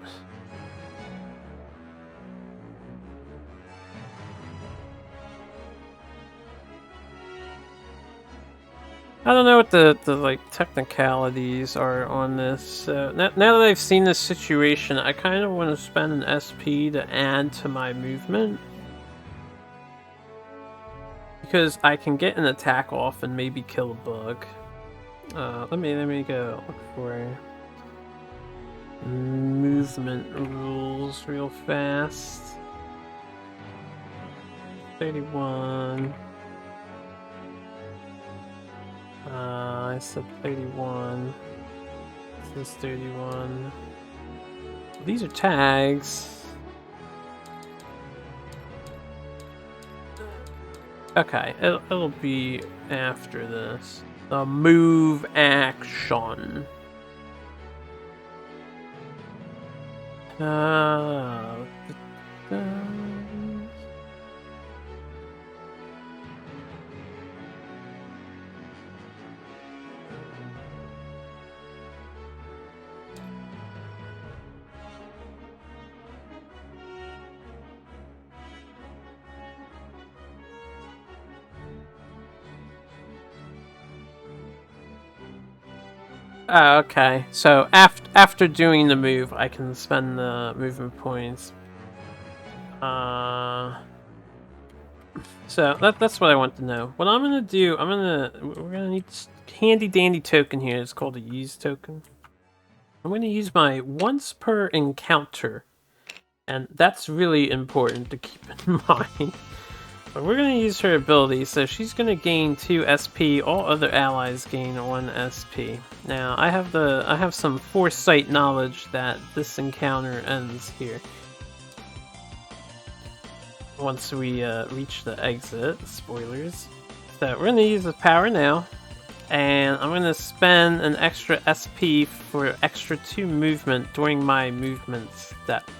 I don't know what the like technicalities are on this. So now that I've seen this situation, I kind of want to spend an SP to add to my movement. Because I can get an attack off and maybe kill a bug. Let me go look for movement rules real fast. 31. I said 31. This is 31. These are tags. Okay, it'll be after this. The move action. Oh, okay. So after doing the move, I can spend the movement points. So that's what I want to know. What I'm gonna do, we're gonna need this handy dandy token here. It's called a use token. I'm going to use my once per encounter. And that's really important to keep in mind. But we're going to use her ability, so she's going to gain 2 SP. All other allies gain 1 SP. Now, I have some foresight knowledge that this encounter ends here. Once we reach the exit, spoilers. So we're going to use the power now. And I'm going to spend an extra SP for extra 2 movement during my movement step.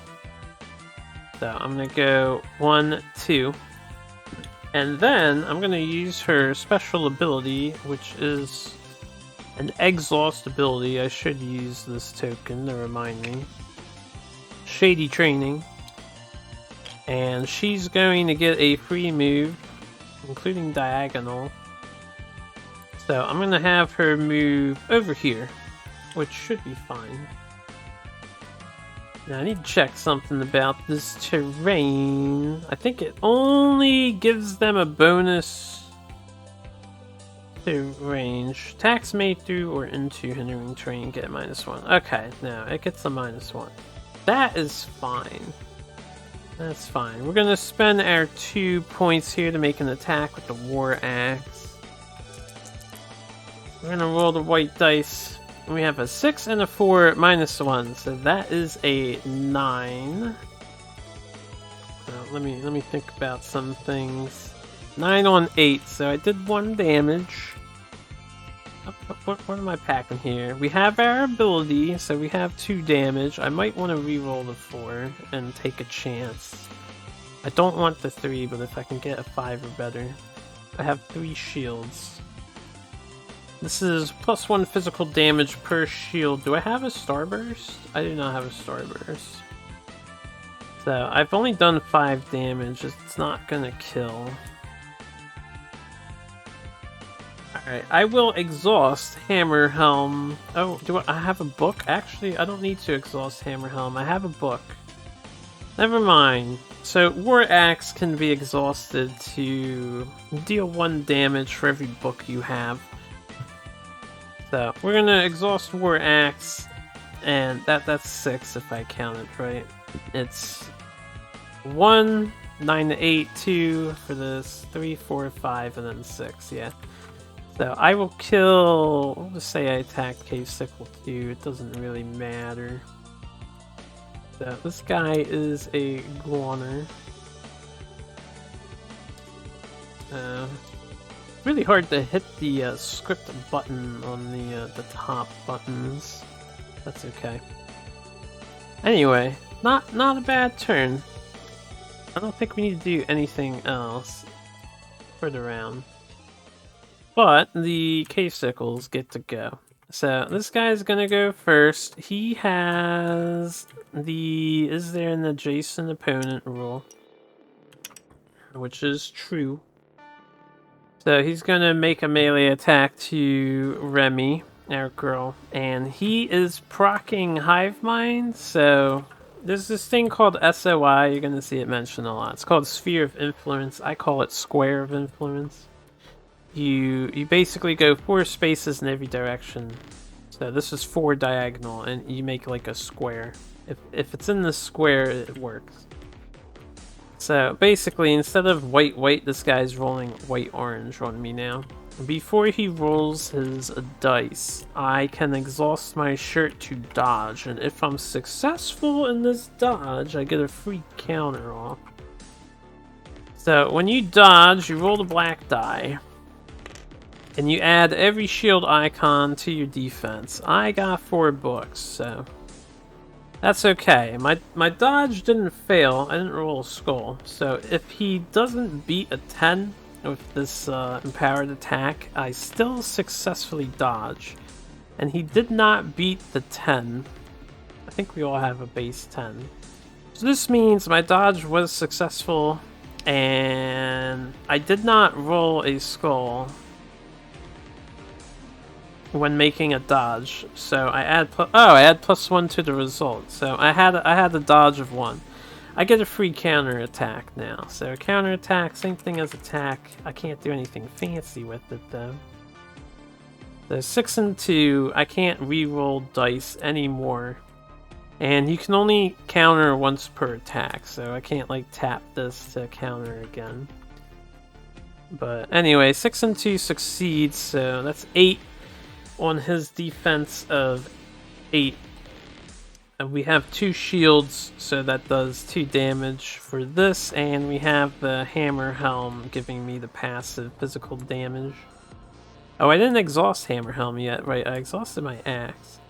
So I'm going to go 1, 2. And then I'm going to use her special ability, which is an exhaust ability. I should use this token to remind me. Shady Training. And she's going to get a free move, including diagonal. So I'm going to have her move over here, which should be fine. Now I need to check something about this terrain. I think it only gives them a bonus to range. Attacks made through or into hindering terrain get -1. Okay, now it gets a -1. That is fine. That's fine. We're gonna spend our 2 points here to make an attack with the War Axe. We're gonna roll the white dice. We have a 6 and a 4 -1, so that is a 9. Let me think about some things. 9 on 8, so I did 1 damage. What am I packing here? We have our ability, so we have 2 damage. I might want to re-roll the 4 and take a chance. I don't want the 3, but if I can get a 5 or better. I have 3 shields. This is +1 physical damage per shield. Do I have a Starburst? I do not have a Starburst. So, I've only done 5 damage. It's not gonna kill. Alright, I will exhaust Hammer Helm. Oh, do I have a book? Actually, I don't need to exhaust Hammer Helm. I have a book. Never mind. So, War Axe can be exhausted to deal 1 damage for every book you have. So, we're gonna exhaust War Axe, and that's 6 if I count it right. It's 1, 9 to 8, 2 for this, 3, 4, 5, and then 6, yeah. So, I will kill, we'll just say I attack Cave Sickle 2, it doesn't really matter. So, this guy is a Guaner. Really hard to hit the script button on the top buttons. That's okay. Anyway, not a bad turn. I don't think we need to do anything else for the round. But the Cave Sickles get to go. So this guy's gonna go first. He has the is there an adjacent opponent rule, which is true. So he's gonna make a melee attack to Remy, our girl, and he is proccing Hive Mind. So there's this thing called SOI. You're gonna see it mentioned a lot. It's called Sphere of Influence. I call it Square of Influence. You basically go 4 spaces in every direction. So this is 4 diagonal, and you make like a square. If it's in the square, it works. So basically, instead of white, this guy's rolling white-orange on me now. Before he rolls his dice, I can exhaust my shirt to dodge, and if I'm successful in this dodge, I get a free counter off. So when you dodge, you roll the black die, and you add every shield icon to your defense. I got 4 books, so that's okay. My dodge didn't fail. I didn't roll a skull. So if he doesn't beat a 10 with this empowered attack, I still successfully dodge. And he did not beat the 10. I think we all have a base 10. So this means my dodge was successful, and I did not roll a skull when making a dodge, so I add I add +1 to the result. So I had a dodge of 1. I get a free counter attack now. So counter attack, same thing as attack. I can't do anything fancy with it though. So 6 and 2, I can't re-roll dice anymore. And you can only counter once per attack, so I can't like tap this to counter again. But anyway, 6 and 2 succeeds, so that's 8 on his defense of 8. And we have 2 shields, so that does 2 damage for this, and we have the hammer helm giving me the passive physical damage. Oh, I didn't exhaust hammer helm yet, right? I exhausted my axe.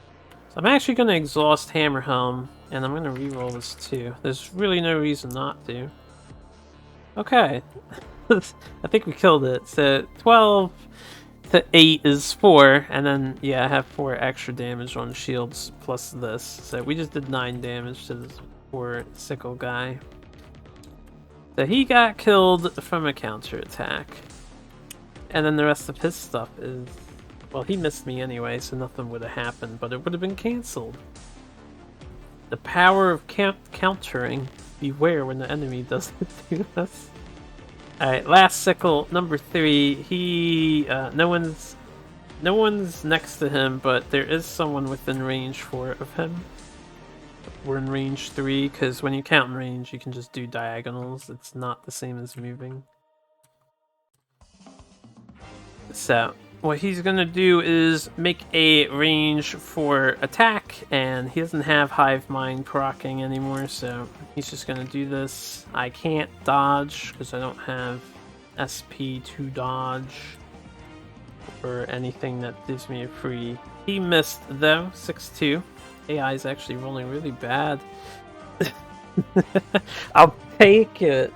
So I'm actually going to exhaust hammer helm, and I'm going to reroll this too. There's really no reason not to. Okay. I think we killed it. So 12 to 8 is 4, and then, yeah, I have 4 extra damage on shields plus this. So we just did 9 damage to this poor sickle guy. So he got killed from a counterattack. And then the rest of his stuff is... Well, he missed me anyway, so nothing would have happened, but it would have been cancelled. The power of countering. Beware when the enemy doesn't do this. Alright, last sickle, number 3. He... no one's next to him, but there is someone within range 4 of him. We're in range 3, because when you count in range, you can just do diagonals. It's not the same as moving. So, what he's gonna do is make a range for attack, and he doesn't have Hive Mind proccing anymore, so he's just gonna do this. I can't dodge, because I don't have SP to dodge, or anything that gives me a free. He missed, though, 6-2. AI is actually rolling really bad. I'll take it.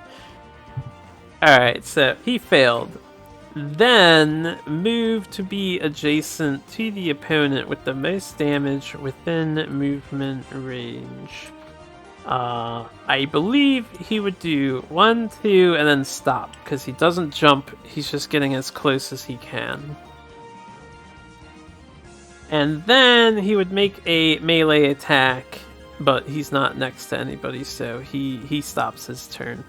Alright, so he failed. Then move to be adjacent to the opponent with the most damage within movement range. I believe he would do 1, 2, and then stop, because he doesn't jump, he's just getting as close as he can. And then he would make a melee attack, but he's not next to anybody, so he stops his turn.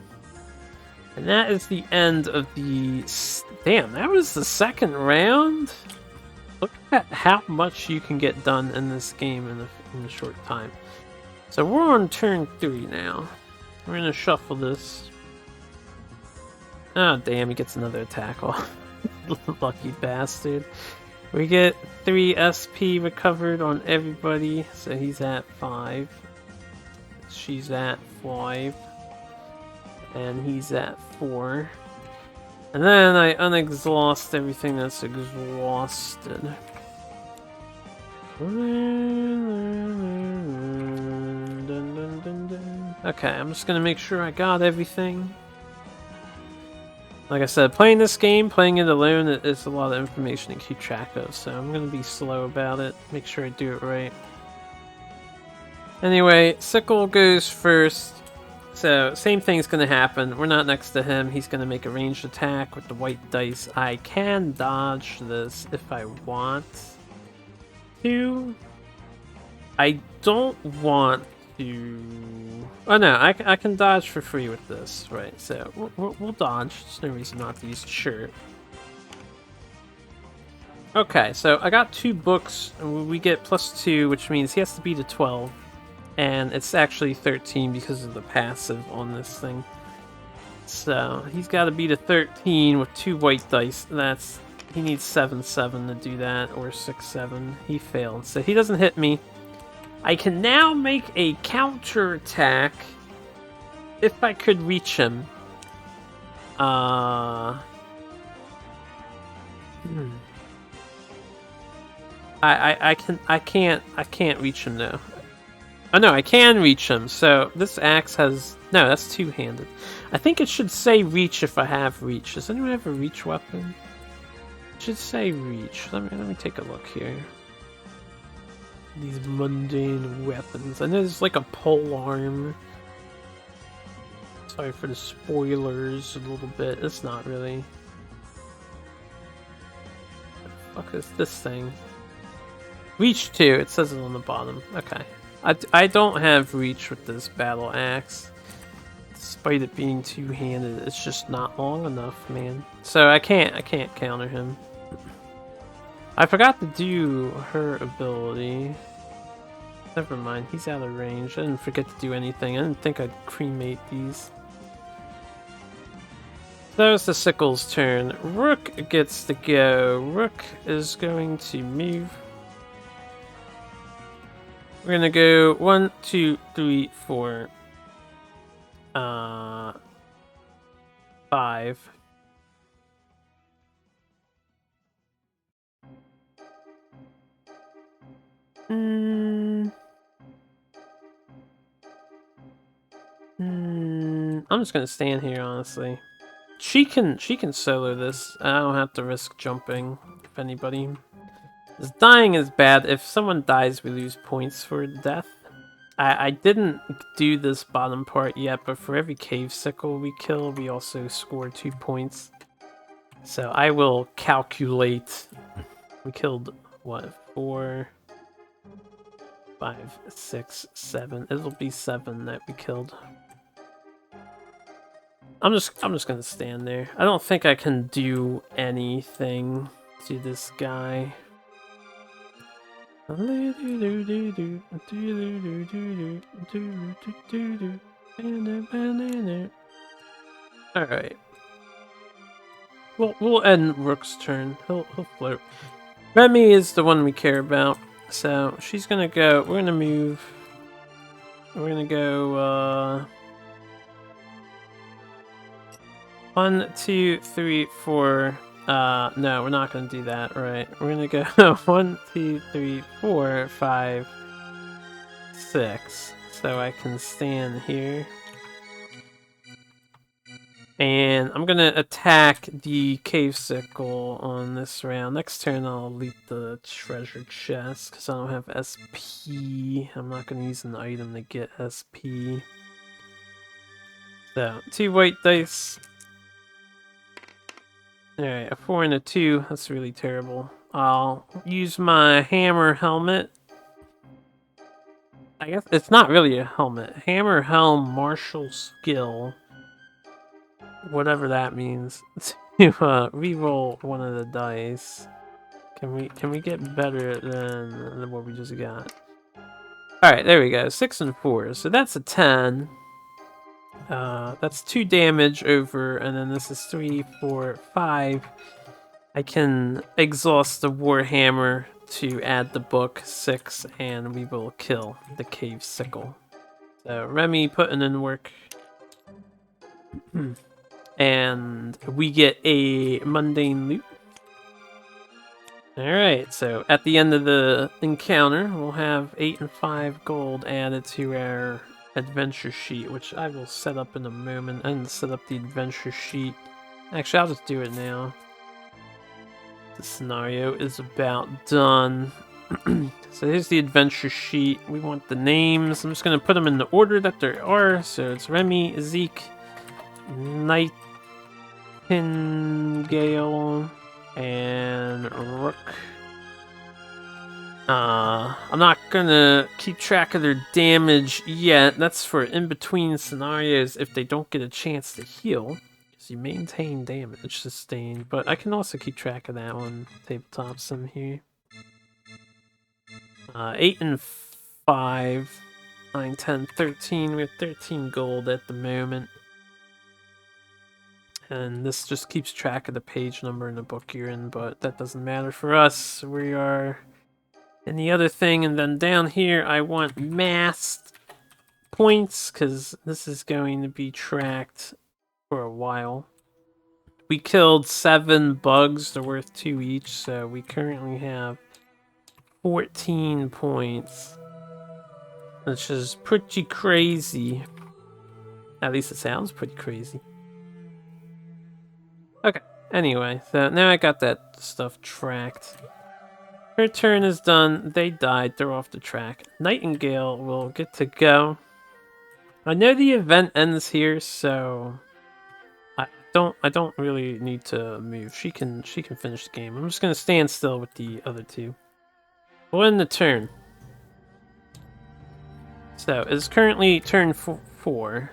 And that is the end of the... Damn, that was the second round? Look at how much you can get done in this game in a short time. So we're on turn 3 now. We're going to shuffle this. Oh, damn, he gets another attack off. Lucky bastard. We get 3 SP recovered on everybody, so he's at 5. She's at 5. And he's at 4. And then I unexhaust everything that's exhausted. Okay, I'm just gonna make sure I got everything. Like I said, playing this game, playing it alone, it's a lot of information to keep track of, so I'm gonna be slow about it, make sure I do it right. Anyway, Sickle goes first. So, same thing's gonna happen. We're not next to him. He's gonna make a ranged attack with the white dice. I can dodge this if I want to. I don't want to... Oh no, I can dodge for free with this, right? So, we'll dodge. There's no reason not to use the shirt. Okay, so I got 2 books. We get +2, which means he has to beat a 12. And it's actually 13 because of the passive on this thing. So he's got to beat a 13 with 2 white dice. He needs 7-7 to do that, or 6-7. He failed, so he doesn't hit me. I can now make a counter attack if I could reach him. I can't reach him though. Oh no, I can reach him, so this axe has... No, that's two-handed. I think it should say reach if I have reach. Does anyone have a reach weapon? It should say reach. Let me take a look here. These mundane weapons. I know there's like a pole arm. Sorry for the spoilers a little bit. It's not really. What the fuck is this thing? Reach 2, it says it on the bottom. Okay. I don't have reach with this battle axe. Despite it being two-handed, it's just not long enough, man. So I can't counter him. I forgot to do her ability. Never mind, he's out of range. I didn't forget to do anything. I didn't think I'd cremate these. That was the Sickle's turn. Rook gets to go. Rook is going to move. We're gonna go 1, 2, 3, 4. 5. I'm just gonna stand here, honestly. She can solo this. I don't have to risk jumping, if anybody. This dying is bad. If someone dies, we lose points for death. I didn't do this bottom part yet, but for every cave sickle we kill, we also score 2 points. So I will calculate. We killed, what, 4, 5, 6, 7. It'll be 7 that we killed. I'm just gonna stand there. I don't think I can do anything to this guy. Alright. We'll end Rook's turn. He'll float. Remy is the one we care about. So she's gonna go. We're gonna move. We're gonna go 1, 2, 3, 4. No, we're not gonna do that, right? We're gonna go 1, 2, 3, 4, 5, 6. So I can stand here. And I'm gonna attack the cave sickle on this round. Next turn I'll loot the treasure chest because I don't have SP. I'm not gonna use an item to get SP. So 2 white dice. Alright, a 4 and a 2. That's really terrible. I'll use my hammer helmet. I guess it's not really a helmet. Hammer helm martial skill. Whatever that means. To re-roll one of the dice. Can we get better than what we just got? Alright, there we go. 6 and 4. So that's a 10. That's 2 damage over, and then this is 3, 4, 5. I can exhaust the Warhammer to add the book 6, and we will kill the cave sickle. So Remy putting in work. And we get a mundane loot. Alright, so at the end of the encounter, we'll have 8 and 5 gold added to our adventure sheet, which I will set up in a moment. I didn't set up the adventure sheet. Actually, I'll just do it now. The scenario is about done. So here's the adventure sheet. We want the names. I'm just going to put them in the order that there are. So it's Remy, Zeke, Nightingale, and Rook. I'm not gonna keep track of their damage yet. That's for in-between scenarios if they don't get a chance to heal. Because you maintain damage sustained. But I can also keep track of that one. Tabletop sim here. 8 and 5. 9, 10, 13. We have 13 gold at the moment. And this just keeps track of the page number in the book you're in, but that doesn't matter for us. We are in the other thing, and then down here I want massed points, because this is going to be tracked for a while. We killed 7 bugs, they're worth 2 each, so we currently have 14 points. Which is pretty crazy. At least it sounds pretty crazy. Okay, anyway, so now I got that stuff tracked. Her turn is done. They died. They're off the track. Nightingale will get to go. I know the event ends here, so I don't really need to move. She can finish the game. I'm just gonna stand still with the other 2. We'll end the turn. So it's currently turn 4,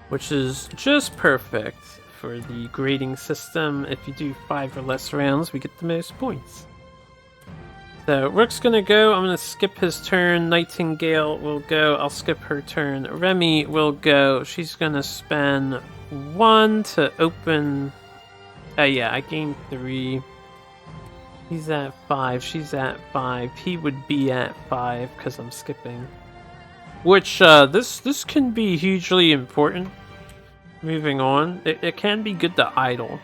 which is just perfect for the grading system. If you do 5 or less rounds, we get the most points. So Rook's gonna go. I'm gonna skip his turn. Nightingale will go. I'll skip her turn. Remy will go. She's gonna spend 1 to open. Yeah, I gained 3. He's at 5. She's at 5. He would be at 5 because I'm skipping. Which this can be hugely important. Moving on, it can be good to idle.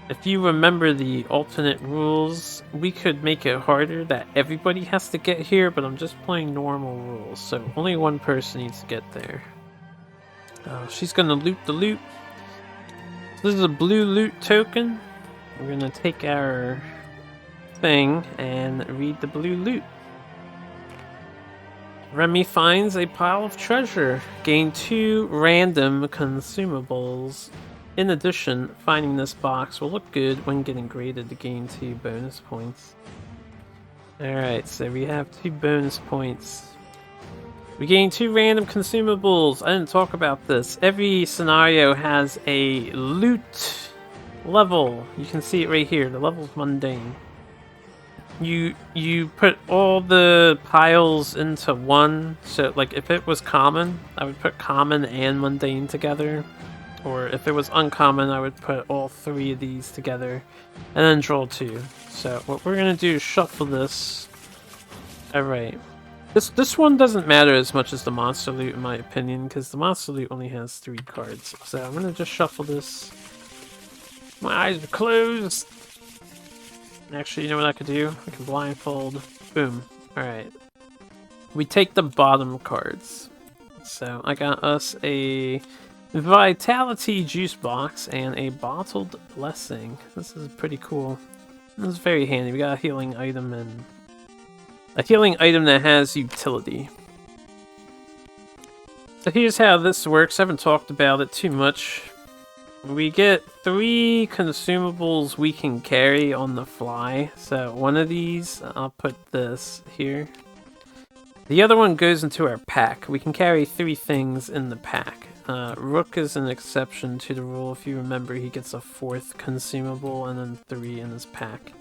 If you remember the alternate rules, we could make it harder that everybody has to get here, but I'm just playing normal rules, so only one person needs to get there. She's gonna loot the loot. So this is a blue loot token. We're gonna take our thing and read the blue loot. Remy finds a pile of treasure. Gain 2 random consumables. In addition, finding this box will look good when getting graded to gain 2 bonus points. Alright, so we have 2 bonus points. We gain 2 random consumables. I didn't talk about this. Every scenario has a loot level. You can see it right here. The level's mundane. You put all the piles into one. So like if it was common, I would put common and mundane together. Or if it was uncommon, I would put all 3 of these together and then draw 2. So what we're gonna do is shuffle this. Alright. This one doesn't matter as much as the monster loot in my opinion, because the monster loot only has 3 cards. So I'm gonna just shuffle this. My eyes are closed. Actually, you know what I could do? I can blindfold. Boom. Alright. We take the bottom cards. So I got us a Vitality Juice Box and a Bottled Blessing. This is pretty cool. This is very handy. We got a healing item and a healing item that has utility. So here's how this works. I haven't talked about it too much. We get 3 consumables we can carry on the fly. So one of these, I'll put this here. The other one goes into our pack. We can carry 3 things in the pack. Rook is an exception to the rule. If you remember, he gets a 4th consumable and then 3 in his pack.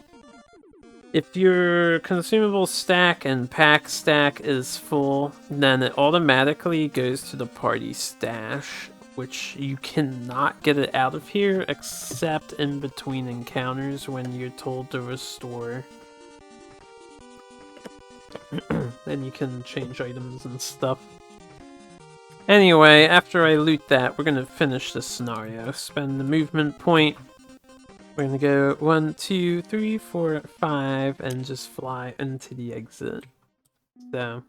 If your consumable stack and pack stack is full, then it automatically goes to the party stash, which you cannot get it out of here except in between encounters when you're told to restore. Then you can change items and stuff. Anyway, after I loot that, we're gonna finish this scenario. Spend the movement point. We're gonna go 1, 2, 3, 4, 5, and just fly into the exit. So,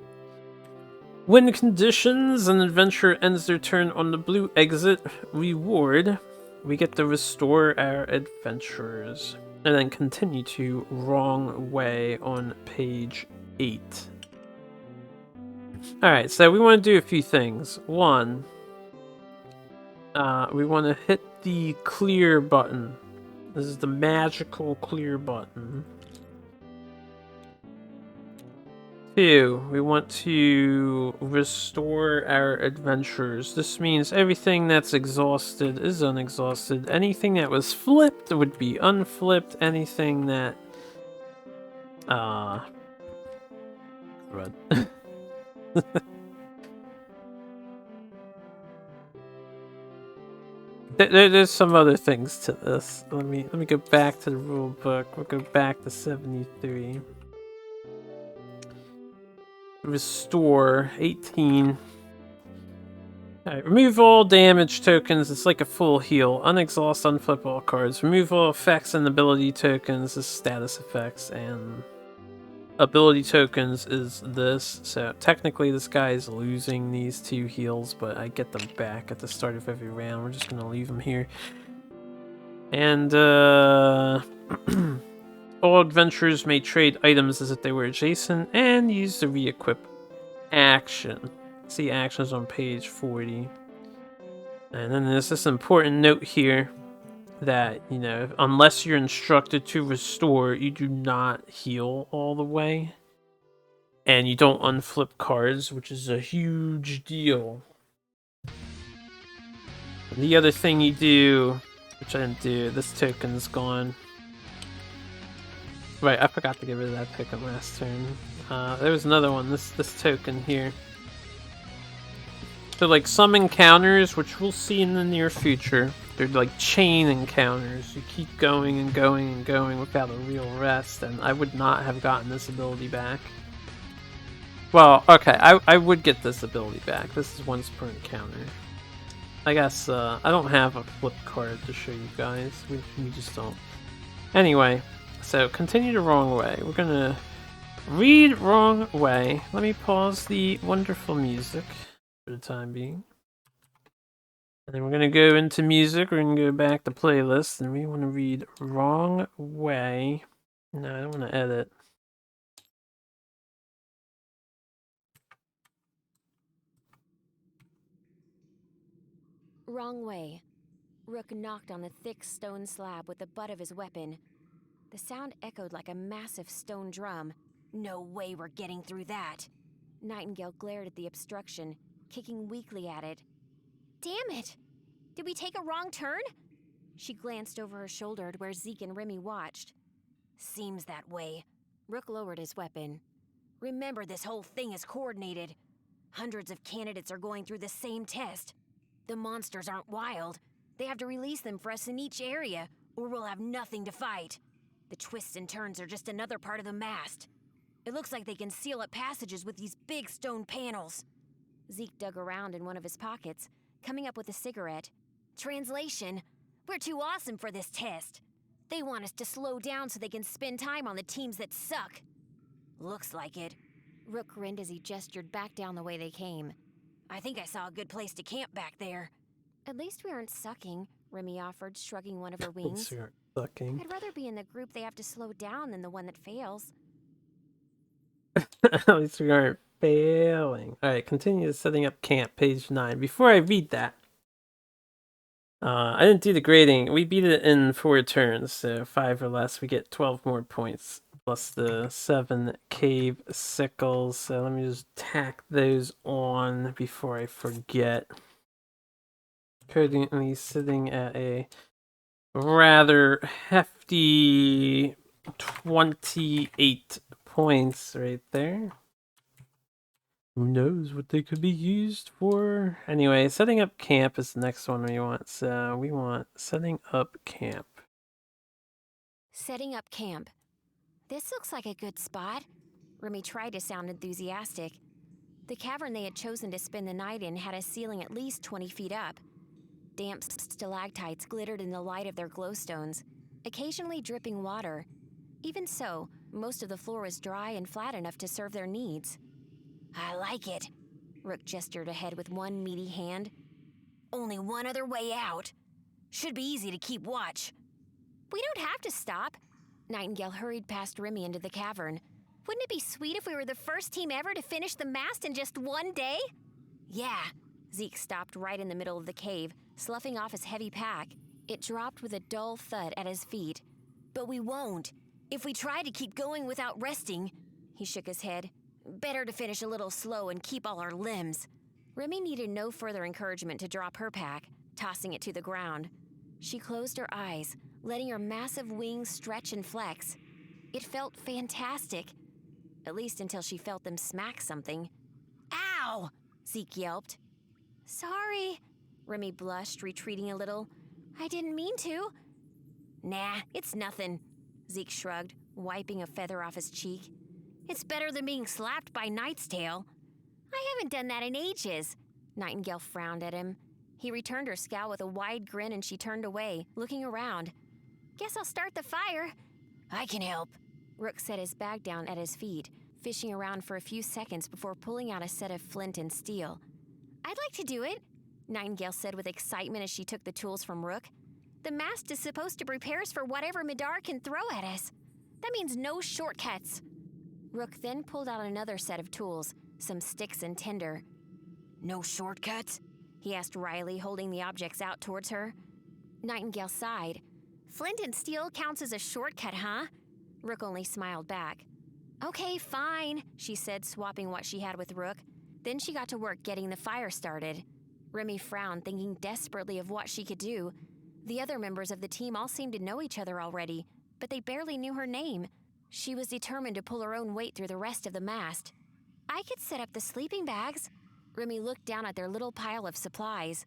win conditions, an adventurer ends their turn on the blue exit. Reward, we get to restore our adventurers, and then continue to wrong way on page 8. Alright, so we want to do a few things. 1, we want to hit the clear button. This is the magical clear button. 2, we want to restore our adventurers. This means everything that's exhausted is unexhausted. Anything that was flipped would be unflipped. Anything that... There's some other things to this. Let me go back to the rule book. We'll go back to 73. Restore 18. Alright, remove all damage tokens. It's like a full heal. Unexhaust, unflip all cards. Remove all effects and ability tokens. This is status effects, and ability tokens is this. So technically this guy is losing these 2 heals, but I get them back at the start of every round. We're just gonna leave them here. And all adventurers may trade items as if they were adjacent and use the re-equip action. See actions on page 40. And then there's this important note here that, you know, unless you're instructed to restore, you do not heal all the way. And you don't unflip cards, which is a huge deal. The other thing you do, which I didn't do, this token's gone. Right, I forgot to get rid of that token last turn. There was another one, this token here. So like some encounters, which we'll see in the near future, they're like chain encounters. You keep going and going and going without a real rest, and I would not have gotten this ability back. Well, okay, I would get this ability back. This is once per encounter. I guess, I don't have a flip card to show you guys. We just don't. Anyway, so continue the wrong way. We're gonna read wrong way. Let me pause the wonderful music for the time being. And then we're gonna go into music. We're gonna go back to playlist, and we want to read wrong way. No, I don't want to edit. Wrong way. Rook knocked on the thick stone slab with the butt of his weapon. The sound echoed like a massive stone drum. No way we're getting through that. Nightingale glared at the obstruction, kicking weakly at it. Damn it! Did we take a wrong turn? She glanced over her shoulder at where Zeke and Remy watched. Seems that way. Rook lowered his weapon. Remember, this whole thing is coordinated. Hundreds of candidates are going through the same test. The monsters aren't wild. They have to release them for us in each area, or we'll have nothing to fight. The twists and turns are just another part of the mast. It looks like they can seal up passages with these big stone panels. Zeke dug around in one of his pockets, coming up with a cigarette. Translation: we're too awesome for this test. They want us to slow down so they can spend time on the teams that suck. Looks like it. Rook grinned as he gestured back down the way they came. I think I saw a good place to camp back there. At least we aren't sucking, Remy offered, shrugging one of her wings. Sucking. I'd rather be in the group they have to slow down than the one that fails. At least we aren't failing. Alright, continue setting up camp, page 9. Before I read that, I didn't do the grading. We beat it in 4 turns, so 5 or less, we get 12 more points. Plus the 7 cave sickles. So let me just tack those on before I forget. Currently sitting at a rather hefty 28 points right there. Who knows what they could be used for? Anyway, setting up camp is the next one we want. So we want setting up camp. Setting up camp. This looks like a good spot. Remy tried to sound enthusiastic. The cavern they had chosen to spend the night in had a ceiling at least 20 feet up. Damp stalactites glittered in the light of their glowstones, occasionally dripping water. Even so, most of the floor was dry and flat enough to serve their needs. I like it. Rook gestured ahead with one meaty hand. Only one other way out. Should be easy to keep watch. We don't have to stop. Nightingale hurried past Remy into the cavern. Wouldn't it be sweet if we were the first team ever to finish the mast in just one day? Yeah. Zeke stopped right in the middle of the cave, sloughing off his heavy pack. It dropped with a dull thud at his feet. But we won't. If we try to keep going without resting, he shook his head. Better to finish a little slow and keep all our limbs. Remy needed no further encouragement to drop her pack, tossing it to the ground. She closed her eyes, letting her massive wings stretch and flex. It felt fantastic. At least until she felt them smack something. Ow! Zeke yelped. Sorry, Remy blushed, retreating a little. I didn't mean to. Nah, it's nothing, Zeke shrugged, wiping a feather off his cheek. It's better than being slapped by Knight's Tail. I haven't done that in ages. Nightingale frowned at him. He returned her scowl with a wide grin and she turned away, looking around. Guess I'll start the fire. I can help. Rook set his bag down at his feet, fishing around for a few seconds before pulling out a set of flint and steel. I'd like to do it, Nightingale said with excitement as she took the tools from Rook. The mast is supposed to prepare us for whatever Middara can throw at us. That means no shortcuts. Rook then pulled out another set of tools, some sticks and tinder. No shortcuts? He asked wryly, holding the objects out towards her. Nightingale sighed. Flint and steel counts as a shortcut, huh? Rook only smiled back. Okay, fine, she said, swapping what she had with Rook. Then she got to work getting the fire started. Remy frowned, thinking desperately of what she could do. The other members of the team all seemed to know each other already, but they barely knew her name. She was determined to pull her own weight through the rest of the mast. I could set up the sleeping bags. Remy looked down at their little pile of supplies.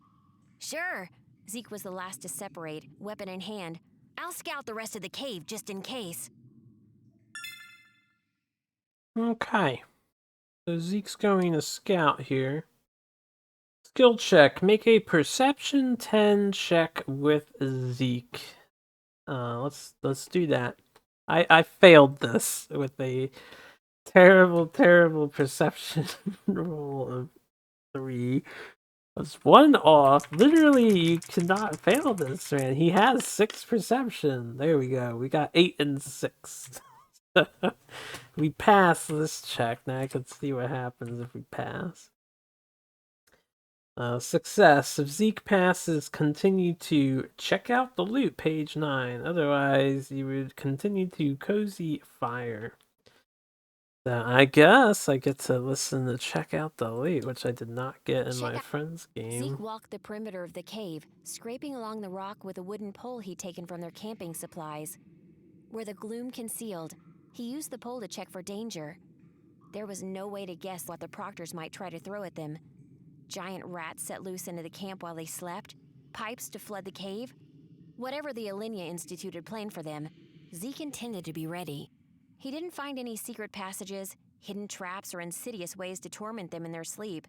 Sure. Zeke was the last to separate, weapon in hand. I'll scout the rest of the cave just in case. Okay. So Zeke's going to scout here. Skill check. Make a perception 10 check with Zeke. Let's do that. I failed this with a terrible perception roll of 3. Was 1 off. Literally, you cannot fail this, man. He has 6 perception. There we go. We got 8 and 6. We pass this check. Now I can see what happens if we pass. Success. If Zeke passes, continue to check out the loot, page 9. Otherwise, you would continue to cozy fire. So I guess I get to listen to check out the loot, which I did not get in my friend's game. Zeke walked the perimeter of the cave, scraping along the rock with a wooden pole he'd taken from their camping supplies. Where the gloom concealed, he used the pole to check for danger. There was no way to guess what the proctors might try to throw at them. Giant rats set loose into the camp while they slept? Pipes to flood the cave? Whatever the Alinea Institute had planned for them, Zeke intended to be ready. He didn't find any secret passages, hidden traps, or insidious ways to torment them in their sleep.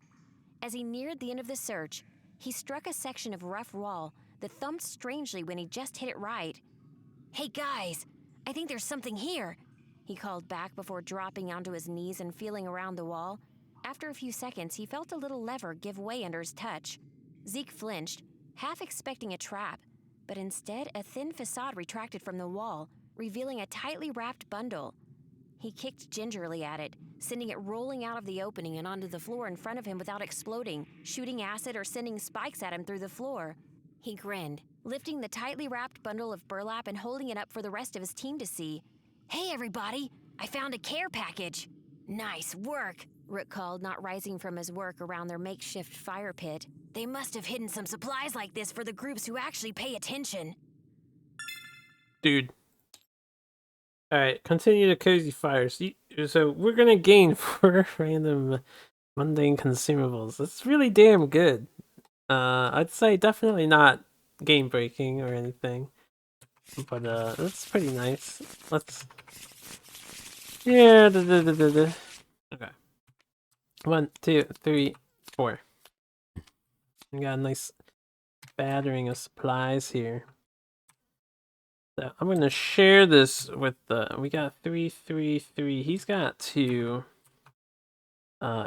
As he neared the end of the search, he struck a section of rough wall that thumped strangely when he just hit it right. Hey guys, I think there's something here, he called back before dropping onto his knees and feeling around the wall. After a few seconds, he felt a little lever give way under his touch. Zeke flinched, half expecting a trap, but instead a thin facade retracted from the wall, revealing a tightly wrapped bundle. He kicked gingerly at it, sending it rolling out of the opening and onto the floor in front of him without exploding, shooting acid or sending spikes at him through the floor. He grinned, lifting the tightly wrapped bundle of burlap and holding it up for the rest of his team to see. Hey everybody, I found a care package. Nice work, Rook called, not rising from his work around their makeshift fire pit. They must have hidden some supplies like this for the groups who actually pay attention. Dude. Alright, continue to cozy fire. So we're gonna gain 4 random mundane consumables. That's really damn good. I'd say definitely not game breaking or anything. But that's pretty nice. Let's Okay. 1, 2, 3, 4. We got a nice battering of supplies here. So I'm gonna share this with we got 3, 3, 3. He's got 2.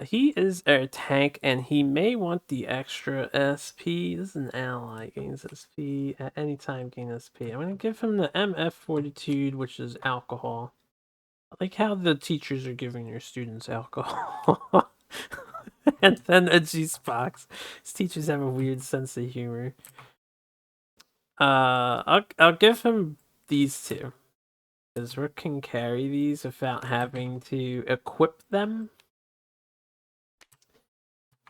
He is our tank, and he may want the extra SP. This is an ally, gains SP at any time, gain SP. I'm gonna give him the MF Fortitude, which is alcohol. I like how the teachers are giving their students alcohol. And then a G-Spox. These teachers have a weird sense of humor. I'll give him these 2. Because Rook can carry these without having to equip them.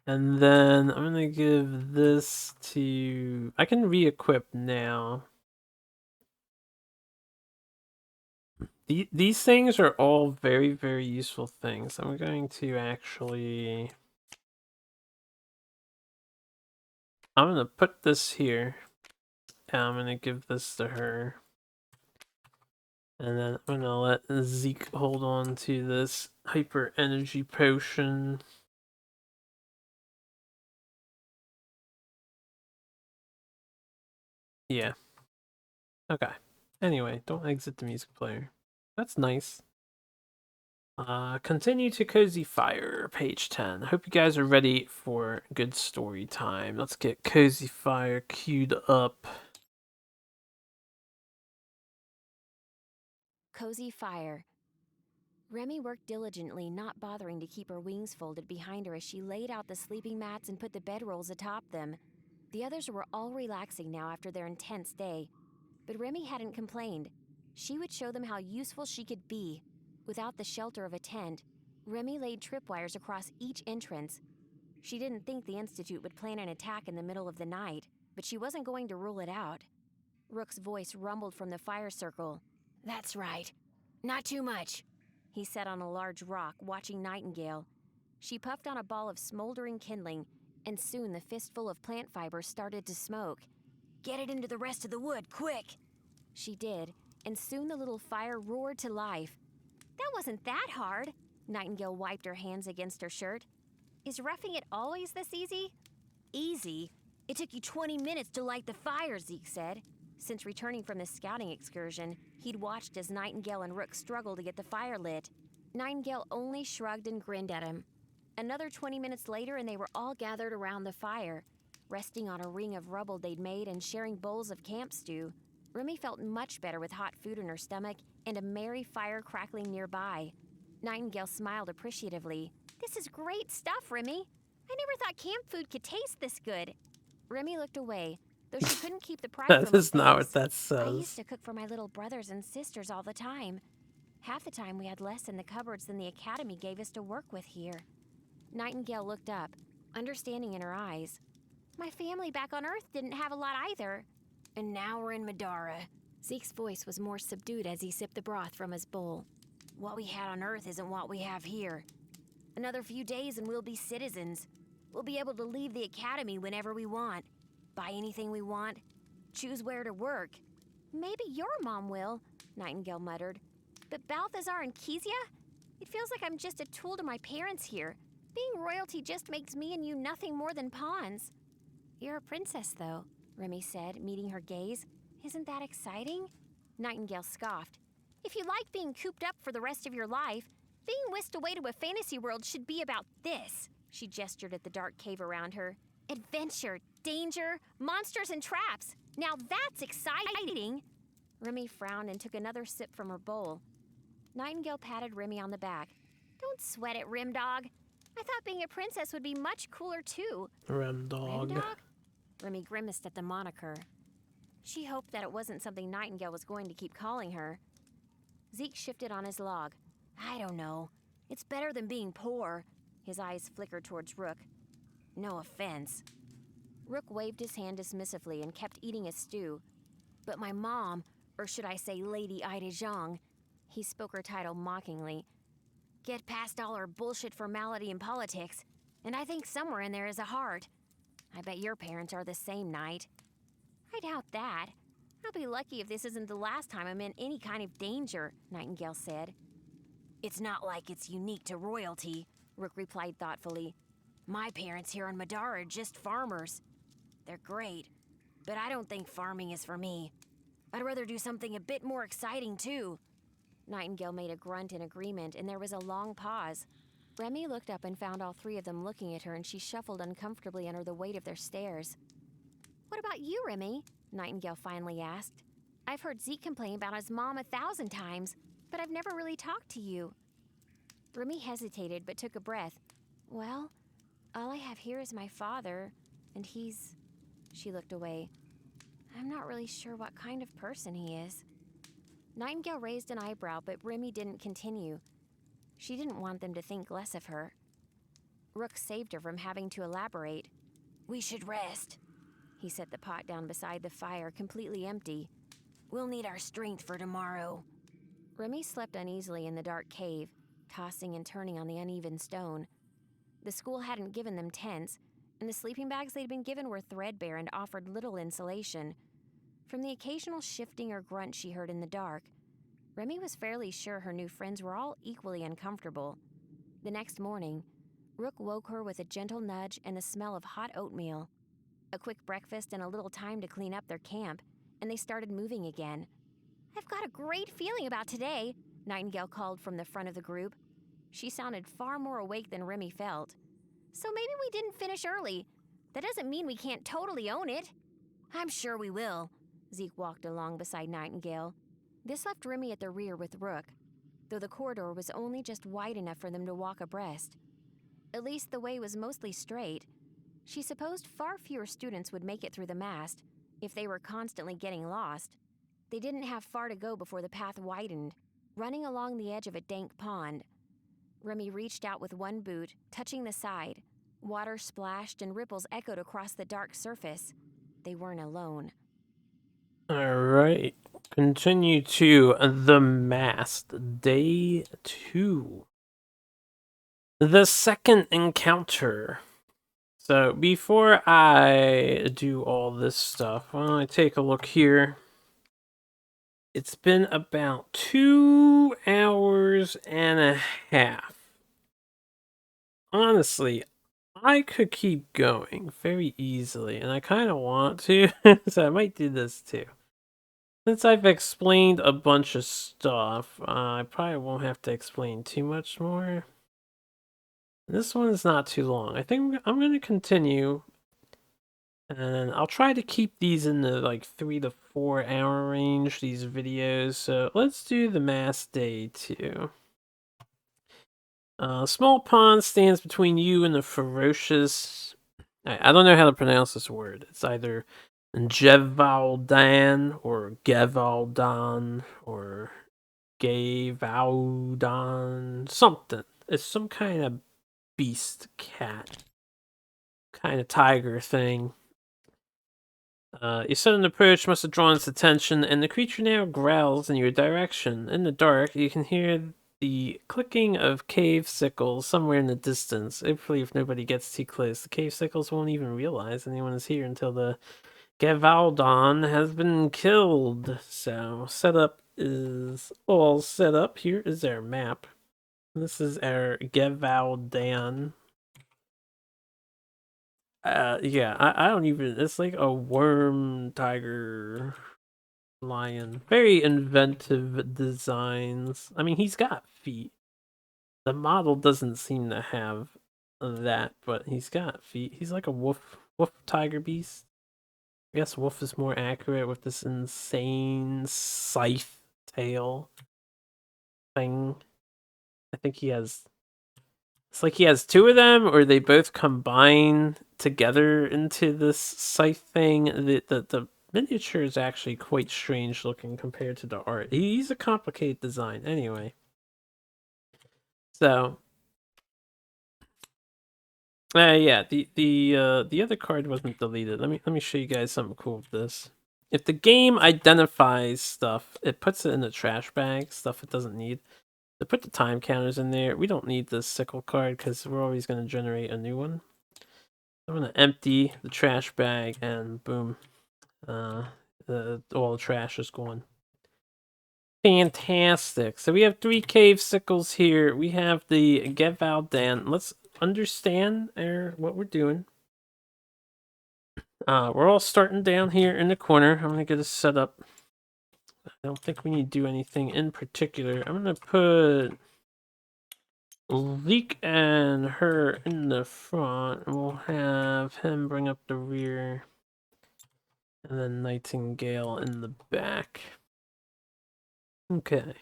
And then I'm gonna give this to... I can re-equip now. These things are all very useful things. I'm going to actually... I'm gonna put this here. And I'm gonna give this to her. And then I'm gonna let Zeke hold on to this hyper energy potion. Yeah. Okay. Anyway, don't exit the music player. That's nice. Continue to cozy fire, page 10. I hope you guys are ready for good story time. Let's get cozy fire queued up. Cozy fire. Remy worked diligently, not bothering to keep her wings folded behind her as she laid out the sleeping mats and put the bedrolls atop them. The others were all relaxing now after their intense day. But Remy hadn't complained. She would show them how useful she could be. Without the shelter of a tent, Remy laid tripwires across each entrance. She didn't think the Institute would plan an attack in the middle of the night, but she wasn't going to rule it out. Rook's voice rumbled from the fire circle. "That's right. Not too much," he said on a large rock, watching Nightingale. She puffed on a ball of smoldering kindling, and soon the fistful of plant fibers started to smoke. "Get it into the rest of the wood, quick!" She did, and soon the little fire roared to life. "That wasn't that hard." Nightingale wiped her hands against her shirt. "Is roughing it always this easy?" "Easy? It took you 20 minutes to light the fire," Zeke said. Since returning from the scouting excursion, he'd watched as Nightingale and Rook struggled to get the fire lit. Nightingale only shrugged and grinned at him. Another 20 minutes later, and they were all gathered around the fire, resting on a ring of rubble they'd made and sharing bowls of camp stew. Remy felt much better with hot food in her stomach and a merry fire crackling nearby. Nightingale smiled appreciatively. "This is great stuff, Remy. I never thought camp food could taste this good." Remy looked away, though she couldn't keep the pride That from her is not what face. that "I used says. to cook for my little brothers and sisters all the time. Half the time we had less in the cupboards than the Academy gave us to work with here." Nightingale looked up, understanding in her eyes. "My family back on Earth didn't have a lot either." "And now we're in Middara." Zeke's voice was more subdued as he sipped the broth from his bowl. "What we had on Earth isn't what we have here. Another few days and we'll be citizens. We'll be able to leave the Academy whenever we want, buy anything we want, choose where to work." "Maybe your mom will," Nightingale muttered. "But Balthazar and Kezia? It feels like I'm just a tool to my parents here. Being royalty just makes me and you nothing more than pawns." "You're a princess, though," Remy said, meeting her gaze. "Isn't that exciting?" Nightingale scoffed. "If you like being cooped up for the rest of your life, being whisked away to a fantasy world should be about this." She gestured at the dark cave around her. "Adventure, danger, monsters, and traps. Now that's exciting." Remy frowned and took another sip from her bowl. Nightingale patted Remy on the back. "Don't sweat it, Rim Dog. I thought being a princess would be much cooler, too." Rim dog. "Rim Dog?" Remy grimaced at the moniker. She hoped that it wasn't something Nightingale was going to keep calling her. Zeke shifted on his log. "I don't know. It's better than being poor." His eyes flickered towards Rook. "No offense." Rook waved his hand dismissively and kept eating his stew. "But my mom, or should I say Lady Ida Zhang," he spoke her title mockingly, "get past all her bullshit formality and politics, and I think somewhere in there is a heart. I bet your parents are the same, Knight." "I doubt that. I'll be lucky if this isn't the last time I'm in any kind of danger," Nightingale said. "It's not like it's unique to royalty," Rook replied thoughtfully. "My parents here on Middara are just farmers. They're great, but I don't think farming is for me. I'd rather do something a bit more exciting, too." Nightingale made a grunt in agreement, and there was a long pause. Remy looked up and found all three of them looking at her, and she shuffled uncomfortably under the weight of their stares. "What about you, Remy?" Nightingale finally asked. "I've heard Zeke complain about his mom 1,000 times, but I've never really talked to you." Remy hesitated but took a breath. "Well, all I have here is my father, and he's..." She looked away. "I'm not really sure what kind of person he is." Nightingale raised an eyebrow, but Remy didn't continue. She didn't want them to think less of her. Rook saved her from having to elaborate. "We should rest." He set the pot down beside the fire, completely empty. "We'll need our strength for tomorrow." Remy slept uneasily in the dark cave, tossing and turning on the uneven stone. The school hadn't given them tents, and the sleeping bags they'd been given were threadbare and offered little insulation. From the occasional shifting or grunt she heard in the dark, Remy was fairly sure her new friends were all equally uncomfortable. The next morning, Rook woke her with a gentle nudge and the smell of hot oatmeal. A quick breakfast and a little time to clean up their camp, and they started moving again. "I've got a great feeling about today," Nightingale called from the front of the group. She sounded far more awake than Remy felt. "So maybe we didn't finish early. That doesn't mean we can't totally own it." "I'm sure we will." Zeke walked along beside Nightingale. This left Remy at the rear with Rook, though the corridor was only just wide enough for them to walk abreast. At least the way was mostly straight. She supposed far fewer students would make it through the mast, if they were constantly getting lost. They didn't have far to go before the path widened, running along the edge of a dank pond. Remy reached out with one boot, touching the side, Water splashed and ripples echoed across the dark surface. They weren't alone. Alright. Continue to The Mast, Day 2. The second encounter. So before I do all this stuff, why don't I take a look here? It's been about 2 hours and a half. Honestly, I could keep going very easily, and I kind of want to, so I might do this too. Since I've explained a bunch of stuff, I probably won't have to explain too much more. This one is not too long. I think I'm going to continue, and I'll try to keep these in the like 3 to 4 hour range, these videos. So let's do the mass day 2. Small pond stands between you and the ferocious... I don't know how to pronounce this word. It's either gevauden or gevauden or gevauden something. It's some kind of beast cat, kind of tiger thing. Your sudden approach must have drawn its attention, and the creature now growls in your direction. In the dark, you can hear the clicking of cave sickles somewhere in the distance. Hopefully, if nobody gets too close, the cave sickles won't even realize anyone is here until the gevauden has been killed. So, setup is all set up. Here is our map. This is our gevauden. Yeah, I don't even... It's like a worm, tiger, lion. Very inventive designs. I mean, he's got feet. The model doesn't seem to have that, but he's got feet. He's like a wolf tiger beast. I guess wolf is more accurate with this insane scythe tail thing. I think he has... It's like he has 2 of them, or they both combine together into this scythe thing. The miniature is actually quite strange looking compared to the art. He's a complicated design, anyway. So, yeah, the other card wasn't deleted. Let me show you guys something cool with this. If the game identifies stuff, it puts it in the trash bag, stuff it doesn't need. To put the time counters in there, we don't need this sickle card because we're always going to generate a new one. I'm going to empty the trash bag and boom, all the trash is gone. Fantastic. So we have 3 cave sickles here. We have the gevauden. Let's understand what we're doing. We're all starting down here in the corner. I'm going to get a setup. I don't think we need to do anything in particular. I'm going to put Leek and her in the front, and we'll have him bring up the rear, and then Nightingale in the back. Okay.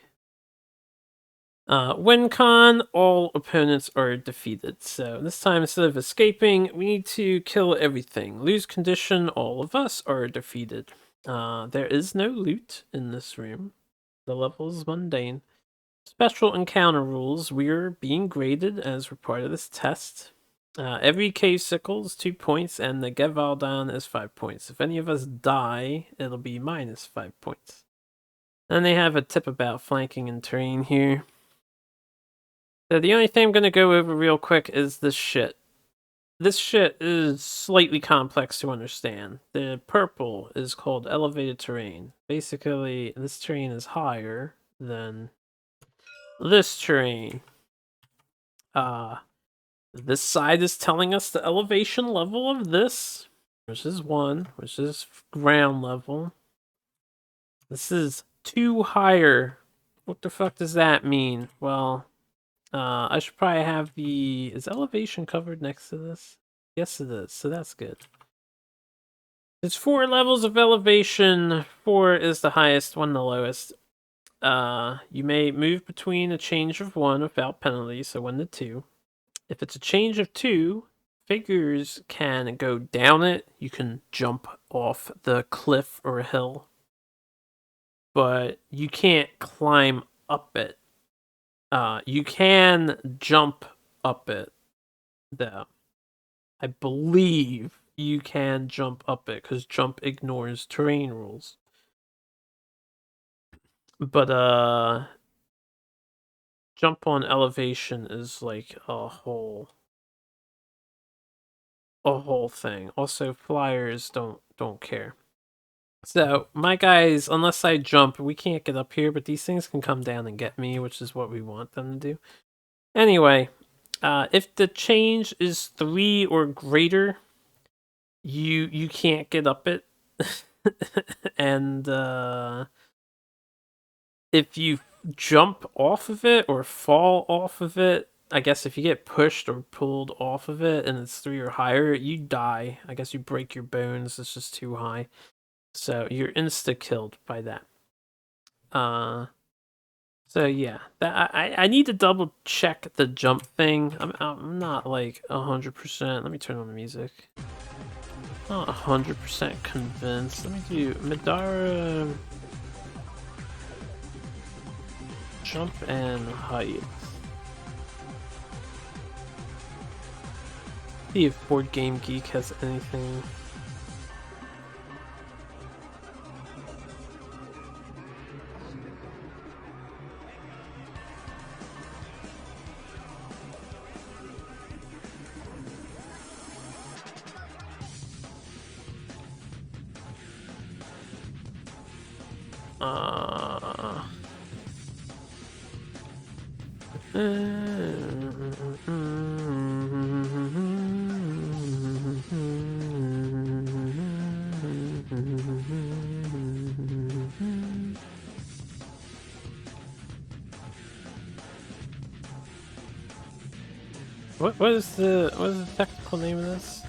Win con, all opponents are defeated. So this time, instead of escaping, we need to kill everything. Lose condition, all of us are defeated. There is no loot in this room. The level is mundane. Special encounter rules. We're being graded as we're part of this test. Every cave sickle is 2 points, and the gevauden is 5 points. If any of us die, it'll be minus 5 points. And they have a tip about flanking and terrain here. So the only thing I'm going to go over real quick is this shit. This shit is slightly complex to understand. The purple is called elevated terrain. Basically, this terrain is higher than this terrain. This side is telling us the elevation level of this, which is 1, which is ground level. This is 2 higher. What the fuck does that mean? Well, I should probably have the... Is elevation covered next to this? Yes, it is, so that's good. It's 4 levels of elevation. 4 is the highest, 1 the lowest. You may move between a change of 1 without penalty, so 1 to 2. If it's a change of 2, figures can go down it. You can jump off the cliff or hill, but you can't climb up it. You can jump up it, though. I believe you can jump up it, because jump ignores terrain rules. But, jump on elevation is like a whole thing. Also, flyers don't care. So, my guys, unless I jump, we can't get up here, but these things can come down and get me, which is what we want them to do. Anyway, if the change is 3 or greater, you can't get up it. And if you jump off of it or fall off of it, I guess if you get pushed or pulled off of it and it's 3 or higher, you die. I guess you break your bones, it's just too high. So you're insta-killed by that. So yeah, that I need to double check the jump thing. I'm not like 100%. Let me turn on the music. Not 100% convinced. Let me do Middara jump and height. See if Board Game Geek has anything. What is the technical name of this?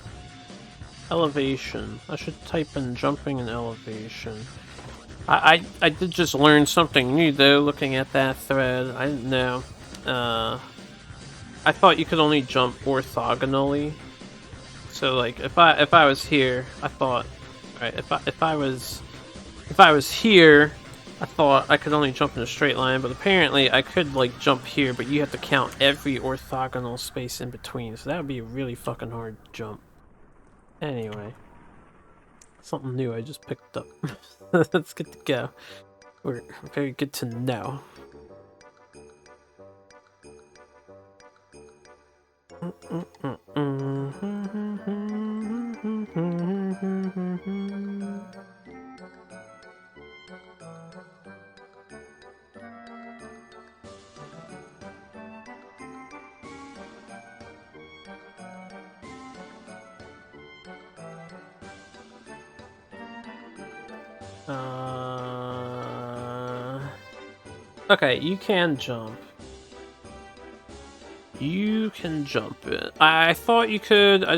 Elevation. I should type in jumping and elevation. I did just learn something new though, looking at that thread. I didn't know. I thought you could only jump orthogonally. So like if I was here, I thought, right, if I was here, I thought I could only jump in a straight line, but apparently I could like jump here, but you have to count every orthogonal space in between, so that would be a really fucking hard jump. Anyway. Something new I just picked up. That's good to go. We're very good to know. Okay, you can jump. You can jump it. I thought you could. I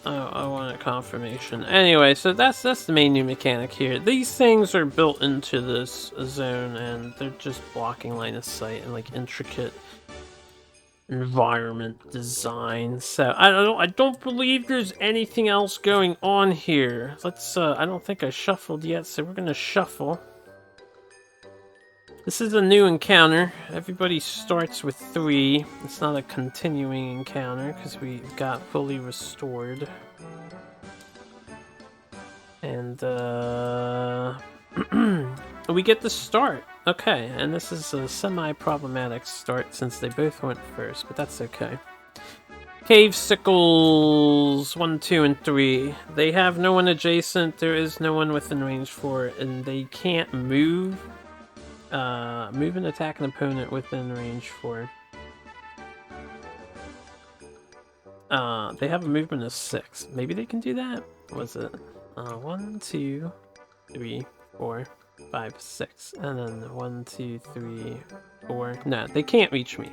wanted confirmation. Anyway, so that's the main new mechanic here. These things are built into this zone, and they're just blocking line of sight and like intricate environment design. So I don't believe there's anything else going on here. Let's. I don't think I shuffled yet, so we're gonna shuffle. This is a new encounter. Everybody starts with 3. It's not a continuing encounter because we got fully restored. And we get the start. Okay, and this is a semi-problematic start since they both went first, but that's okay. Cave Sickles 1, 2, and 3. They have no one adjacent. There is no one within range 4, and they can't move. Move and attack an opponent within range 4. They have a movement of 6. Maybe they can do that? What was it? 1, 2, 3, 4, 5, 6. And then 1, 2, 3, 4. No, they can't reach me.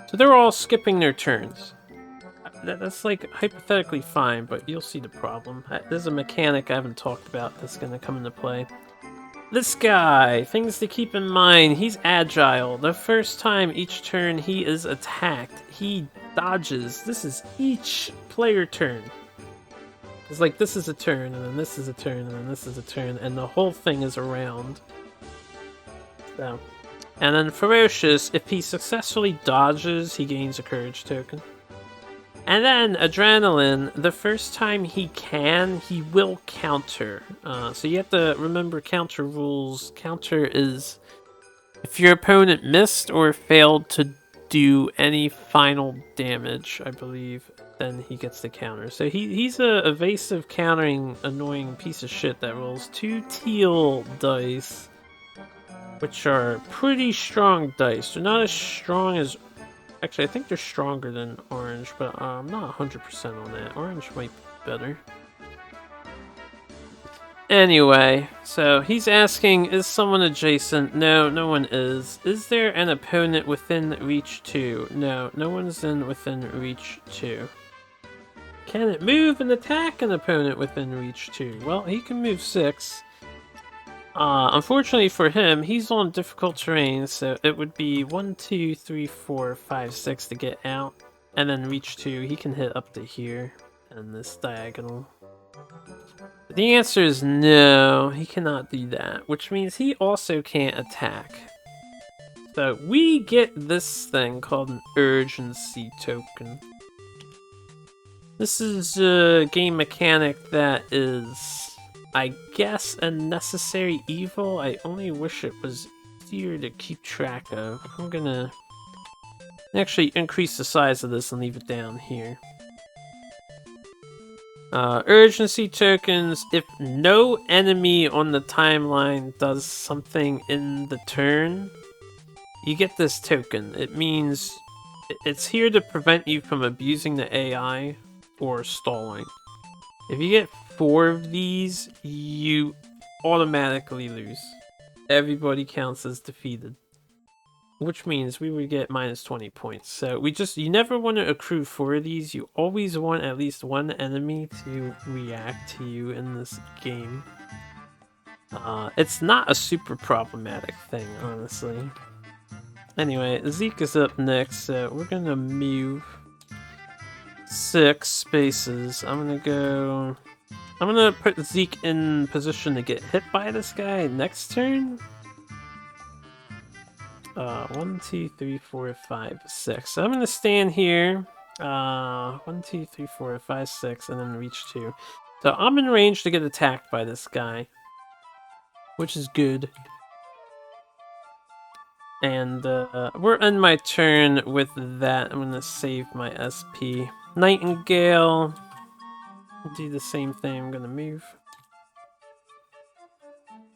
So they're all skipping their turns. That's like hypothetically fine, but you'll see the problem. There's a mechanic I haven't talked about that's going to come into play. This guy, things to keep in mind, he's agile. The first time each turn he is attacked, he dodges. This is each player turn. It's like this is a turn, and then this is a turn, and then this is a turn, and the whole thing is around. So, and then Ferocious, if he successfully dodges, he gains a courage token. And then Adrenaline, the first time he can, he will counter. So you have to remember counter rules. Counter is if your opponent missed or failed to do any final damage, I believe, then he gets the counter. So he's a evasive, countering, annoying piece of shit that rolls 2 teal dice, which are pretty strong dice. They're not as strong as... Actually, I think they're stronger than orange, but I'm not 100% on that. Orange might be better. Anyway, so he's asking, is someone adjacent? No, no one is. Is there an opponent within reach 2? No, no one's within reach 2. Can it move and attack an opponent within reach 2? Well, he can move 6. Unfortunately for him, he's on difficult terrain, so it would be 1, 2, 3, 4, 5, 6 to get out. And then reach 2, he can hit up to here, and this diagonal. The answer is no, he cannot do that, which means he also can't attack. So we get this thing called an urgency token. This is a game mechanic that is, I guess, a necessary evil. I only wish it was easier to keep track of. I'm gonna actually increase the size of this and leave it down here. Urgency tokens, if no enemy on the timeline does something in the turn, you get this token. It means it's here to prevent you from abusing the AI or stalling. If you get 4 of these, you automatically lose. Everybody counts as defeated. Which means we would get minus 20 points. So you never want to accrue 4 of these. You always want at least 1 enemy to react to you in this game. It's not a super problematic thing, honestly. Anyway, Zeke is up next, so we're gonna move 6 spaces. I'm gonna put Zeke in position to get hit by this guy next turn. 1, 2, 3, 4, 5, 6. So I'm gonna stand here. 1, 2, 3, 4, 5, 6, and then reach 2. So I'm in range to get attacked by this guy, which is good. And we're in my turn with that. I'm gonna save my SP. Nightingale. Do the same thing. I'm gonna move.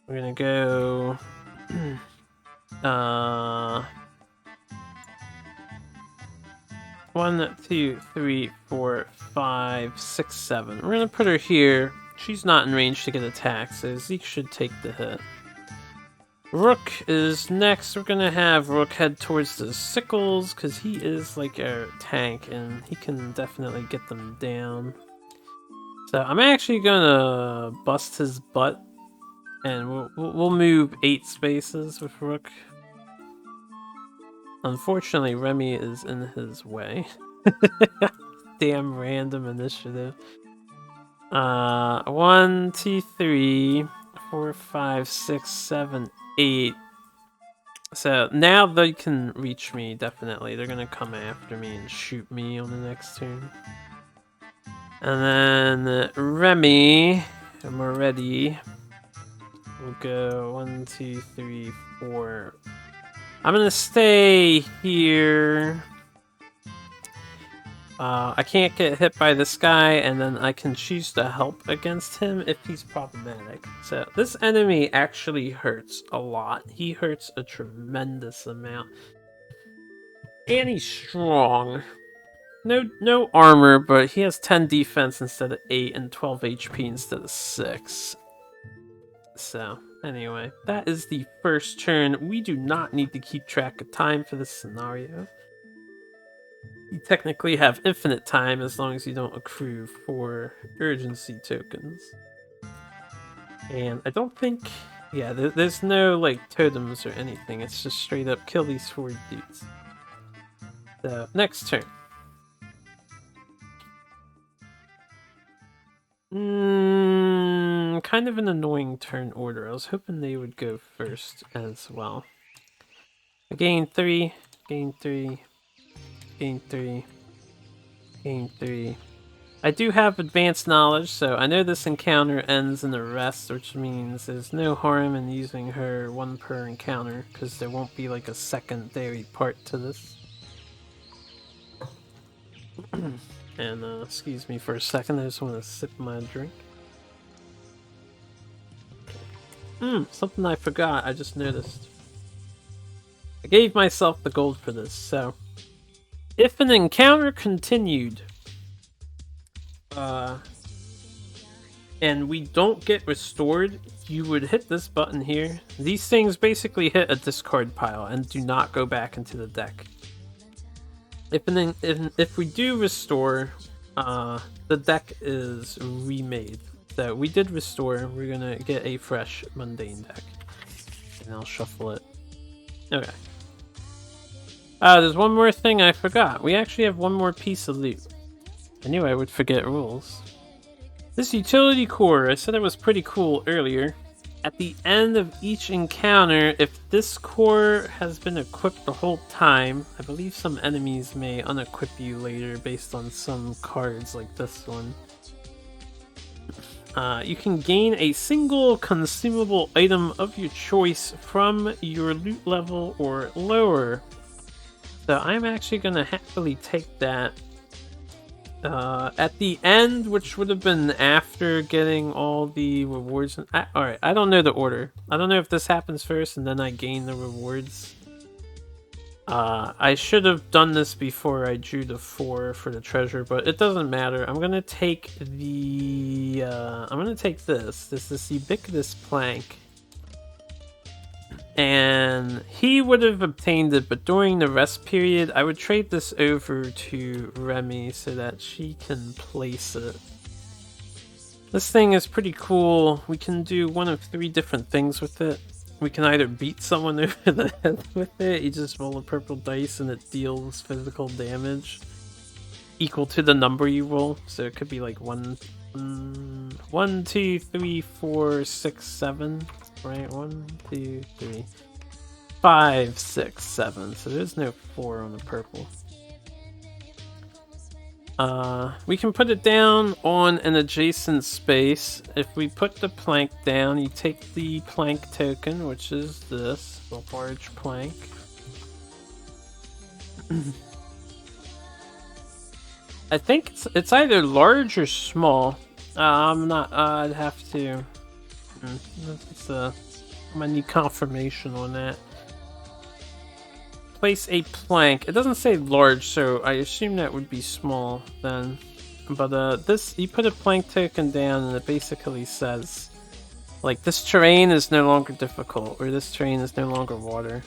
We're gonna go. 1, 2, 3, 4, 5, 6, 7. We're gonna put her here. She's not in range to get attacked, so Zeke should take the hit. Rook is next. We're gonna have Rook head towards the sickles, because he is like a tank, and he can definitely get them down. So I'm actually gonna bust his butt, and we'll move 8 spaces with Rook. Unfortunately, Remy is in his way. Damn random initiative. 1, 2, 3, 4, 5, 6, 7, 8. So now they can reach me, definitely. They're gonna come after me and shoot me on the next turn. And then Remy, and we're ready. We'll go 1, 2, 3, 4. I'm gonna stay here. I can't get hit by this guy, and then I can choose to help against him if he's problematic. So this enemy actually hurts a lot. He hurts a tremendous amount. And he's strong. No armor, but he has 10 defense instead of 8 and 12 HP instead of 6. So, anyway, that is the first turn. We do not need to keep track of time for this scenario. You technically have infinite time as long as you don't accrue 4 urgency tokens. And I don't think... Yeah, there's no, like, totems or anything. It's just straight up kill these 4 dudes. So, next turn. Kind of an annoying turn order. I was hoping they would go first as well. Gain 3, gain 3, gain 3. Game 3. I do have advanced knowledge, so I know this encounter ends in a rest, which means there's no harm in using her one per encounter, because there won't be like a secondary part to this. And excuse me for a second, I just want to sip my drink. Something I forgot, I just noticed. I gave myself the gold for this, so if an encounter continued, and we don't get restored, you would hit this button here. These things basically hit a discard pile and do not go back into the deck. If we do restore, the deck is remade. So we did restore, we're gonna get a fresh mundane deck. And I'll shuffle it. Okay. There's one more thing I forgot. We actually have one more piece of loot. I knew I would forget rules. This utility core, I said it was pretty cool earlier. At the end of each encounter, if this core has been equipped the whole time, I believe some enemies may unequip you later based on some cards like this one. You can gain a single consumable item of your choice from your loot level or lower. So I'm actually going to happily take that. At the end, which would have been after getting all the rewards. Alright, I don't know the order. I don't know if this happens first and then I gain the rewards. I should have done this before I drew the 4 for the treasure, but it doesn't matter. I'm gonna take the I'm gonna take this. This is ubiquitous plank. And he would have obtained it, but during the rest period, I would trade this over to Remy so that she can place it. This thing is pretty cool. We can do one of 3 different things with it. We can either beat someone over the head with it, you just roll a purple dice and it deals physical damage equal to the number you roll. So it could be like 1, 2, 3, 4, 6, 7. Right, 1, 2, 3, 5, 6, 7. So there's no 4 on the purple. We can put it down on an adjacent space. If we put the plank down, you take the plank token, which is this, the large plank. I think it's either large or small. I'm not. I'd have to. I'm gonna need confirmation on that. Place a plank. It doesn't say large, so I assume that would be small then. But this, you put a plank token down and it basically says, like, this terrain is no longer difficult, or this terrain is no longer water.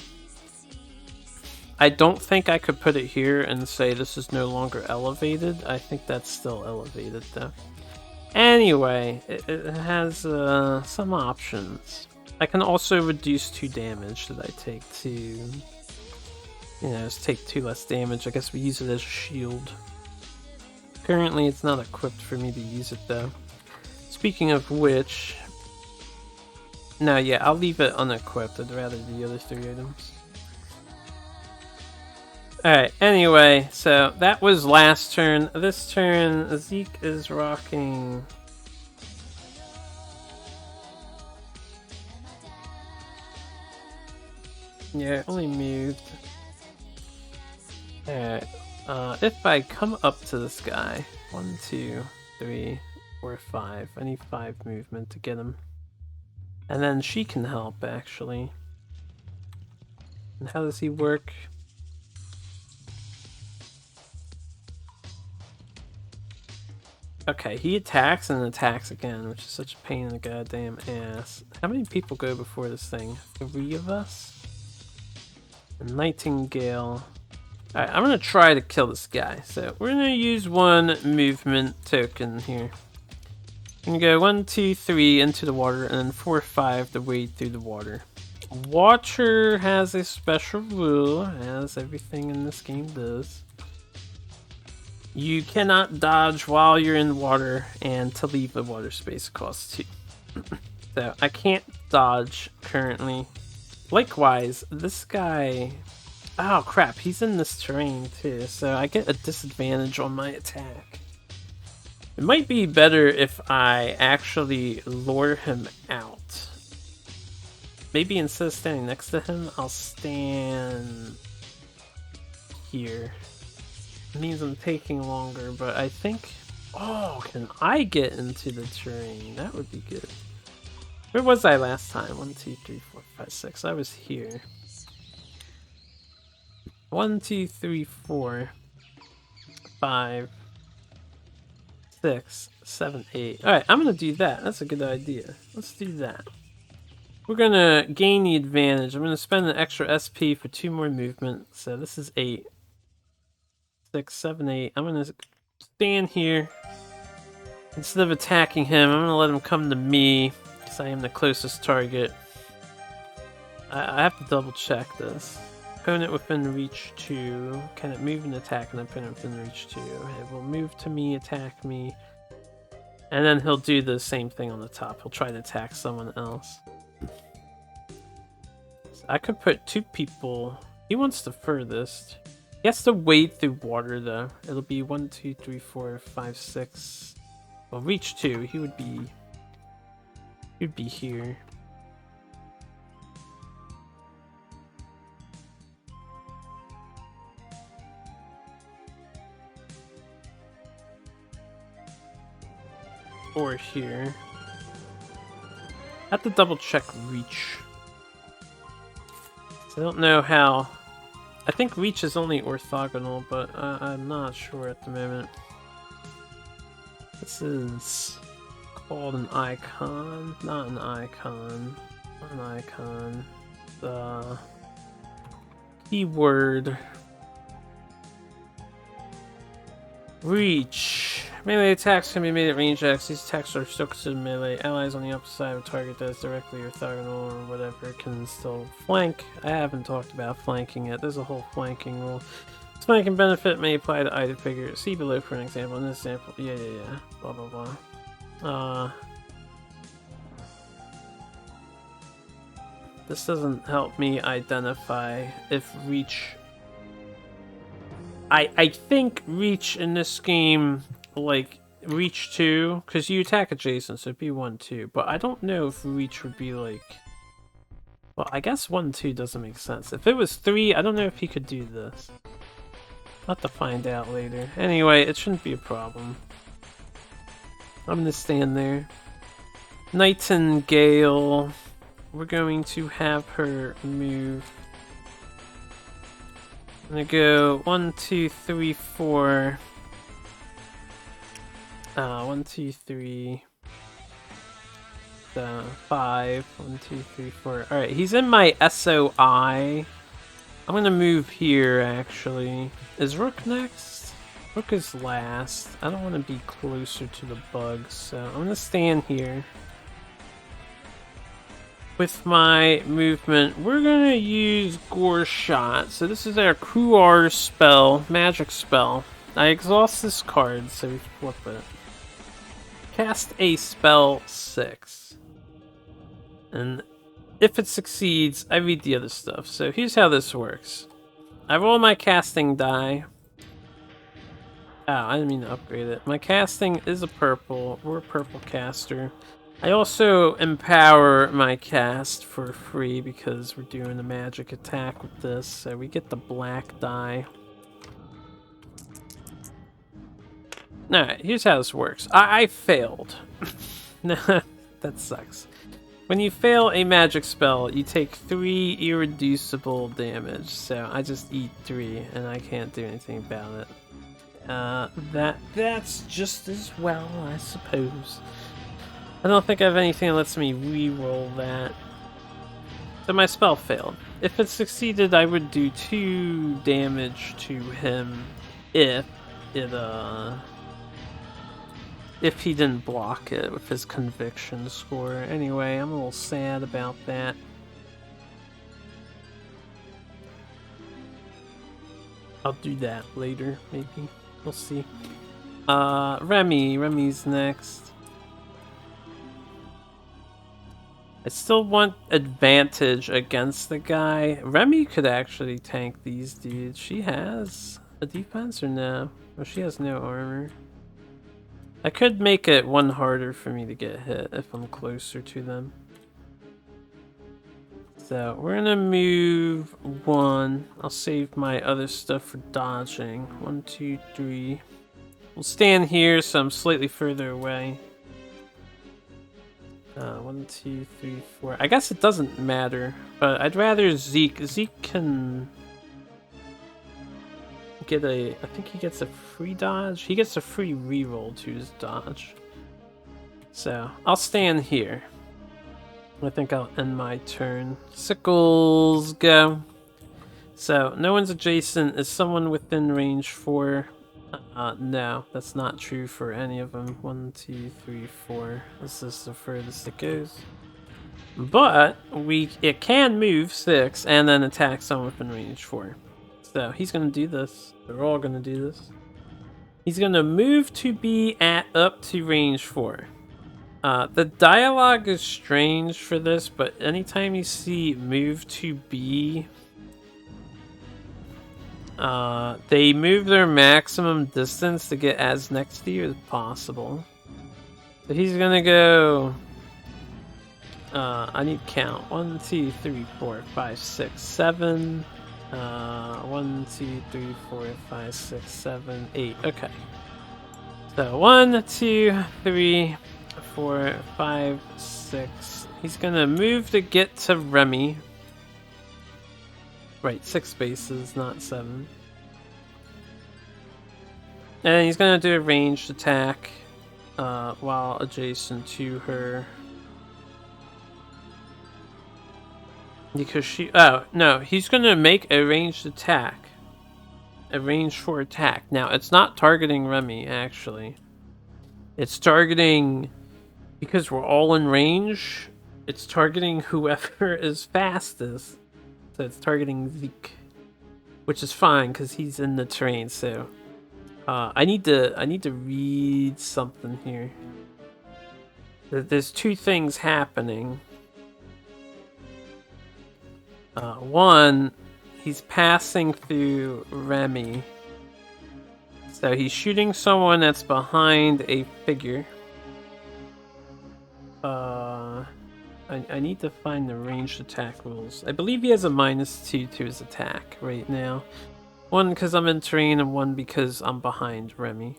I don't think I could put it here and say this is no longer elevated. I think that's still elevated though. Anyway, it has some options. I can also reduce 2 damage that I take to, you know, just take 2 less damage. I guess we use it as a shield. Currently, it's not equipped for me to use it though. Speaking of which, no, yeah, I'll leave it unequipped. I'd rather the other 3 items. Alright, anyway, so that was last turn. This turn, Zeke is rocking... Yeah, only moved. Alright, if I come up to this guy, 1, 2, 3, 4, 5. I need 5 movement to get him. And then she can help, actually. And how does he work? Okay, he attacks and attacks again, which is such a pain in the goddamn ass. How many people go before this thing? 3 of us? And Nightingale. Alright, I'm gonna try to kill this guy. So we're gonna use 1 movement token here. I'm gonna go 1, 2, 3 into the water, and then 4, 5 to wade through the water. Water has a special rule, as everything in this game does. You cannot dodge while you're in water, and to leave the water space costs 2. So I can't dodge currently. Likewise, this guy Oh crap, he's in this terrain too, so I get a disadvantage on my attack. It might be better if I actually lure him out. Maybe instead of standing next to him, I'll stand here. It means I'm taking longer, but I think... Oh, can I get into the terrain? That would be good. Where was I last time? 1, 2, 3, 4, 5, 6. I was here. 1, 2, 3, 4, 5, 6, 7, 8. Alright, I'm gonna do that. That's a good idea. Let's do that. We're gonna gain the advantage. I'm gonna spend an extra SP for 2 more movement. So this is 8. 6, 7, 8. I'm gonna stand here. Instead of attacking him, I'm gonna let him come to me, because I am the closest target. I have to double check this. Opponent within reach 2. Can it move and attack an opponent within reach 2? It will move to me, attack me. And then he'll do the same thing on the top. He'll try to attack someone else. So I could put 2 people. He wants the furthest. He has to wade through water though. It'll be 1, 2, 3, 4, 5, 6. Well, reach 2. He would be here. Or here. I have to double check reach. I don't know how. I think reach is only orthogonal, but I'm not sure at the moment. This is called an icon. Not an icon. Not an icon. The keyword. Reach. Melee attacks can be made at range X. These attacks are still considered melee. Allies on the opposite side of a target that is directly orthogonal or whatever can still flank. I haven't talked about flanking yet. There's a whole flanking rule. This flanking benefit may apply to either figure. See below for an example. In this example, yeah. Blah blah blah. This doesn't help me identify if reach. I think reach in this game, like reach 2, because you attack adjacent, so it'd be 1, 2. But I don't know if reach would be like. Well, I guess 1, 2 doesn't make sense. If it was 3, I don't know if he could do this. I'll have to find out later. Anyway, it shouldn't be a problem. I'm gonna stand there. Nightingale. We're going to have her move. I'm gonna go 1, 2, 3, 4. 1, 2, 3. 5. 1, 2, 3, 4. Alright, he's in my SOI. I'm gonna move here actually. Is Rook next? Rook is last. I don't want to be closer to the bugs, so I'm gonna stand here. With my movement, we're gonna use Gore Shot. So this is our Kruar spell, magic spell. I exhaust this card, so we flip it. Cast a spell 6. And if it succeeds, I read the other stuff. So here's how this works. I roll my casting die. Oh, I didn't mean to upgrade it. My casting is a purple. We're a purple caster. I also empower my cast for free because we're doing a magic attack with this, so we get the black die. Alright, here's how this works. I failed. That sucks. When you fail a magic spell, you take 3 irreducible damage, so I just eat 3, and I can't do anything about it. That's just as well, I suppose. I don't think I have anything that lets me re-roll that. So my spell failed. If it succeeded, I would do 2 damage to him if he didn't block it with his conviction score. Anyway, I'm a little sad about that. I'll do that later, maybe. We'll see. Remy's next. I still want advantage against the guy. Remy could actually tank these dudes. She has a defense or no? Well, she has no armor. I could make it one harder for me to get hit if I'm closer to them. So we're gonna move one. I'll save my other stuff for dodging. 1, 2, 3. We'll stand here so I'm slightly further away. 1, 2, 3, 4. I guess it doesn't matter, but I'd rather Zeke. Zeke can get a. I think he gets a free dodge. He gets a free reroll to his dodge. So I'll stand here. I think I'll end my turn. Sickles, go. So no one's adjacent. Is someone within range 4? No, that's not true for any of them. 1, 2, 3, 4. This is the furthest it goes. But it can move 6 and then attack someone within range 4. So he's gonna do this. They're all gonna do this. He's gonna move to be at up to range 4. The dialogue is strange for this, but anytime you see move to B, they move their maximum distance to get as next to you as possible. So he's gonna go. I need count. 1, 2, 3, 4, 5, 6, 7. 1, 2, 3, 4, 5, 6, 7, 8. Okay. So 1, 2, 3, 4, 5, 6. He's gonna move to get to Remy. Right, 6 spaces, not 7. And he's gonna do a ranged attack while adjacent to her. Because she... Oh, no, he's gonna make a ranged attack. A range 4 attack. Now, it's not targeting Remy, actually. It's targeting... Because we're all in range, it's targeting whoever is fastest. So it's targeting Zeke. Which is fine, because he's in the terrain, so... I need to read something here. There's 2 things happening. One, he's passing through Remy. So he's shooting someone that's behind a figure. I need to find the ranged attack rules. I believe he has a -2 to his attack right now. 1 because I'm in terrain and 1 because I'm behind Remy.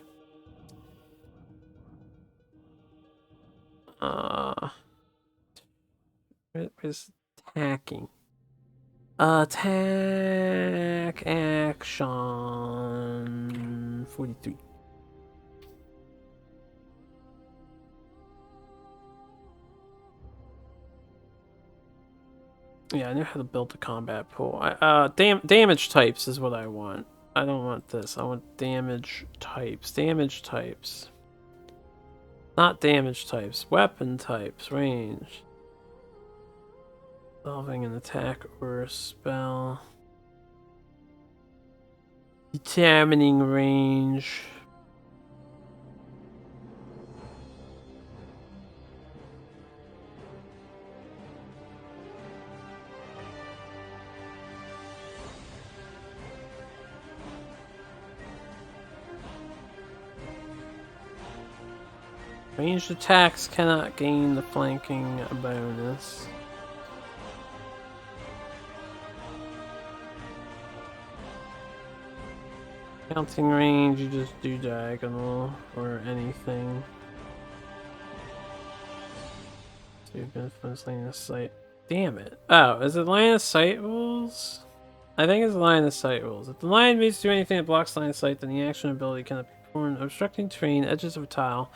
Where's attacking? Attack action 43. Yeah, I know how to build the combat pool. Damage types is what I want. I don't want this. I want damage types. Damage types. Not damage types. Weapon types. Range. Solving an attack or a spell. Determining range. Ranged attacks cannot gain the flanking bonus. Counting range, you just do diagonal or anything. So you've been line of sight. Damn it. Oh, is it line of sight rules? I think it's line of sight rules. If the line moves through anything that blocks line of sight, then the action ability cannot be performed. Obstructing terrain, edges of a tile.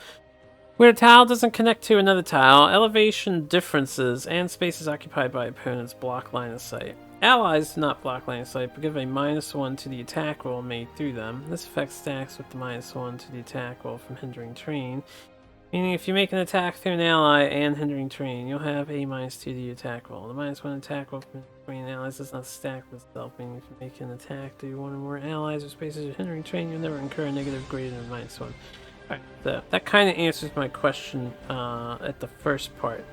Where a tile doesn't connect to another tile, elevation differences and spaces occupied by opponents block line of sight. Allies do not block line of sight, but give a -1 to the attack roll made through them. This effect stacks with the -1 to the attack roll from hindering terrain. Meaning if you make an attack through an ally and hindering terrain, you'll have a -2 to the attack roll. The -1 attack roll from hindering allies does not stack with itself, meaning if you make an attack through one or more allies or spaces of hindering terrain, you'll never incur a negative greater than -1. Alright, so that kind of answers my question at the first part.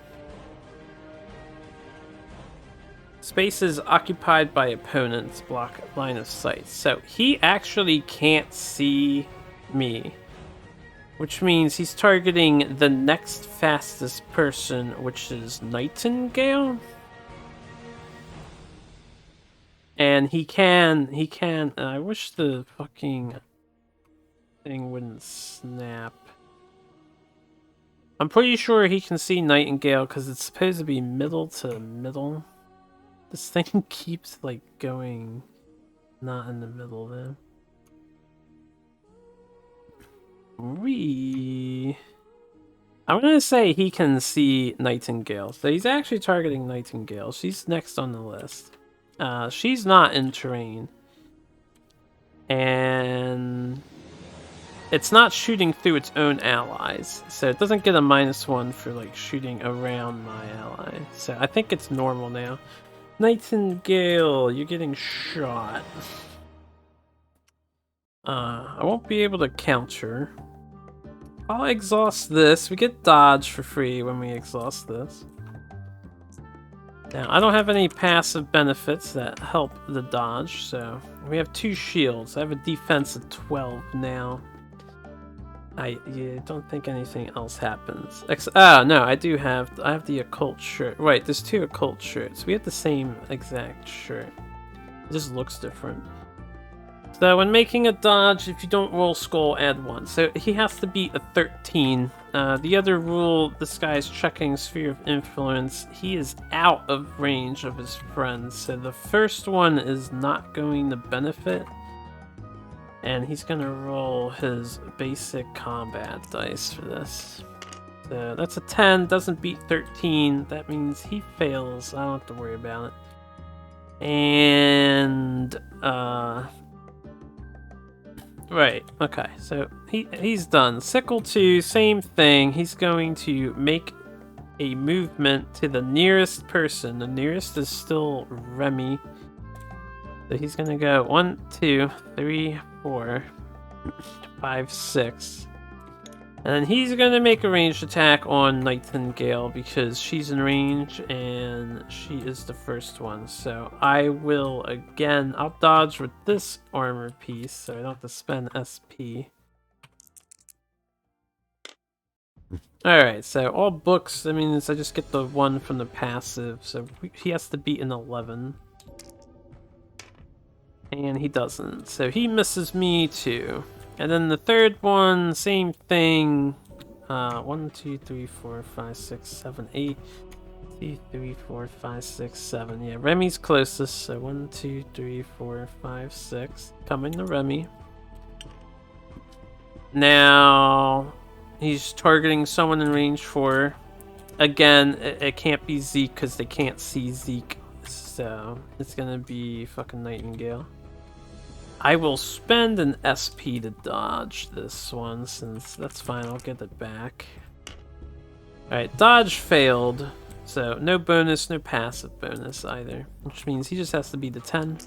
Spaces occupied by opponents block line of sight. So he actually can't see me, which means he's targeting the next fastest person, which is Nightingale. And he can, I wish the fucking thing wouldn't snap. I'm pretty sure he can see Nightingale because it's supposed to be middle to middle. This thing keeps, like, going not in the middle, though. I'm gonna say he can see Nightingale. So he's actually targeting Nightingale. She's next on the list. She's not in terrain. And it's not shooting through its own allies. So it doesn't get a -1 for, like, shooting around my ally. So I think it's normal now. Nightingale, you're getting shot. I won't be able to counter. I'll exhaust this. We get dodge for free when we exhaust this. Now, I don't have any passive benefits that help the dodge, so we have 2 shields. I have a defense of 12 now. I don't think anything else happens. No, I have the occult shirt. Right, there's 2 occult shirts. We have the same exact shirt. It just looks different. So when making a dodge, if you don't roll skull, add 1. So he has to beat a 13. The other rule, this guy's checking sphere of influence. He is out of range of his friends. So the first one is not going to benefit. And he's going to roll his basic combat dice for this. So that's a 10, doesn't beat 13. That means he fails. I don't have to worry about it. And, right, okay, so he's done. Sickle 2, same thing. He's going to make a movement to the nearest person. The nearest is still Remy. So he's gonna go 1, 2, 3, 4, 5, 6. And then he's gonna make a ranged attack on Nightingale because she's in range and she is the first one. So I will again, I'll dodge with this armor piece so I don't have to spend SP. Alright, so all books, I mean, I just get the 1 from the passive, so he has to beat an 11. And he doesn't, so he misses me too. And then the third one, same thing. 1, 2, 3, 4, 5, 6, 7, 8. 2, 3, 4, 5, 6, 7. Yeah, Remy's closest, so 1, 2, 3, 4, 5, 6. Coming to Remy. Now, he's targeting someone in range 4. Again, it can't be Zeke because they can't see Zeke. So, it's gonna be fucking Nightingale. I will spend an SP to dodge this one, since that's fine, I'll get it back. Alright, dodge failed. So, no bonus, no passive bonus either. Which means he just has to beat the 10.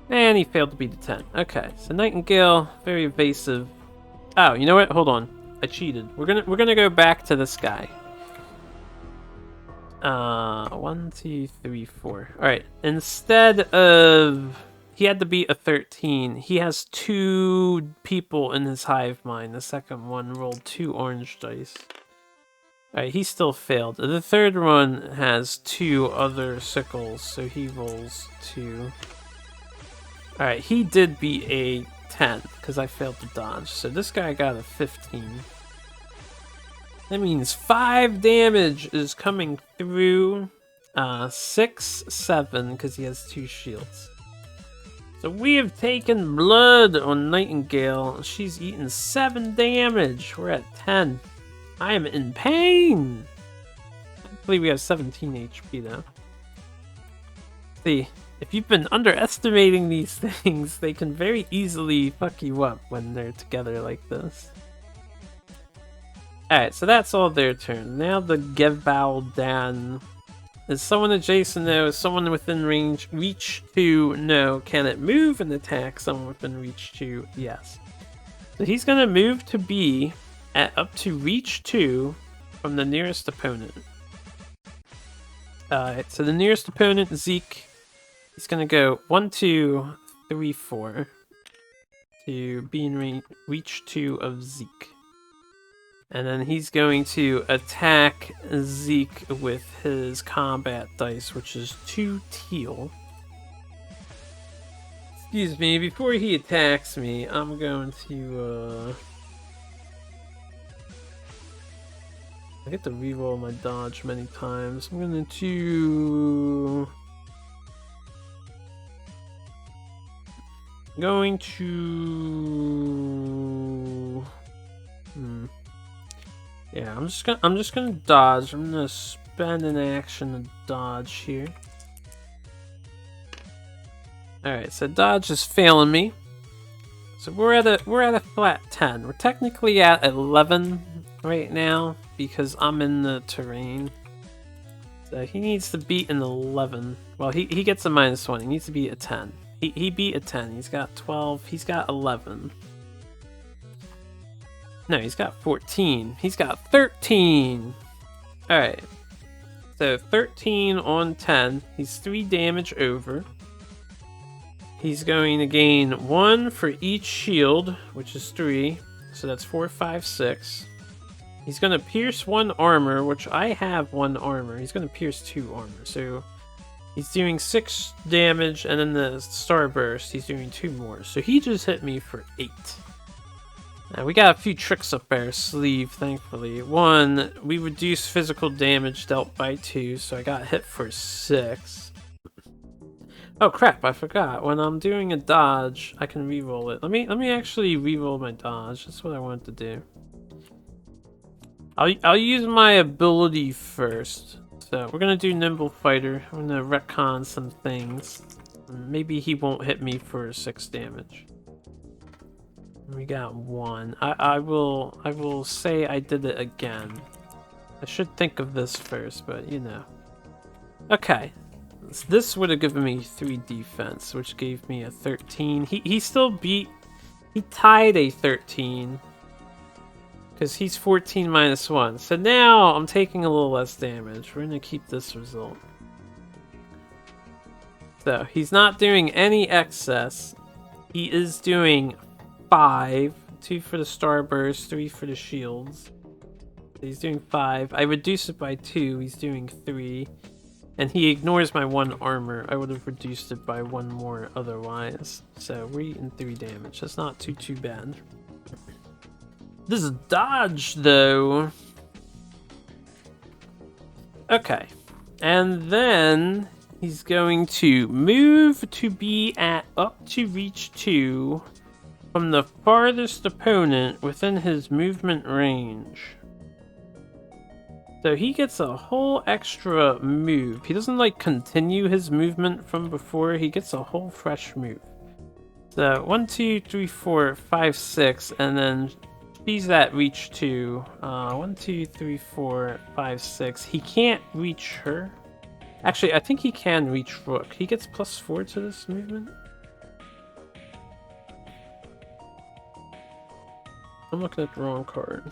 And he failed to beat the 10. Okay, so Nightingale, very evasive. Oh, you know what? Hold on. I cheated. We're gonna go back to this guy. 1, 2, 3, 4. Alright, instead of... He had to beat a 13. He has 2 people in his hive mind. The second one rolled 2 orange dice. Alright, he still failed. The third one has 2 other sickles, so he rolls 2. Alright, he did beat a 10, because I failed to dodge. So this guy got a 15. That means 5 damage is coming through. 6, 7, because he has 2 shields. So we have taken blood on Nightingale. She's eaten 7 damage. We're at 10. I am in pain. Hopefully we have 17 HP though. See, if you've been underestimating these things, they can very easily fuck you up when they're together like this. Alright, so that's all their turn. Now the gevauden. Is someone adjacent? No. Is someone within range? Reach 2? No. Can it move and attack someone within reach 2? Yes. So he's going to move to B at up to reach 2 from the nearest opponent. Alright, so the nearest opponent, Zeke, he's gonna go 1, 2, 3, 4 to be in reach 2 of Zeke. And then he's going to attack Zeke with his combat dice, which is 2 teal. Excuse me, before he attacks me, I'm going to, I get to reroll my dodge many times. I'm going to... Yeah, I'm just gonna dodge. I'm gonna spend an action to dodge here. Alright, so dodge is failing me. So we're at a flat 10. We're technically at 11 right now because I'm in the terrain. So he needs to beat an 11. Well, he gets a -1. He needs to beat a 10. He beat a 10. He's got 12. He's got 11. No, he's got 14. He's got 13. Alright. So 13 on 10. He's 3 damage over. He's going to gain 1 for each shield, which is 3. So that's 4, 5, 6. He's going to pierce 1 armor, which I have 1 armor. He's going to pierce 2 armor. So he's doing 6 damage, and then the starburst, he's doing 2 more. So he just hit me for 8. Now, we got a few tricks up our sleeve, thankfully. 1, we reduce physical damage dealt by 2, so I got hit for 6. Oh crap, I forgot. When I'm doing a dodge, I can reroll it. Let me actually reroll my dodge. That's what I wanted to do. I'll use my ability first. So we're gonna do Nimble Fighter. I'm gonna retcon some things. Maybe he won't hit me for 6 damage. We got 1. I will say I did it again. I should think of this first, but you know. Okay. This would have given me 3 defense, which gave me a 13. He still beat... He tied a 13. Because he's 14 -1. So now I'm taking a little less damage. We're going to keep this result. So he's not doing any excess. He is doing 5. 2 for the starburst, 3 for the shields. So he's doing 5. I reduce it by 2. He's doing 3. And he ignores my 1 armor. I would have reduced it by 1 more otherwise. So we're eating 3 damage. That's not too bad. This is dodge, though. Okay. And then he's going to move to be at up to reach 2 from the farthest opponent within his movement range. So he gets a whole extra move. He doesn't like continue his movement from before. He gets a whole fresh move. So 1, 2, 3, 4, 5, 6, and then she's at reach 2. 1, 2, 3, 4, 5, 6. He can't reach her. Actually, I think he can reach Rook. He gets +4 to this movement. I'm looking at the wrong card.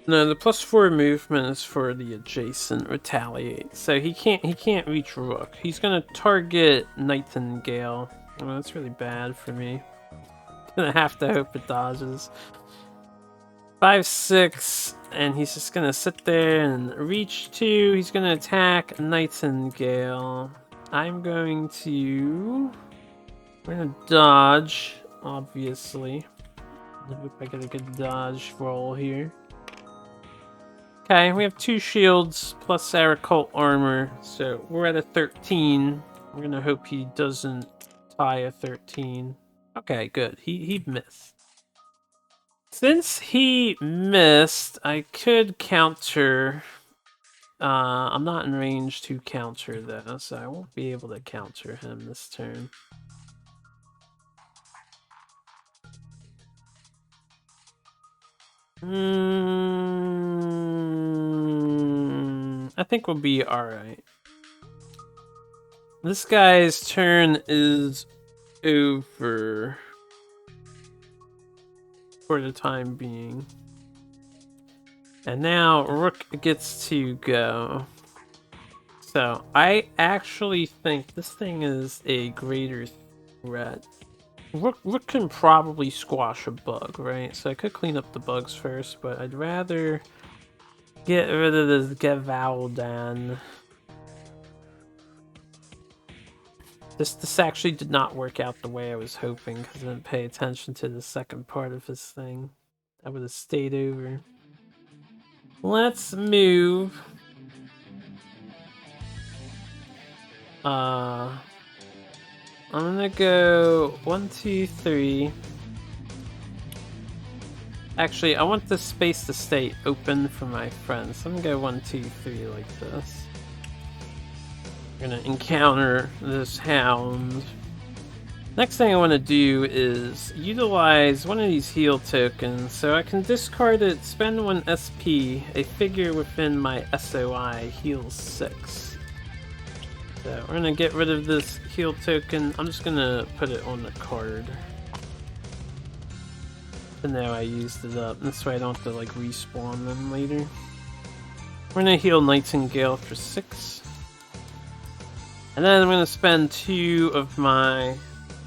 No, the +4 movement is for the adjacent retaliate. So he can't reach Rook. He's gonna target Nightingale. Oh, that's really bad for me. Gonna have to hope it dodges. 5, 6, and he's just gonna sit there and reach 2. He's gonna attack Nightingale. I'm gonna dodge, obviously. I hope I get a good dodge roll here. Okay, we have 2 shields plus our occult armor, so we're at a 13. We're gonna hope he doesn't tie a 13. Okay, good. He missed. Since he missed, I could counter. I'm not in range to counter though, so I won't be able to counter him this turn. I think we'll be alright. This guy's turn is over for the time being. And now Rook gets to go. So I actually think this thing is a greater threat. Rook can probably squash a bug, right? So I could clean up the bugs first, but I'd rather get rid of this gevauden. This actually did not work out the way I was hoping because I didn't pay attention to the second part of this thing. I would have stayed over. Let's move. I'm gonna go 1, 2, 3. Actually, I want this space to stay open for my friends. So I'm gonna go 1, 2, 3 like this. We're gonna encounter this hound. Next thing I want to do is utilize one of these heal tokens, so I can discard it, spend 1 SP, a figure within my SOI heals 6. So we're gonna get rid of this heal token. I'm just gonna put it on the card. So now I used it up. This way I don't have to like respawn them later. We're gonna heal Nightingale for 6. And then I'm gonna spend 2 of my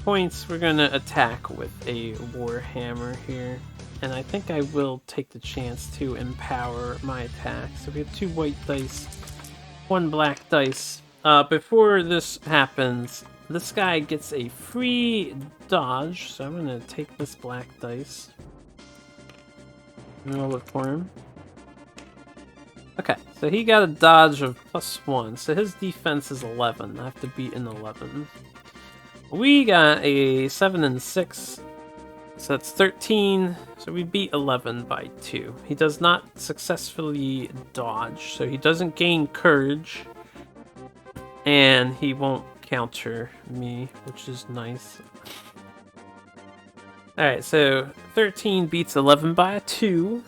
points. We're gonna attack with a Warhammer here. And I think I will take the chance to empower my attack. So we have 2 white dice, 1 black dice. Before this happens, this guy gets a free dodge. So I'm gonna take this black dice and roll it for him. Okay, so he got a dodge of +1. So his defense is 11. I have to beat an 11. We got a 7 and 6, so that's 13, so we beat 11 by 2. He does not successfully dodge, so he doesn't gain courage, and he won't counter me, which is nice. Alright, so 13 beats 11 by 2.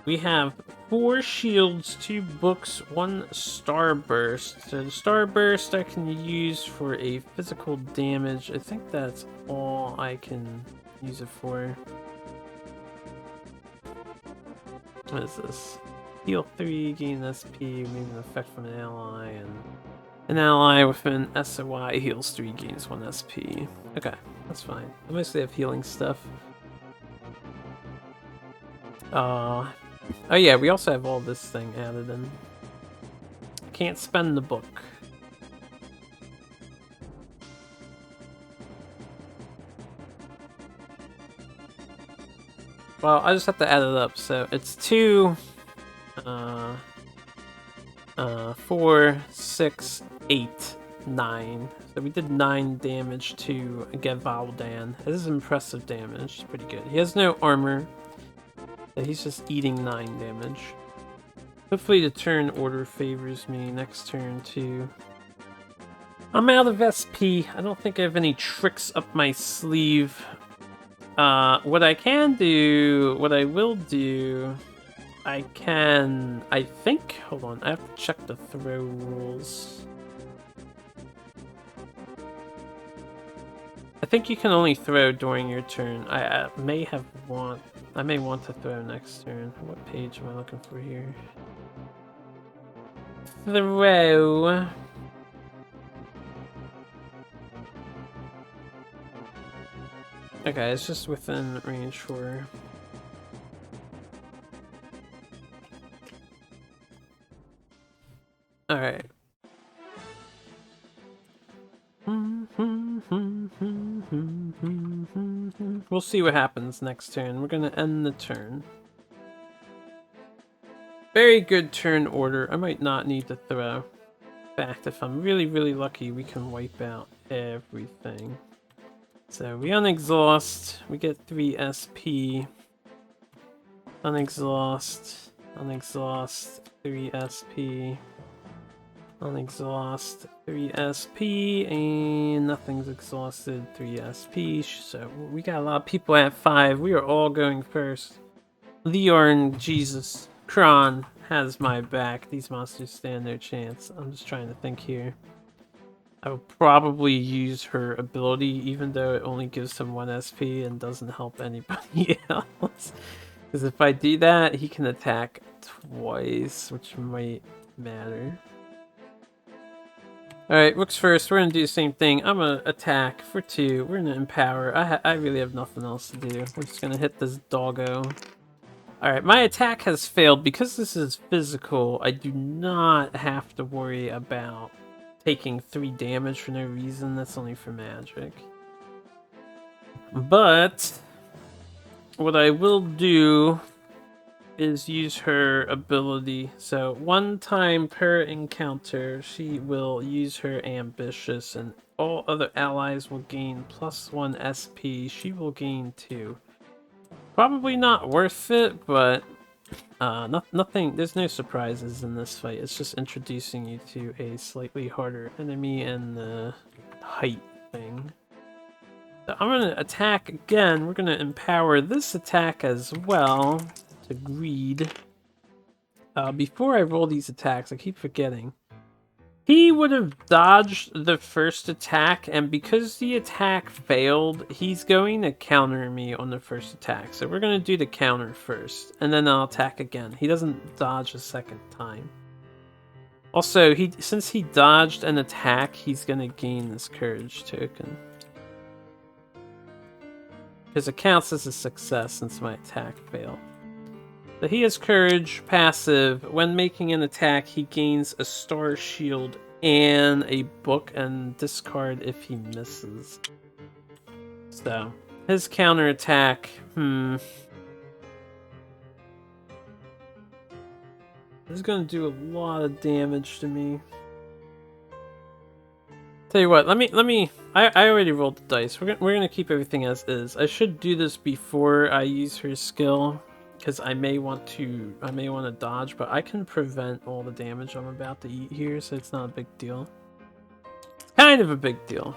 We have 4 shields, 2 books, 1 starburst. So the starburst I can use for a physical damage. I think that's all I can use it for. What is this? Heal 3, gain SP, remove an effect from an ally, and an ally within SOI heals 3, gains 1 SP. Okay, that's fine. I mostly have healing stuff. Oh yeah, we also have all this thing added in. Can't spend the book. Well, I just have to add it up, so it's 2, 4, 6, 8, 9. So we did 9 damage to gevauden. This is impressive damage, it's pretty good. He has no armor. He's just eating 9 damage. Hopefully the turn order favors me next turn too. I'm out of SP. I don't think I have any tricks up my sleeve. What I will do, I think, hold on, I have to check the throw rules. I think you can only throw during your turn. I may want to throw next turn. What page am I looking for here? Throw. Okay, it's just within range for. Alright. We'll see what happens next turn. We're gonna end the turn. Very good turn order. I might not need to throw. In fact, if I'm really, really lucky, we can wipe out everything. So we unexhaust. We get 3 SP. Unexhaust. Unexhaust. 3 SP. Unexhaust, 3 SP, and nothing's exhausted, 3 SP. So we got a lot of people at 5. We are all going first. Leorn, Jesus, Kron has my back. These monsters stand their chance. I'm just trying to think here. I will probably use her ability, even though it only gives him 1 SP and doesn't help anybody else. Because if I do that, he can attack twice, which might matter. Alright, Rook's first. We're gonna do the same thing. I'm gonna attack for 2. We're gonna empower. I really have nothing else to do. We're just gonna hit this doggo. Alright, my attack has failed. Because this is physical, I do not have to worry about taking 3 damage for no reason. That's only for magic. But what I will do is use her ability. So 1 time per encounter, she will use her ambitious, and all other allies will gain +1 SP. She will gain 2. Probably not worth it, but nothing. There's no surprises in this fight. It's just introducing you to a slightly harder enemy and the height thing. So I'm gonna attack again. We're gonna empower this attack as well to greed. Before I roll these attacks, I keep forgetting. He would have dodged the first attack, and because the attack failed, he's going to counter me on the first attack. So we're going to do the counter first, and then I'll attack again. He doesn't dodge a second time. Also, since he dodged an attack, he's going to gain this courage token. Because it counts as a success since my attack failed. So he has courage, passive. When making an attack, he gains a star shield and a book and discard if he misses. So, his counter attack, This is gonna do a lot of damage to me. Tell you what, I already rolled the dice. We're gonna keep everything as is. I should do this before I use her skill, because I may want to dodge, but I can prevent all the damage I'm about to eat here, so it's not a big deal. It's kind of a big deal.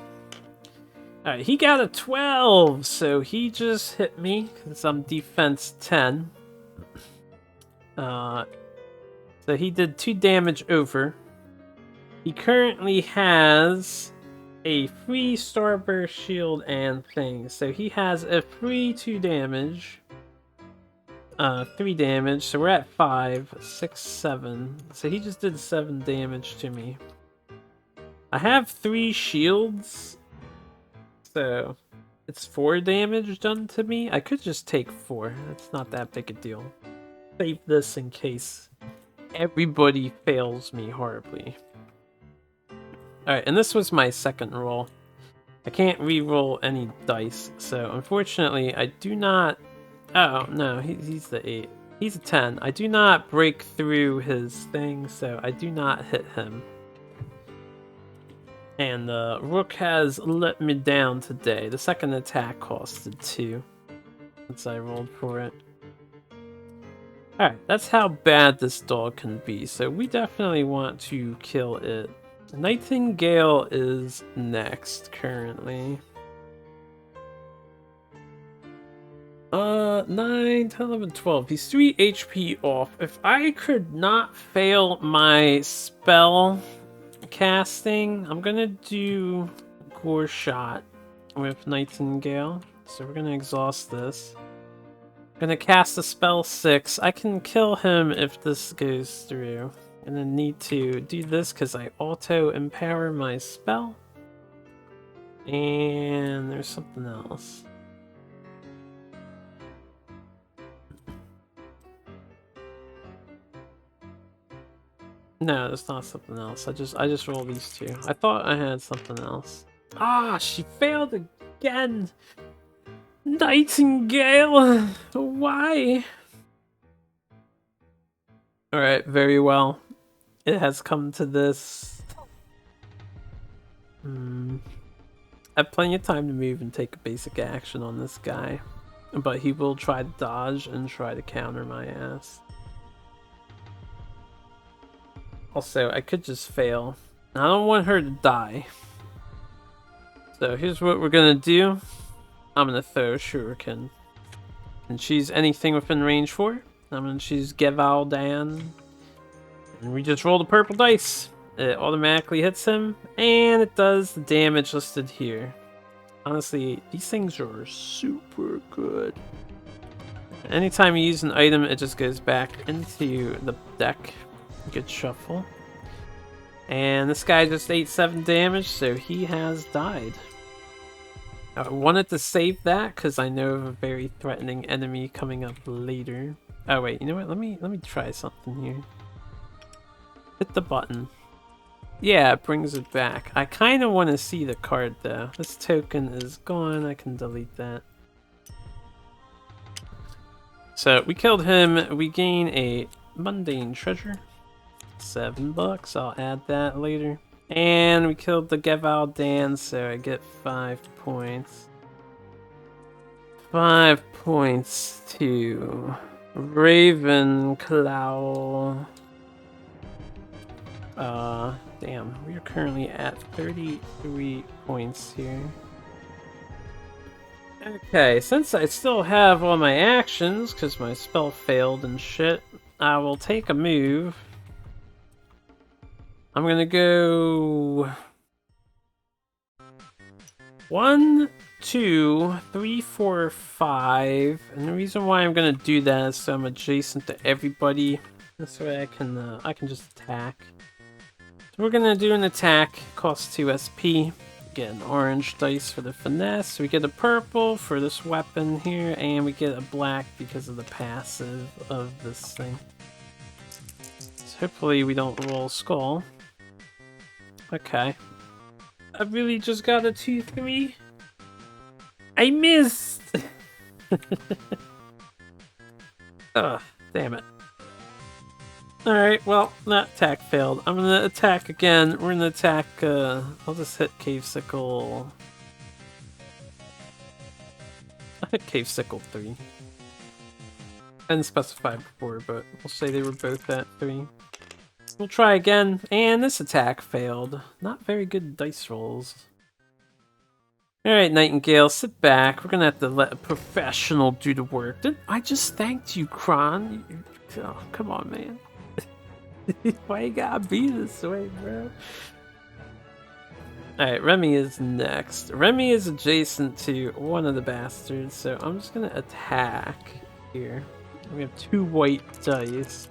Alright, he got a 12, so he just hit me, because I'm defense 10. So he did 2 damage over. He currently has a free starburst shield and thing, so he has a free 2 damage. 3 damage, so we're at 5, 6, 7. So he just did 7 damage to me. I have 3 shields, so it's 4 damage done to me. I could just take 4. That's not that big a deal. Save this in case everybody fails me horribly. Alright, and this was my second roll. I can't re-roll any dice, so unfortunately I do not... Oh, no, he's the 8. He's a 10. I do not break through his thing, so I do not hit him. And Rook has let me down today. The second attack costed 2, since I rolled for it. Alright, that's how bad this dog can be, so we definitely want to kill it. Nightingale is next, currently. 9, 10, 11, 12. He's 3 HP off. If I could not fail my spell casting, I'm gonna do Gore Shot with Nightingale. So we're gonna exhaust this. I'm gonna cast a spell 6. I can kill him if this goes through. I'm gonna need to do this because I auto-empower my spell. And there's something else. No, that's not something else. I just rolled these 2. I thought I had something else. Ah, she failed again. Nightingale, why? All right, very well. It has come to this. I have plenty of time to move and take a basic action on this guy, but he will try to dodge and try to counter my ass. Also, I could just fail. I don't want her to die. So here's what we're gonna do. I'm gonna throw Shuriken. And choose anything within range 4. I'm gonna choose gevauden. And we just roll the purple dice. It automatically hits him. And it does the damage listed here. Honestly, these things are super good. Anytime you use an item, it just goes back into the deck. Good shuffle. And this guy just ate 7 damage, so he has died. I wanted to save that because I know of a very threatening enemy coming up later. Oh wait, you know what? Let me try something here. Hit the button. Yeah, it brings it back. I kind of want to see the card though. This token is gone. I can delete that. So we killed him. We gain a mundane treasure. $7. I'll add that later. And we killed the gevauden, so I get 5 points. 5 points to Ravenclaw. Damn, we are currently at 33 points here. Okay, since I still have all my actions, because my spell failed and shit, I will take a move. I'm gonna go 1, 2, 3, 4, 5, and the reason why I'm gonna do that is so I'm adjacent to everybody. This way I can just attack. So we're gonna do an attack. Costs 2 SP. Get an orange dice for the finesse. We get a purple for this weapon here, and we get a black because of the passive of this thing. So hopefully we don't roll skull. Okay. I really just got a 2-3. I missed! Ugh, damn it. Alright, well, that attack failed. I'm gonna attack again. We're gonna attack, I'll just hit Cave Sickle. I hit Cave Sickle 3. I didn't specify before, but we'll say they were both at 3. We'll try again, and this attack failed. Not very good dice rolls. Alright, Nightingale, sit back. We're gonna have to let a professional do the work. I just thanked you, Kron. Oh, come on, man. Why you gotta be this way, bro? Alright, Remy is next. Remy is adjacent to one of the bastards, so I'm just gonna attack here. We have 2 white dice.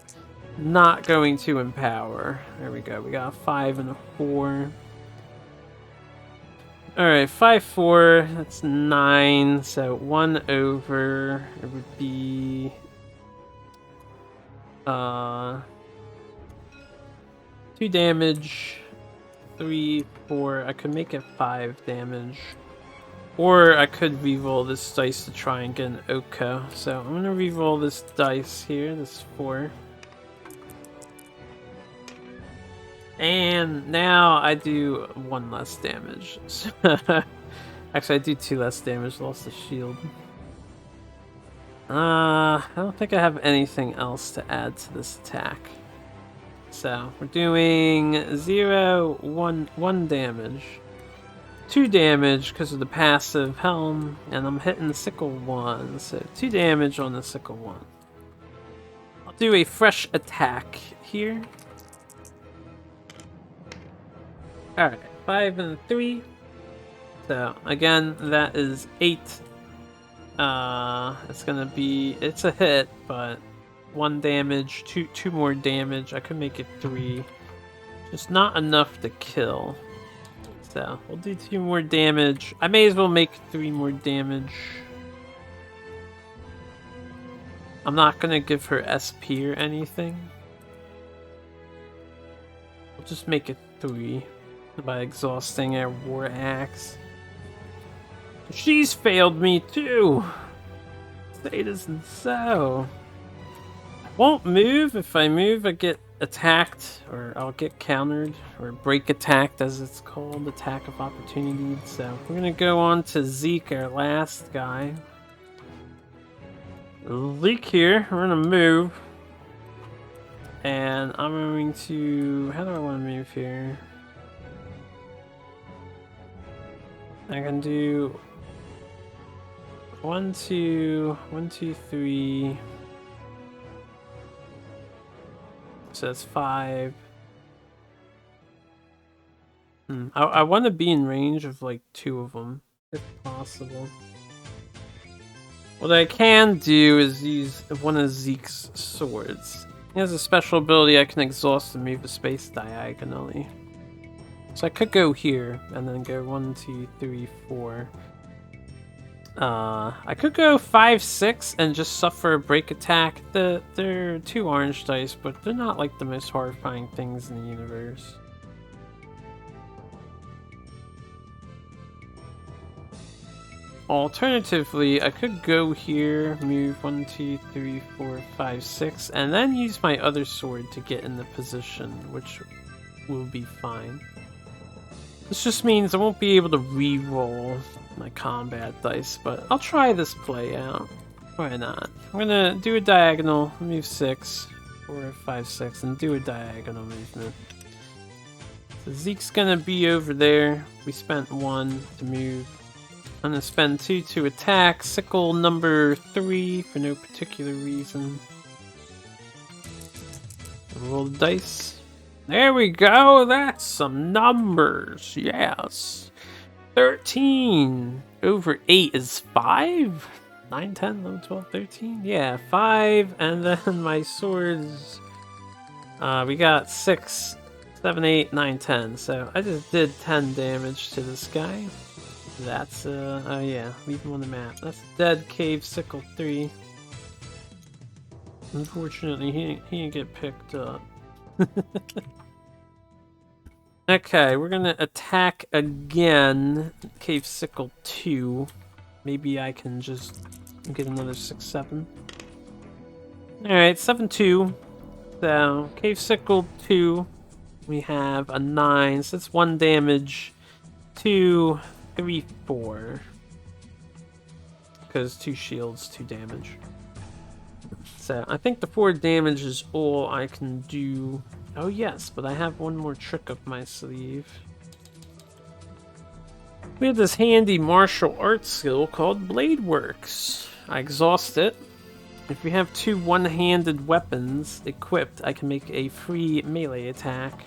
Not going to empower. There we go. We got a 5 and a 4. Alright, 5, 4. That's 9. So 1 over. It would be 2 damage. 3, 4. I could make it 5 damage. Or I could reroll this dice to try and get an Oko. So I'm gonna reroll this dice here, this 4. And now I do 1 less damage. Actually, I do 2 less damage, lost the shield. I don't think I have anything else to add to this attack. So, we're doing 0, 1 damage. 2 damage because of the passive helm, and I'm hitting Sickle 1, so 2 damage on the Sickle 1. I'll do a fresh attack here. Alright, 5 and 3. So, again, that is 8. It's gonna be... It's a hit, but 1 damage, 2 more damage. I could make it 3. Just not enough to kill. So, we'll do 2 more damage. I may as well make 3 more damage. I'm not gonna give her SP or anything. We'll just make it 3. By exhausting our war axe. She's failed me too! Say it isn't so. I won't move. If I move, I get attacked, or I'll get countered, or break attacked as it's called, attack of opportunity. So we're gonna go on to Zeke, our last guy. Zeke here, we're gonna move. And I'm going to... How do I want to move here? I can do 1, 2, 1, 2, 3. So that's 5. I want to be in range of like 2 of them, if possible. What I can do is use one of Zeke's swords. He has a special ability I can exhaust and move a space diagonally. So I could go here and then go 1, 2, 3, 4. I could go 5, 6 and just suffer a break attack. They're 2 orange dice, but they're not like the most horrifying things in the universe. Alternatively, I could go here, move 1, 2, 3, 4, 5, 6, and then use my other sword to get in the position, which will be fine. This just means I won't be able to re-roll my combat dice, but I'll try this play out. Why not? I'm gonna do a diagonal, move 6, 4, 5, 6, and do a diagonal movement. So Zeke's gonna be over there. We spent 1 to move. I'm gonna spend 2 to attack. Sickle number 3 for no particular reason. Roll the dice. There we go. That's some numbers. Yes. 13 over 8 is 5. 9, 10, 11, 12, 13. Yeah, 5. And then my swords. We got 6, 7, 8, 9, 10. So I just did 10 damage to this guy. That's, oh yeah, leave him on the map. That's Dead Cave Sickle 3. Unfortunately, he didn't get picked up. Okay, we're gonna attack again. Cave Sickle 2. Maybe I can just get another 6, 7. Alright, 7, 2. So, Cave Sickle 2. We have a 9, so that's 1 damage. 2, 3, 4. Because 2 shields, 2 damage. So, I think the 4 damage is all I can do. Oh yes, but I have one more trick up my sleeve. We have this handy martial arts skill called Blade Works. I exhaust it. If we have 2 one-handed weapons equipped, I can make a free melee attack.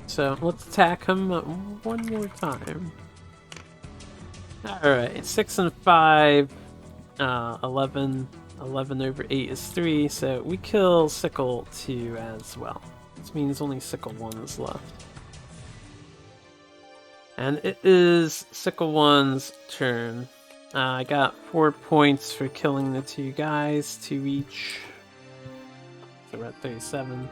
So, let's attack him one more time. Alright, 6 and 5, 11. 11 over 8 is 3, so we kill Sickle 2 as well. This means only Sickle 1 is left. And it is Sickle 1's turn. I got 4 points for killing the 2 guys, 2 each. So we're at 37.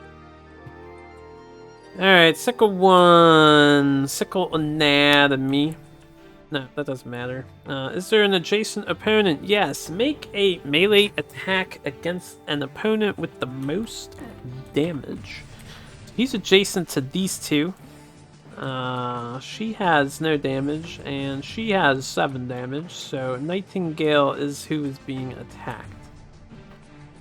Alright, Sickle 1. Sickle Anatomy. No, that doesn't matter. Is there an adjacent opponent? Yes. Make a melee attack against an opponent with the most damage. He's adjacent to these 2. She has no damage, and she has 7 damage, so Nightingale is who is being attacked.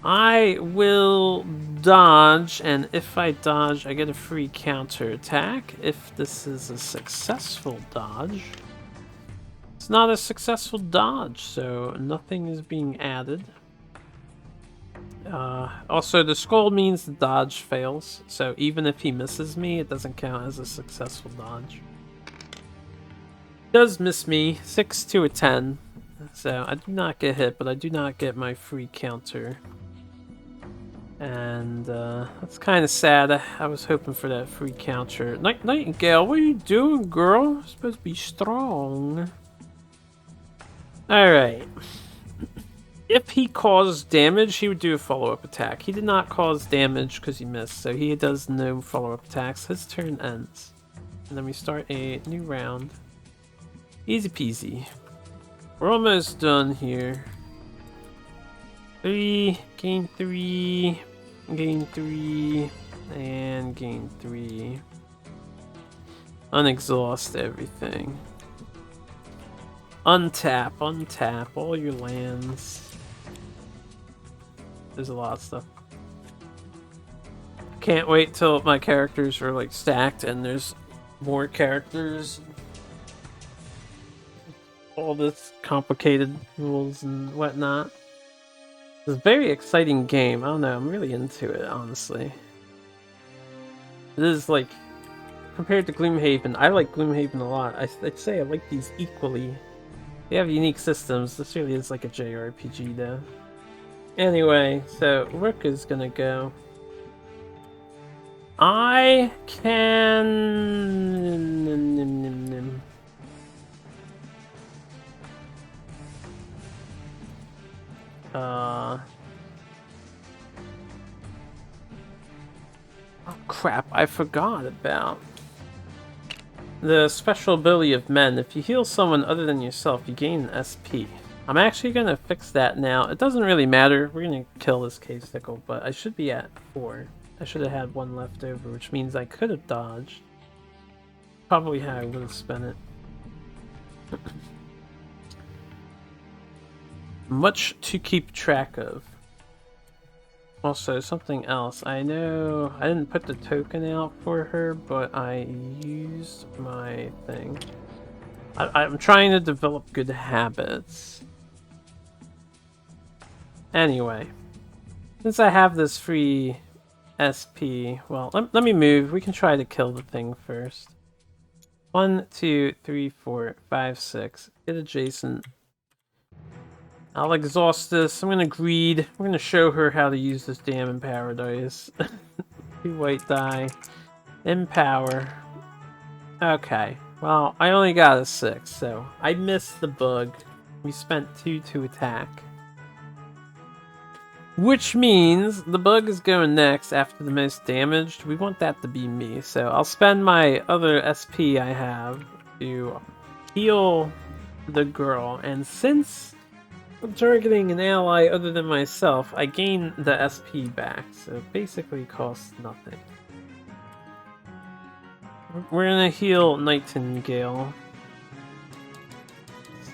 I will dodge, and if I dodge, I get a free counter attack. If this is a successful dodge... It's not a successful dodge, so nothing is being added. Also, the skull means the dodge fails, so even if he misses me, it doesn't count as a successful dodge. He does miss me, 6 to a 10, so I do not get hit, but I do not get my free counter. And that's kind of sad. I was hoping for that free counter. Nightingale, what are you doing, girl? You're supposed to be strong. Alright. If he caused damage, he would do a follow-up attack. He did not cause damage because he missed, so he does no follow-up attacks. His turn ends. And then we start a new round. Easy peasy. We're almost done here. 3, gain 3, gain 3, and gain 3. Unexhaust everything. Untap all your lands. There's a lot of stuff. Can't wait till my characters are like stacked and there's more characters. All this complicated rules and whatnot. It's a very exciting game. I don't know, I'm really into it, honestly. It is like, compared to Gloomhaven, I like Gloomhaven a lot. I'd say I like these equally. They have unique systems. This really is like a JRPG, though. Anyway, so Rook is gonna go. I can... Oh crap, I forgot about the special ability of men. If you heal someone other than yourself, you gain an SP. I'm actually gonna fix that now. It doesn't really matter. We're gonna kill this cave sickle, but I should be at 4. I should have had 1 left over, which means I could have dodged. Probably how I would have spent it. Much to keep track of. Also, something else. I know I didn't put the token out for her, but I used my thing. I'm trying to develop good habits. Anyway, since I have this free SP, well, let me move. We can try to kill the thing first. 1, 2, 3, 4, 5, 6. Get adjacent. I'll exhaust this. I'm gonna greed. We're gonna show her how to use this damn Empower dice. 2 white die. Empower. Okay. Well, I only got a 6, so I missed the bug. We spent 2 to attack. Which means the bug is going next after the most damaged. We want that to be me, so I'll spend my other SP I have to heal the girl. And since I'm targeting an ally other than myself, I gain the SP back, so it basically costs nothing. We're gonna heal Nightingale.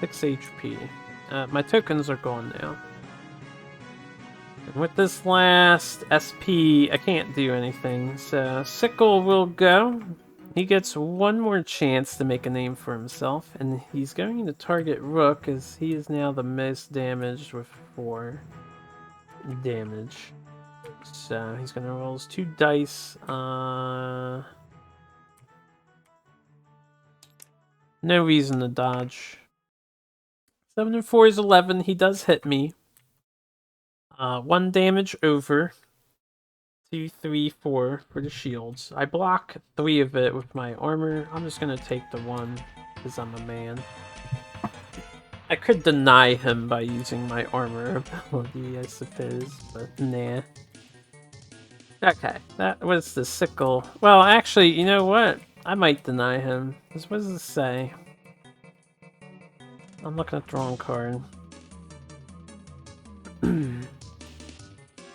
6 HP. My tokens are gone now. And with this last SP, I can't do anything, so Sickle will go. He gets 1 more chance to make a name for himself, and he's going to target Rook, as he is now the most damaged with 4 damage. So he's going to roll his 2 dice. No reason to dodge. 7 and 4 is 11. He does hit me. 1 damage over. 2, 3, 4 for the shields. I block 3 of it with my armor. I'm just gonna take the 1 because I'm a man. I could deny him by using my armor ability, I suppose, but nah. Okay, that was the sickle. Well, actually, you know what? I might deny him. What does this say? I'm looking at the wrong card.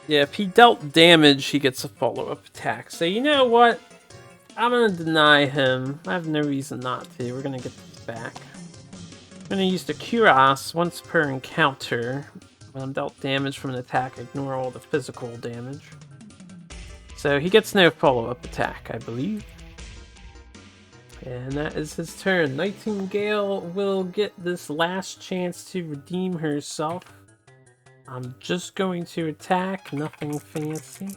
Yeah, if he dealt damage, he gets a follow-up attack. So you know what? I'm gonna deny him. I have no reason not to. We're gonna get this back. I'm gonna use the Cuirass once per encounter. When I'm dealt damage from an attack, ignore all the physical damage. So he gets no follow-up attack, I believe. And that is his turn. Nightingale will get this last chance to redeem herself. I'm just going to attack, nothing fancy.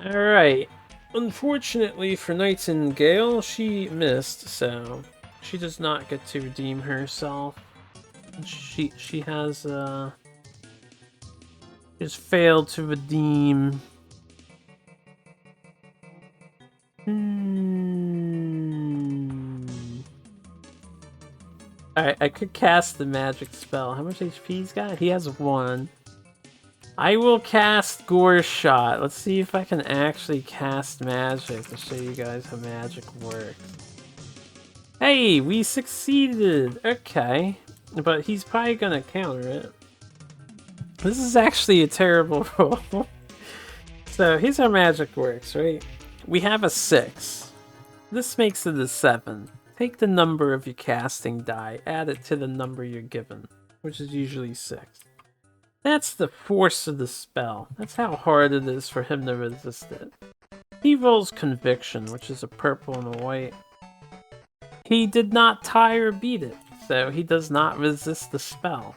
Alright. Unfortunately for Nightingale, she missed, so she does not get to redeem herself. She has just failed to redeem. Alright, I could cast the magic spell. How much HP he's got? He has 1. I will cast Gore Shot. Let's see if I can actually cast magic to show you guys how magic works. Hey, we succeeded! Okay. But he's probably gonna counter it. This is actually a terrible roll. So here's how magic works, right? We have a 6. This makes it a 7. Take the number of your casting die, add it to the number you're given, which is usually 6. That's the force of the spell. That's how hard it is for him to resist it. He rolls Conviction, which is a purple and a white. He did not tie or beat it, so he does not resist the spell.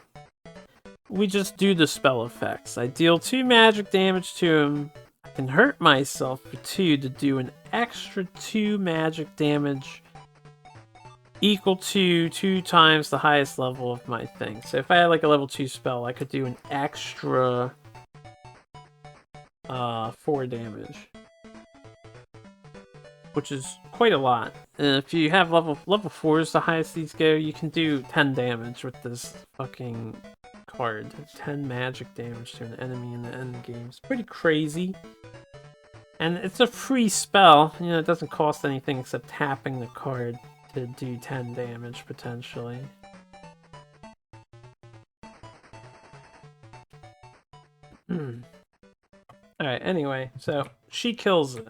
We just do the spell effects. I deal 2 magic damage to him. I can hurt myself for 2 to do an extra 2 magic damage equal to 2 times the highest level of my thing. So if I had like a level 2 spell, I could do an extra 4 damage, which is quite a lot. And if you have level 4 is the highest these go, you can do 10 damage with this fucking card. 10 magic damage to an enemy in the end game. It's pretty crazy. And it's a free spell. You know, it doesn't cost anything except tapping the card to do 10 damage, potentially. Alright, anyway, so she kills it.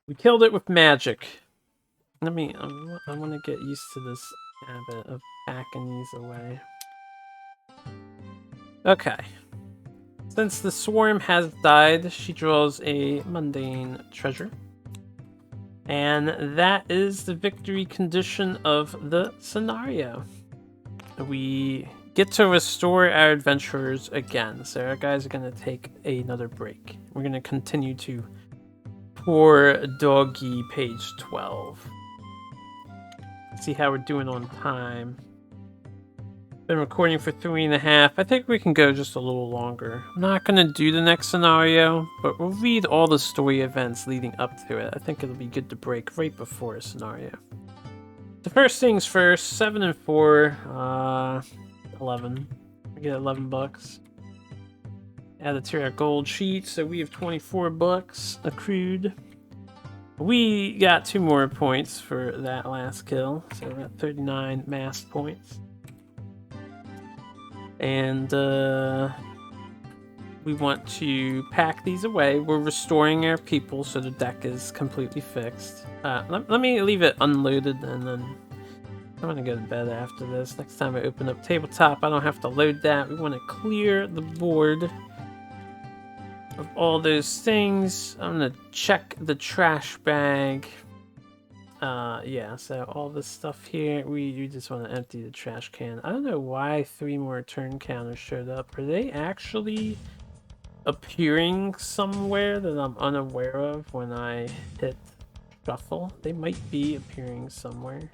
We killed it with magic. I want to get used to this habit of packing these away. Okay. Since the swarm has died, she draws a mundane treasure. And that is the victory condition of the scenario. We get to restore our adventurers again. So our guys are going to take another break. We're going to continue to pour doggy page 12. See how we're doing on time. Been recording for 3.5. I think we can go just a little longer. I'm not going to do the next scenario, but we'll read all the story events leading up to it. I think it'll be good to break right before a scenario. The first things first, 7 and 4, 11. We get $11. Add it to our gold sheet, so we have $24 accrued. We got 2 more points for that last kill, so we're at 39 mass points. And we want to pack these away. We're restoring our people, so the deck is completely fixed. Let me leave it unloaded, and then I'm gonna go to bed after this. Next time I open up tabletop, I don't have to load that. We want to clear the board of all those things. I'm gonna check the trash bag. Yeah, so all this stuff here, we just want to empty the trash can. I don't know why 3 more turn counters showed up. Are they actually appearing somewhere that I'm unaware of when I hit shuffle? They might be appearing somewhere.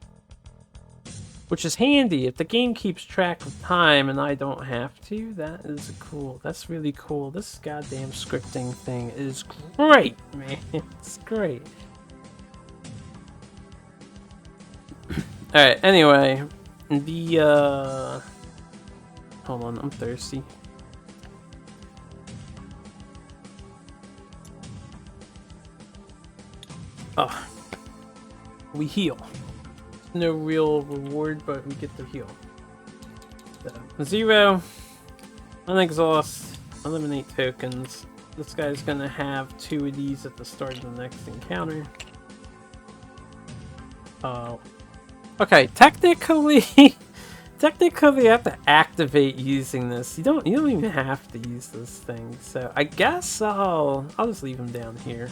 Which is handy. If the game keeps track of time and I don't have to, that is cool. That's really cool. This goddamn scripting thing is great, man. It's great. Alright, anyway, the, hold on, I'm thirsty. Oh. We heal. No real reward, but we get to heal. So, 0, unexhaust, eliminate tokens. This guy's gonna have 2 of these at the start of the next encounter. Okay, technically, you have to activate using this. You don't even have to use this thing. So I guess I'll just leave him down here.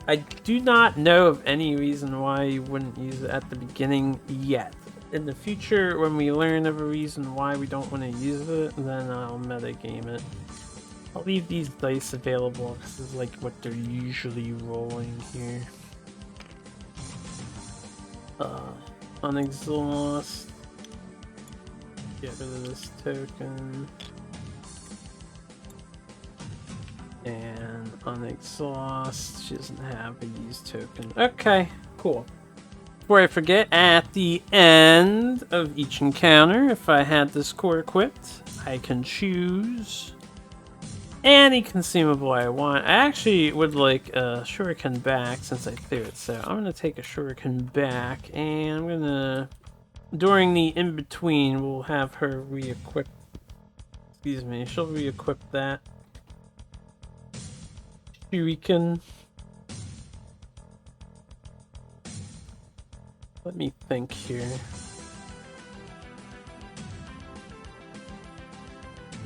I do not know of any reason why you wouldn't use it at the beginning yet. In the future, when we learn of a reason why we don't want to use it, then I'll metagame it. I'll leave these dice available because this is like what they're usually rolling here. Unexhaust. Get rid of this token. And unexhaust. She doesn't have a use token. Okay, cool. Before I forget, at the end of each encounter, if I had this core equipped, I can choose any consumable I want. I actually would like a shuriken back since I threw it, so I'm gonna take a shuriken back, and I'm gonna, during the in-between, we'll have her re-equip, excuse me, she'll re-equip that shuriken. Let me think here.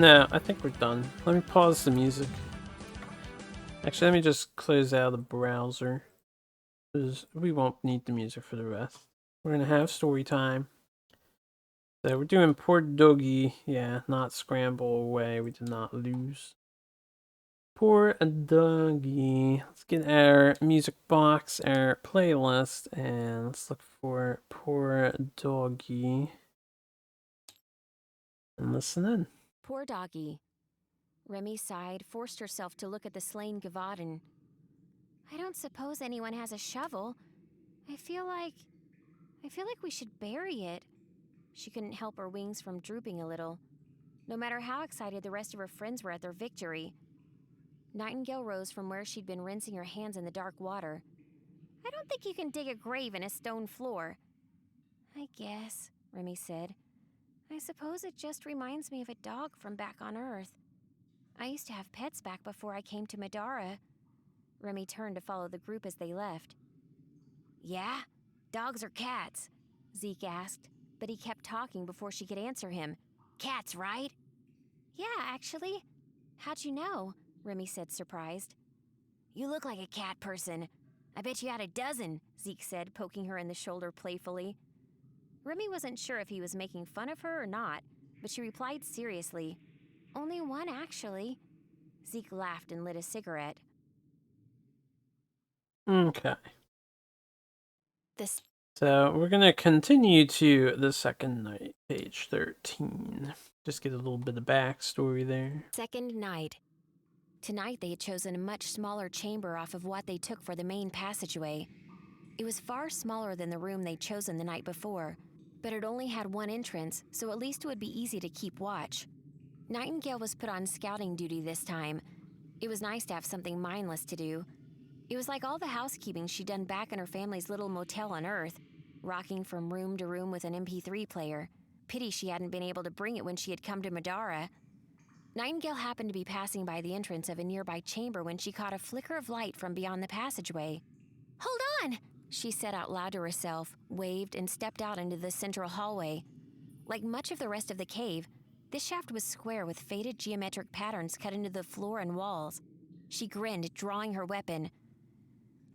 No, I think we're done. Let me pause the music. Actually, let me just close out the browser, because we won't need the music for the rest. We're gonna have story time. So we're doing poor doggy. Yeah, not scramble away. We did not lose. Poor doggy. Let's get our music box, our playlist, and let's look for Poor Doggy and listen in. Poor doggy. Remy sighed, forced herself to look at the slain gevauden. I don't suppose anyone has a shovel. I feel like we should bury it. She couldn't help her wings from drooping a little, no matter how excited the rest of her friends were at their victory. Nightingale rose from where she'd been rinsing her hands in the dark water. I don't think you can dig a grave in a stone floor. I guess, Remy said. I suppose it just reminds me of a dog from back on Earth. I used to have pets back before I came to Middara. Remy turned to follow the group as they left. Yeah? Dogs or cats? Zeke asked, but he kept talking before she could answer him. Cats, right? Yeah, actually. How'd you know? Remy said, surprised. You look like a cat person. I bet you had a dozen, Zeke said, poking her in the shoulder playfully. Remy wasn't sure if he was making fun of her or not, but she replied seriously. Only one, actually. Zeke laughed and lit a cigarette. Okay. This So we're going to continue to the second night, page 13. Just get a little bit of backstory there. second night. Tonight they had chosen a much smaller chamber off of what they took for the main passageway. It was far smaller than the room they'd chosen the night before, but it only had one entrance, so at least it would be easy to keep watch. Nightingale was put on scouting duty this time. It was nice to have something mindless to do. It was like all the housekeeping she'd done back in her family's little motel on Earth, rocking from room to room with an MP3 player. Pity she hadn't been able to bring it when she had come to Middara. Nightingale happened to be passing by the entrance of a nearby chamber when she caught a flicker of light from beyond the passageway. Hold on, she said out loud to herself, waved, and stepped out into the central hallway. Like much of the rest of the cave, this shaft was square with faded geometric patterns cut into the floor and walls. She grinned, drawing her weapon.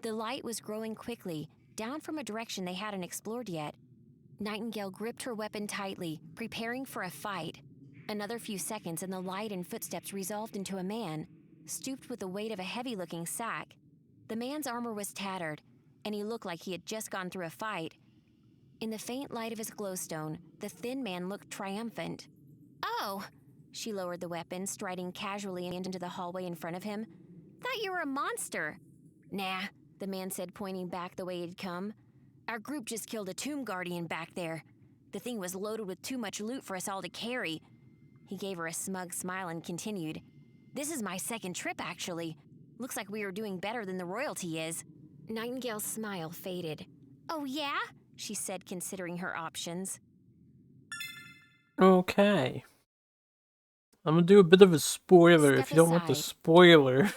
The light was growing quickly, down from a direction they hadn't explored yet. Nightingale gripped her weapon tightly, preparing for a fight. Another few seconds and the light and footsteps resolved into a man, stooped with the weight of a heavy-looking sack. The man's armor was tattered, and he looked like he had just gone through a fight. In the faint light of his glowstone, the thin man looked triumphant. Oh! She lowered the weapon, striding casually into the hallway in front of him. Thought you were a monster. Nah, the man said, pointing back the way he'd come. Our group just killed a tomb guardian back there. The thing was loaded with too much loot for us all to carry. He gave her a smug smile and continued. This is my second trip, actually. Looks like we are doing better than the royalty is. Nightingale's smile faded. Oh, yeah? She said, considering her options. Okay. I'm going to do a bit of a spoiler. Step If you don't want the aside. spoiler,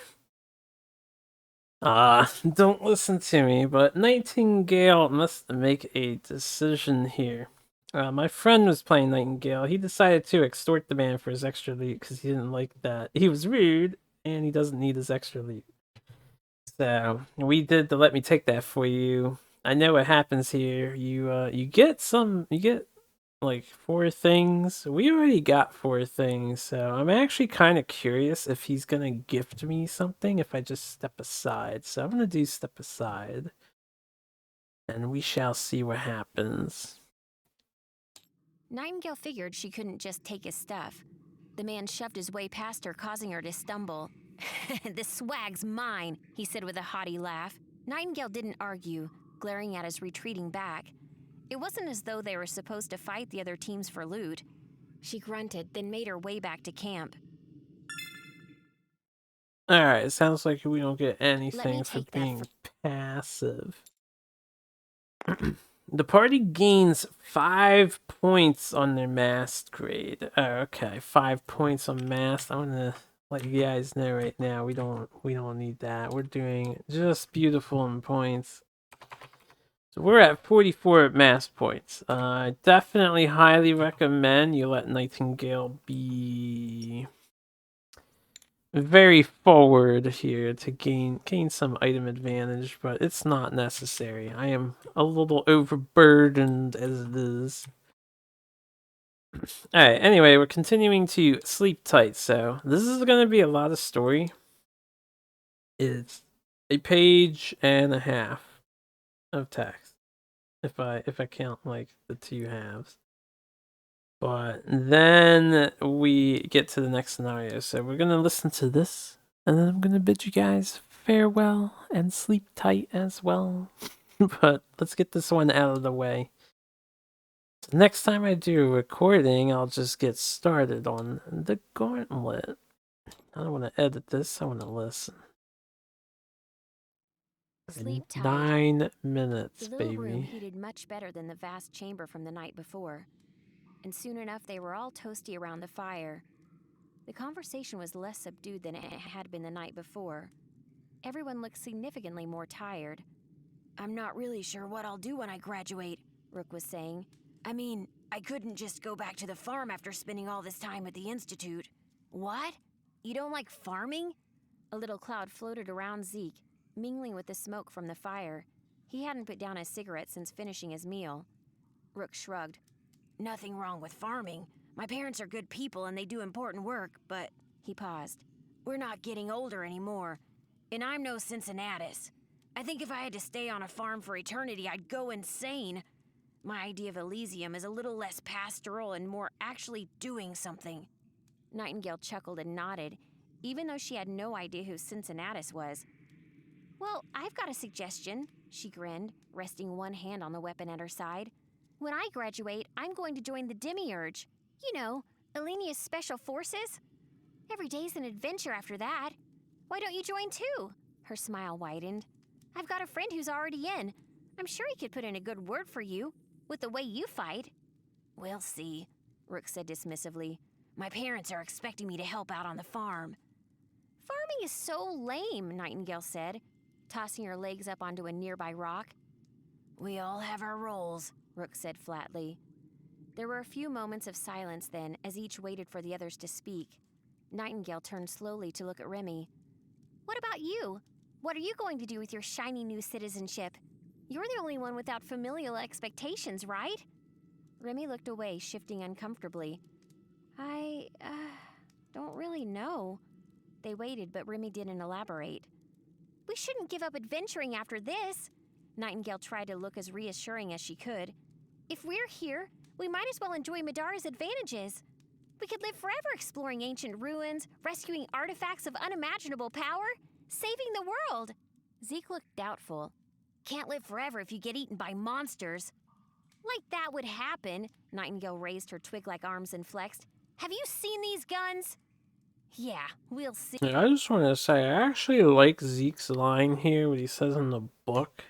don't listen to me, but Nightingale must make a decision here. My friend was playing Nightingale. He decided to extort the man for his extra loot because he didn't like that. He was rude, and he doesn't need his extra loot. So, we did the let me take that for you. I know what happens here. You get like 4 things. We already got 4 things, so I'm actually kind of curious if he's gonna gift me something if I just step aside. So I'm gonna do step aside, and we shall see what happens. Nightingale figured she couldn't just take his stuff. The man shoved his way past her, causing her to stumble. The swag's mine, he said with a haughty laugh. Nightingale didn't argue, glaring at his retreating back. It wasn't as though they were supposed to fight the other teams for loot. She grunted, then made her way back to camp. Alright, it sounds like we don't get Let anything me for take that being passive. The party gains 5 points on their mast grade. Oh, okay, 5 points on mast. I'm gonna let you guys know right now. We don't need that. We're doing just beautiful in points. So we're at 44 mast points. I definitely highly recommend you let Nightingale be very forward here to gain some item advantage, but it's not necessary. I am a little overburdened as it is. Alright, anyway, we're continuing to sleep tight, so this is going to be a lot of story. is a page and a half of text. If I count like the two halves. But then we get to the next scenario. So we're gonna listen to this, and then I'm gonna bid you guys farewell and sleep tight as well. But let's get this one out of the way. So next time I do a recording, I'll just get started on the gauntlet. I don't want to edit this, I want to listen. Sleep tight. 9 minutes, The little baby. room heated much better than the vast chamber from the night before, and soon enough they were all toasty around the fire. The conversation was less subdued than it had been the night before. Everyone looked significantly more tired. "I'm not really sure what I'll do when I graduate," Rook was saying. "I mean, I couldn't just go back to the farm after spending all this time at the Institute." "What? You don't like farming?" A little cloud floated around Zeke, mingling with the smoke from the fire. He hadn't put down a cigarette since finishing his meal. Rook shrugged. "Nothing wrong with farming. My parents are good people and they do important work, but..." He paused. "We're not getting older anymore. And I'm no Cincinnatus. I think if I had to stay on a farm for eternity, I'd go insane. My idea of Elysium is a little less pastoral and more actually doing something." Nightingale chuckled and nodded, even though she had no idea who Cincinnatus was. "Well, I've got a suggestion," she grinned, resting one hand on the weapon at her side. "When I graduate, I'm going to join the Demiurge. You know, Elenia's special forces. Every day's an adventure after that. Why don't you join too?" Her smile widened. "I've got a friend who's already in. I'm sure he could put in a good word for you, with the way you fight." "We'll see," Rook said dismissively. "My parents are expecting me to help out on the farm." "Farming is so lame," Nightingale said, tossing her legs up onto a nearby rock. "We all have our roles," Rook said flatly. There were a few moments of silence then, as each waited for the others to speak. Nightingale turned slowly to look at Remy. "What about you? What are you going to do with your shiny new citizenship? You're the only one without familial expectations, right?" Remy looked away, shifting uncomfortably. I don't really know." They waited, but Remy didn't elaborate. "We shouldn't give up adventuring after this." Nightingale tried to look as reassuring as she could. "If we're here, we might as well enjoy Middara's advantages. We could live forever exploring ancient ruins, rescuing artifacts of unimaginable power, saving the world." Zeke looked doubtful. "Can't live forever if you get eaten by monsters." "Like that would happen." Nightingale raised her twig-like arms and flexed. "Have you seen these guns?" "Yeah, we'll see." Yeah, I just want to say, I actually like Zeke's line here, what he says in the book.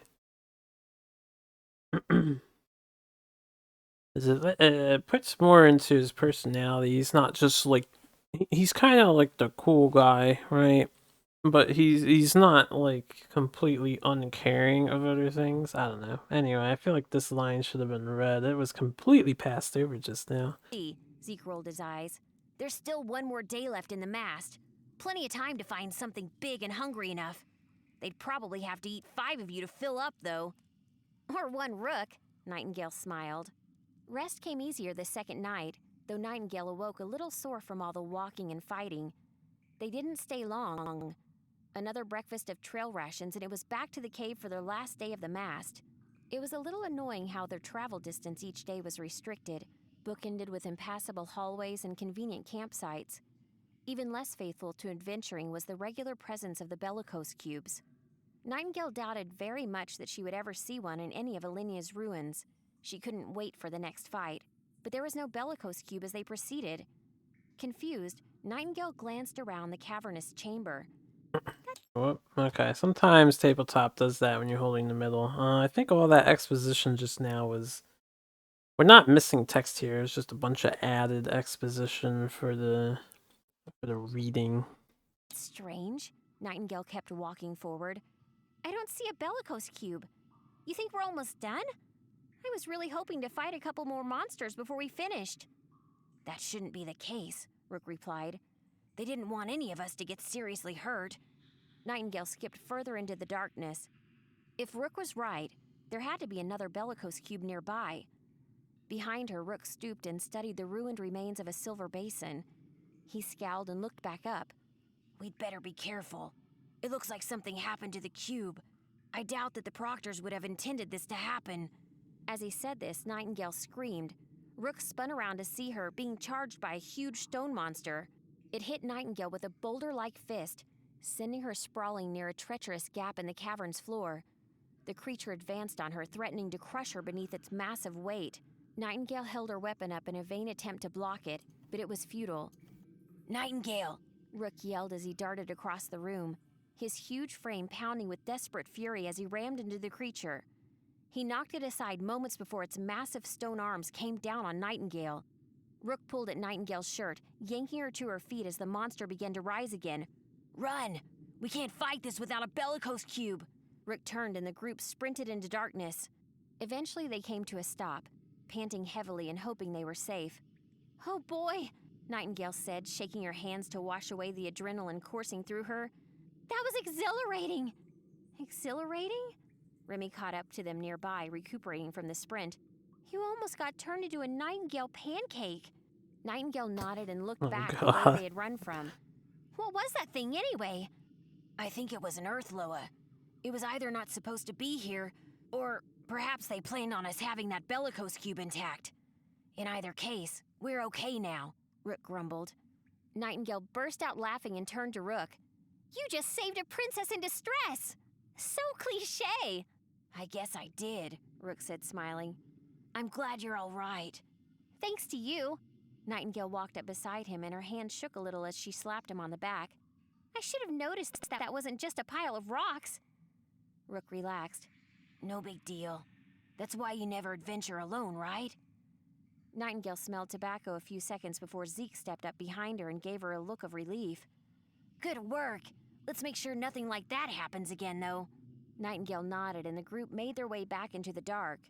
It puts more into his personality. He's not just like, he's kind of like the cool guy, right? But he's not like completely uncaring of other things. I don't know. Anyway, I feel like this line should have been read. It was completely passed over just now. Zeke rolled his eyes. "There's still one more day left in the mast. Plenty of time to find something big and hungry enough. They'd probably have to eat 5 of you to fill up, though." "Or one Rook," Nightingale smiled. Rest came easier the second night, though Nightingale awoke a little sore from all the walking and fighting. They didn't stay long. Another breakfast of trail rations, and it was back to the cave for their last day of the mast. It was a little annoying how their travel distance each day was restricted, bookended with impassable hallways and convenient campsites. Even less faithful to adventuring was the regular presence of the bellicose cubes. Nightingale doubted very much that she would ever see one in any of Elenia's ruins. She couldn't wait for the next fight, but there was no bellicose cube as they proceeded. Confused, Nightingale glanced around the cavernous chamber. Whoop. Okay, sometimes tabletop does that when you're holding the middle. I think all that exposition just now was... We're not missing text here, it's just a bunch of added exposition for the reading. "Strange." Nightingale kept walking forward. "I don't see a bellicose cube. You think we're almost done? I was really hoping to fight a couple more monsters before we finished." "That shouldn't be the case," Rook replied. "They didn't want any of us to get seriously hurt." Nightingale skipped further into the darkness. If Rook was right, there had to be another bellicose cube nearby. Behind her, Rook stooped and studied the ruined remains of a silver basin. He scowled and looked back up. "We'd better be careful. It looks like something happened to the cube. I doubt that the proctors would have intended this to happen. As he said this, Nightingale screamed. Rook spun around to see her being charged by a huge stone monster. It hit Nightingale with a boulder-like fist, sending her sprawling near a treacherous gap in the cavern's floor. The creature advanced on her, threatening to crush her beneath its massive weight. Nightingale held her weapon up in a vain attempt to block it, but it was futile. "Nightingale!" Rook yelled as he darted across the room, his huge frame pounding with desperate fury as he rammed into the creature. He knocked it aside moments before its massive stone arms came down on Nightingale. Rook pulled at Nightingale's shirt, yanking her to her feet as the monster began to rise again. "Run! We can't fight this without a bellicose cube!" Rook turned and the group sprinted into darkness. Eventually they came to a stop, panting heavily and hoping they were safe. "Oh boy," Nightingale said, shaking her hands to wash away the adrenaline coursing through her. "That was exhilarating!" "Exhilarating?" Remy caught up to them nearby, recuperating from the sprint. "You almost got turned into a Nightingale pancake." Nightingale nodded and looked back the way they had run from. "What was that thing anyway?" "I think it was an Earth Loa. It was either not supposed to be here, or perhaps they planned on us having that bellicose cube intact. In either case, we're okay now," Rook grumbled. Nightingale burst out laughing and turned to Rook. "You just saved a princess in distress! So cliché!" "I guess I did," Rook said, smiling. "I'm glad you're all right." "Thanks to you." Nightingale walked up beside him and her hand shook a little as she slapped him on the back. "I should have noticed that wasn't just a pile of rocks." Rook relaxed. "No big deal. That's why you never adventure alone, right?" Nightingale smelled tobacco a few seconds before Zeke stepped up behind her and gave her a look of relief. "Good work. Let's make sure nothing like that happens again, though." Nightingale nodded and the group made their way back into the dark.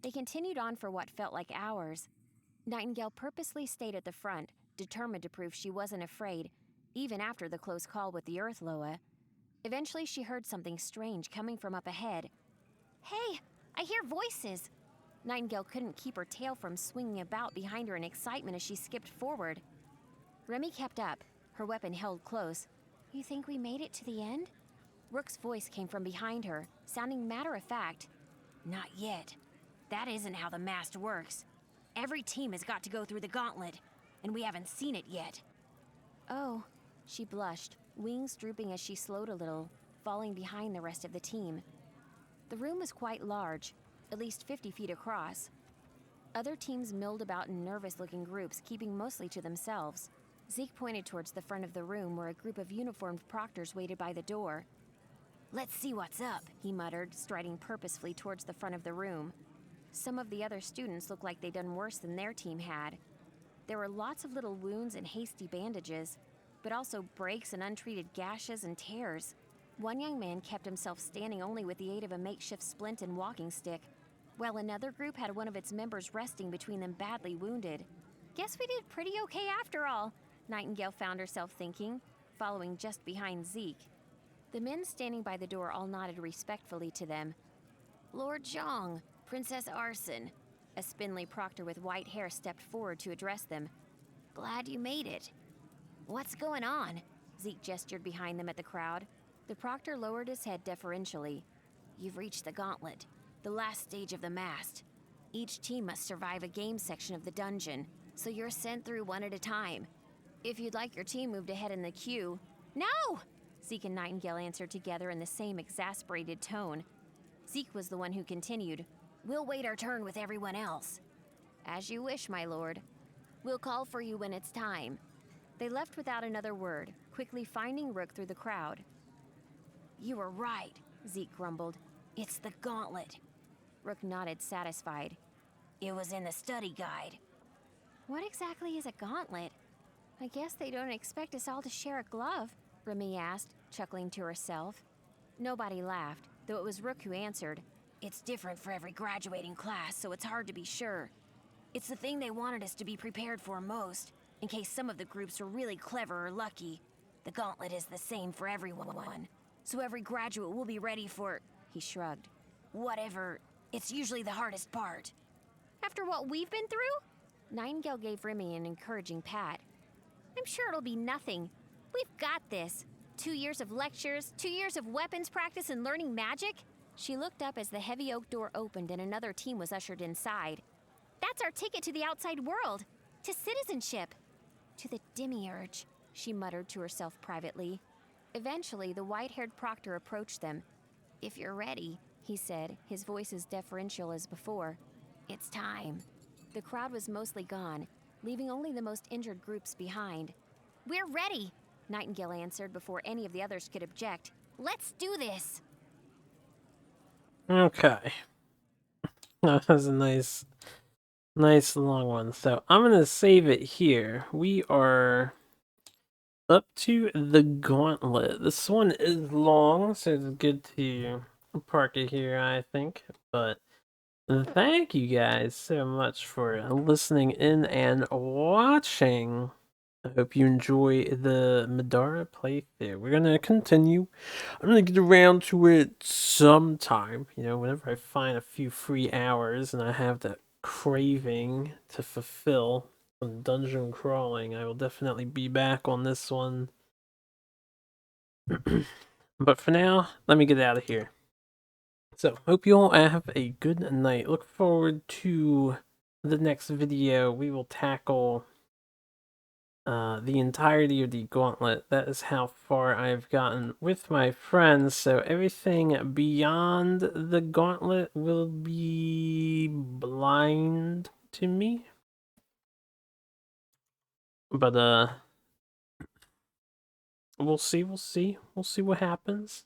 They continued on for what felt like hours. Nightingale purposely stayed at the front, determined to prove she wasn't afraid, even after the close call with the Earth Loa. Eventually she heard something strange coming from up ahead. "Hey, I hear voices!" Nightingale couldn't keep her tail from swinging about behind her in excitement as she skipped forward. Remy kept up, her weapon held close. "You think we made it to the end?" Rook's voice came from behind her, sounding matter-of-fact. "Not yet. That isn't how the mast works. Every team has got to go through the gauntlet, and we haven't seen it yet." "Oh," she blushed, wings drooping as she slowed a little, falling behind the rest of the team. The room was quite large, at least 50 feet across. Other teams milled about in nervous-looking groups, keeping mostly to themselves. Zeke pointed towards the front of the room where a group of uniformed proctors waited by the door. "Let's see what's up," he muttered, striding purposefully towards the front of the room. Some of the other students looked like they'd done worse than their team had. There were lots of little wounds and hasty bandages, but also breaks and untreated gashes and tears. One young man kept himself standing only with the aid of a makeshift splint and walking stick, while another group had one of its members resting between them badly wounded. "Guess we did pretty okay after all," Nightingale found herself thinking, following just behind Zeke. The men standing by the door all nodded respectfully to them. "Lord Zhang, Princess Arson," a spindly proctor with white hair stepped forward to address them. "Glad you made it." "What's going on?" Zeke gestured behind them at the crowd. The proctor lowered his head deferentially. "You've reached the gauntlet, the last stage of the mast. Each team must survive a game section of the dungeon, so you're sent through one at a time. If you'd like your team moved ahead in the queue..." "No!" Zeke and Nightingale answered together in the same exasperated tone. Zeke was the one who continued. "We'll wait our turn with everyone else." "As you wish, my lord. We'll call for you when it's time." They left without another word, quickly finding Rook through the crowd. "You were right," Zeke grumbled. "It's the gauntlet." Rook nodded, satisfied. "It was in the study guide." "What exactly is a gauntlet? I guess they don't expect us all to share a glove," Remy asked, chuckling to herself. Nobody laughed, though it was Rook who answered. "It's different for every graduating class, so it's hard to be sure. It's the thing they wanted us to be prepared for most, in case some of the groups were really clever or lucky. The gauntlet is the same for everyone, so every graduate will be ready for..." He shrugged. "Whatever. It's usually the hardest part." "After what we've been through?" Nightingale gave Remy an encouraging pat. "I'm sure it'll be nothing. We've got this. 2 years of lectures, 2 years of weapons practice and learning magic? She looked up as the heavy oak door opened and another team was ushered inside. That's our ticket to the outside world, to citizenship, to the demiurge, she muttered to herself privately. Eventually, the white-haired proctor approached them. If you're ready, he said, his voice as deferential as before. It's time. The crowd was mostly gone, leaving only the most injured groups behind. We're ready, Nightingale answered before any of the others could object. Let's do this! Okay. That was a nice long one. So I'm gonna save it here. We are up to the gauntlet. This one is long, so it's good to park it here, I think. But thank you guys so much for listening in and watching. I hope you enjoy the Middara playthrough. We're gonna continue. I'm gonna get around to it sometime. You know, whenever I find a few free hours and I have that craving to fulfill some dungeon crawling, I will definitely be back on this one. But for now, let me get out of here. So, hope you all have a good night. Look forward to the next video. We will tackle the entirety of the gauntlet. That is how far I've gotten with my friends. So everything beyond the gauntlet will be blind to me. But we'll see what happens.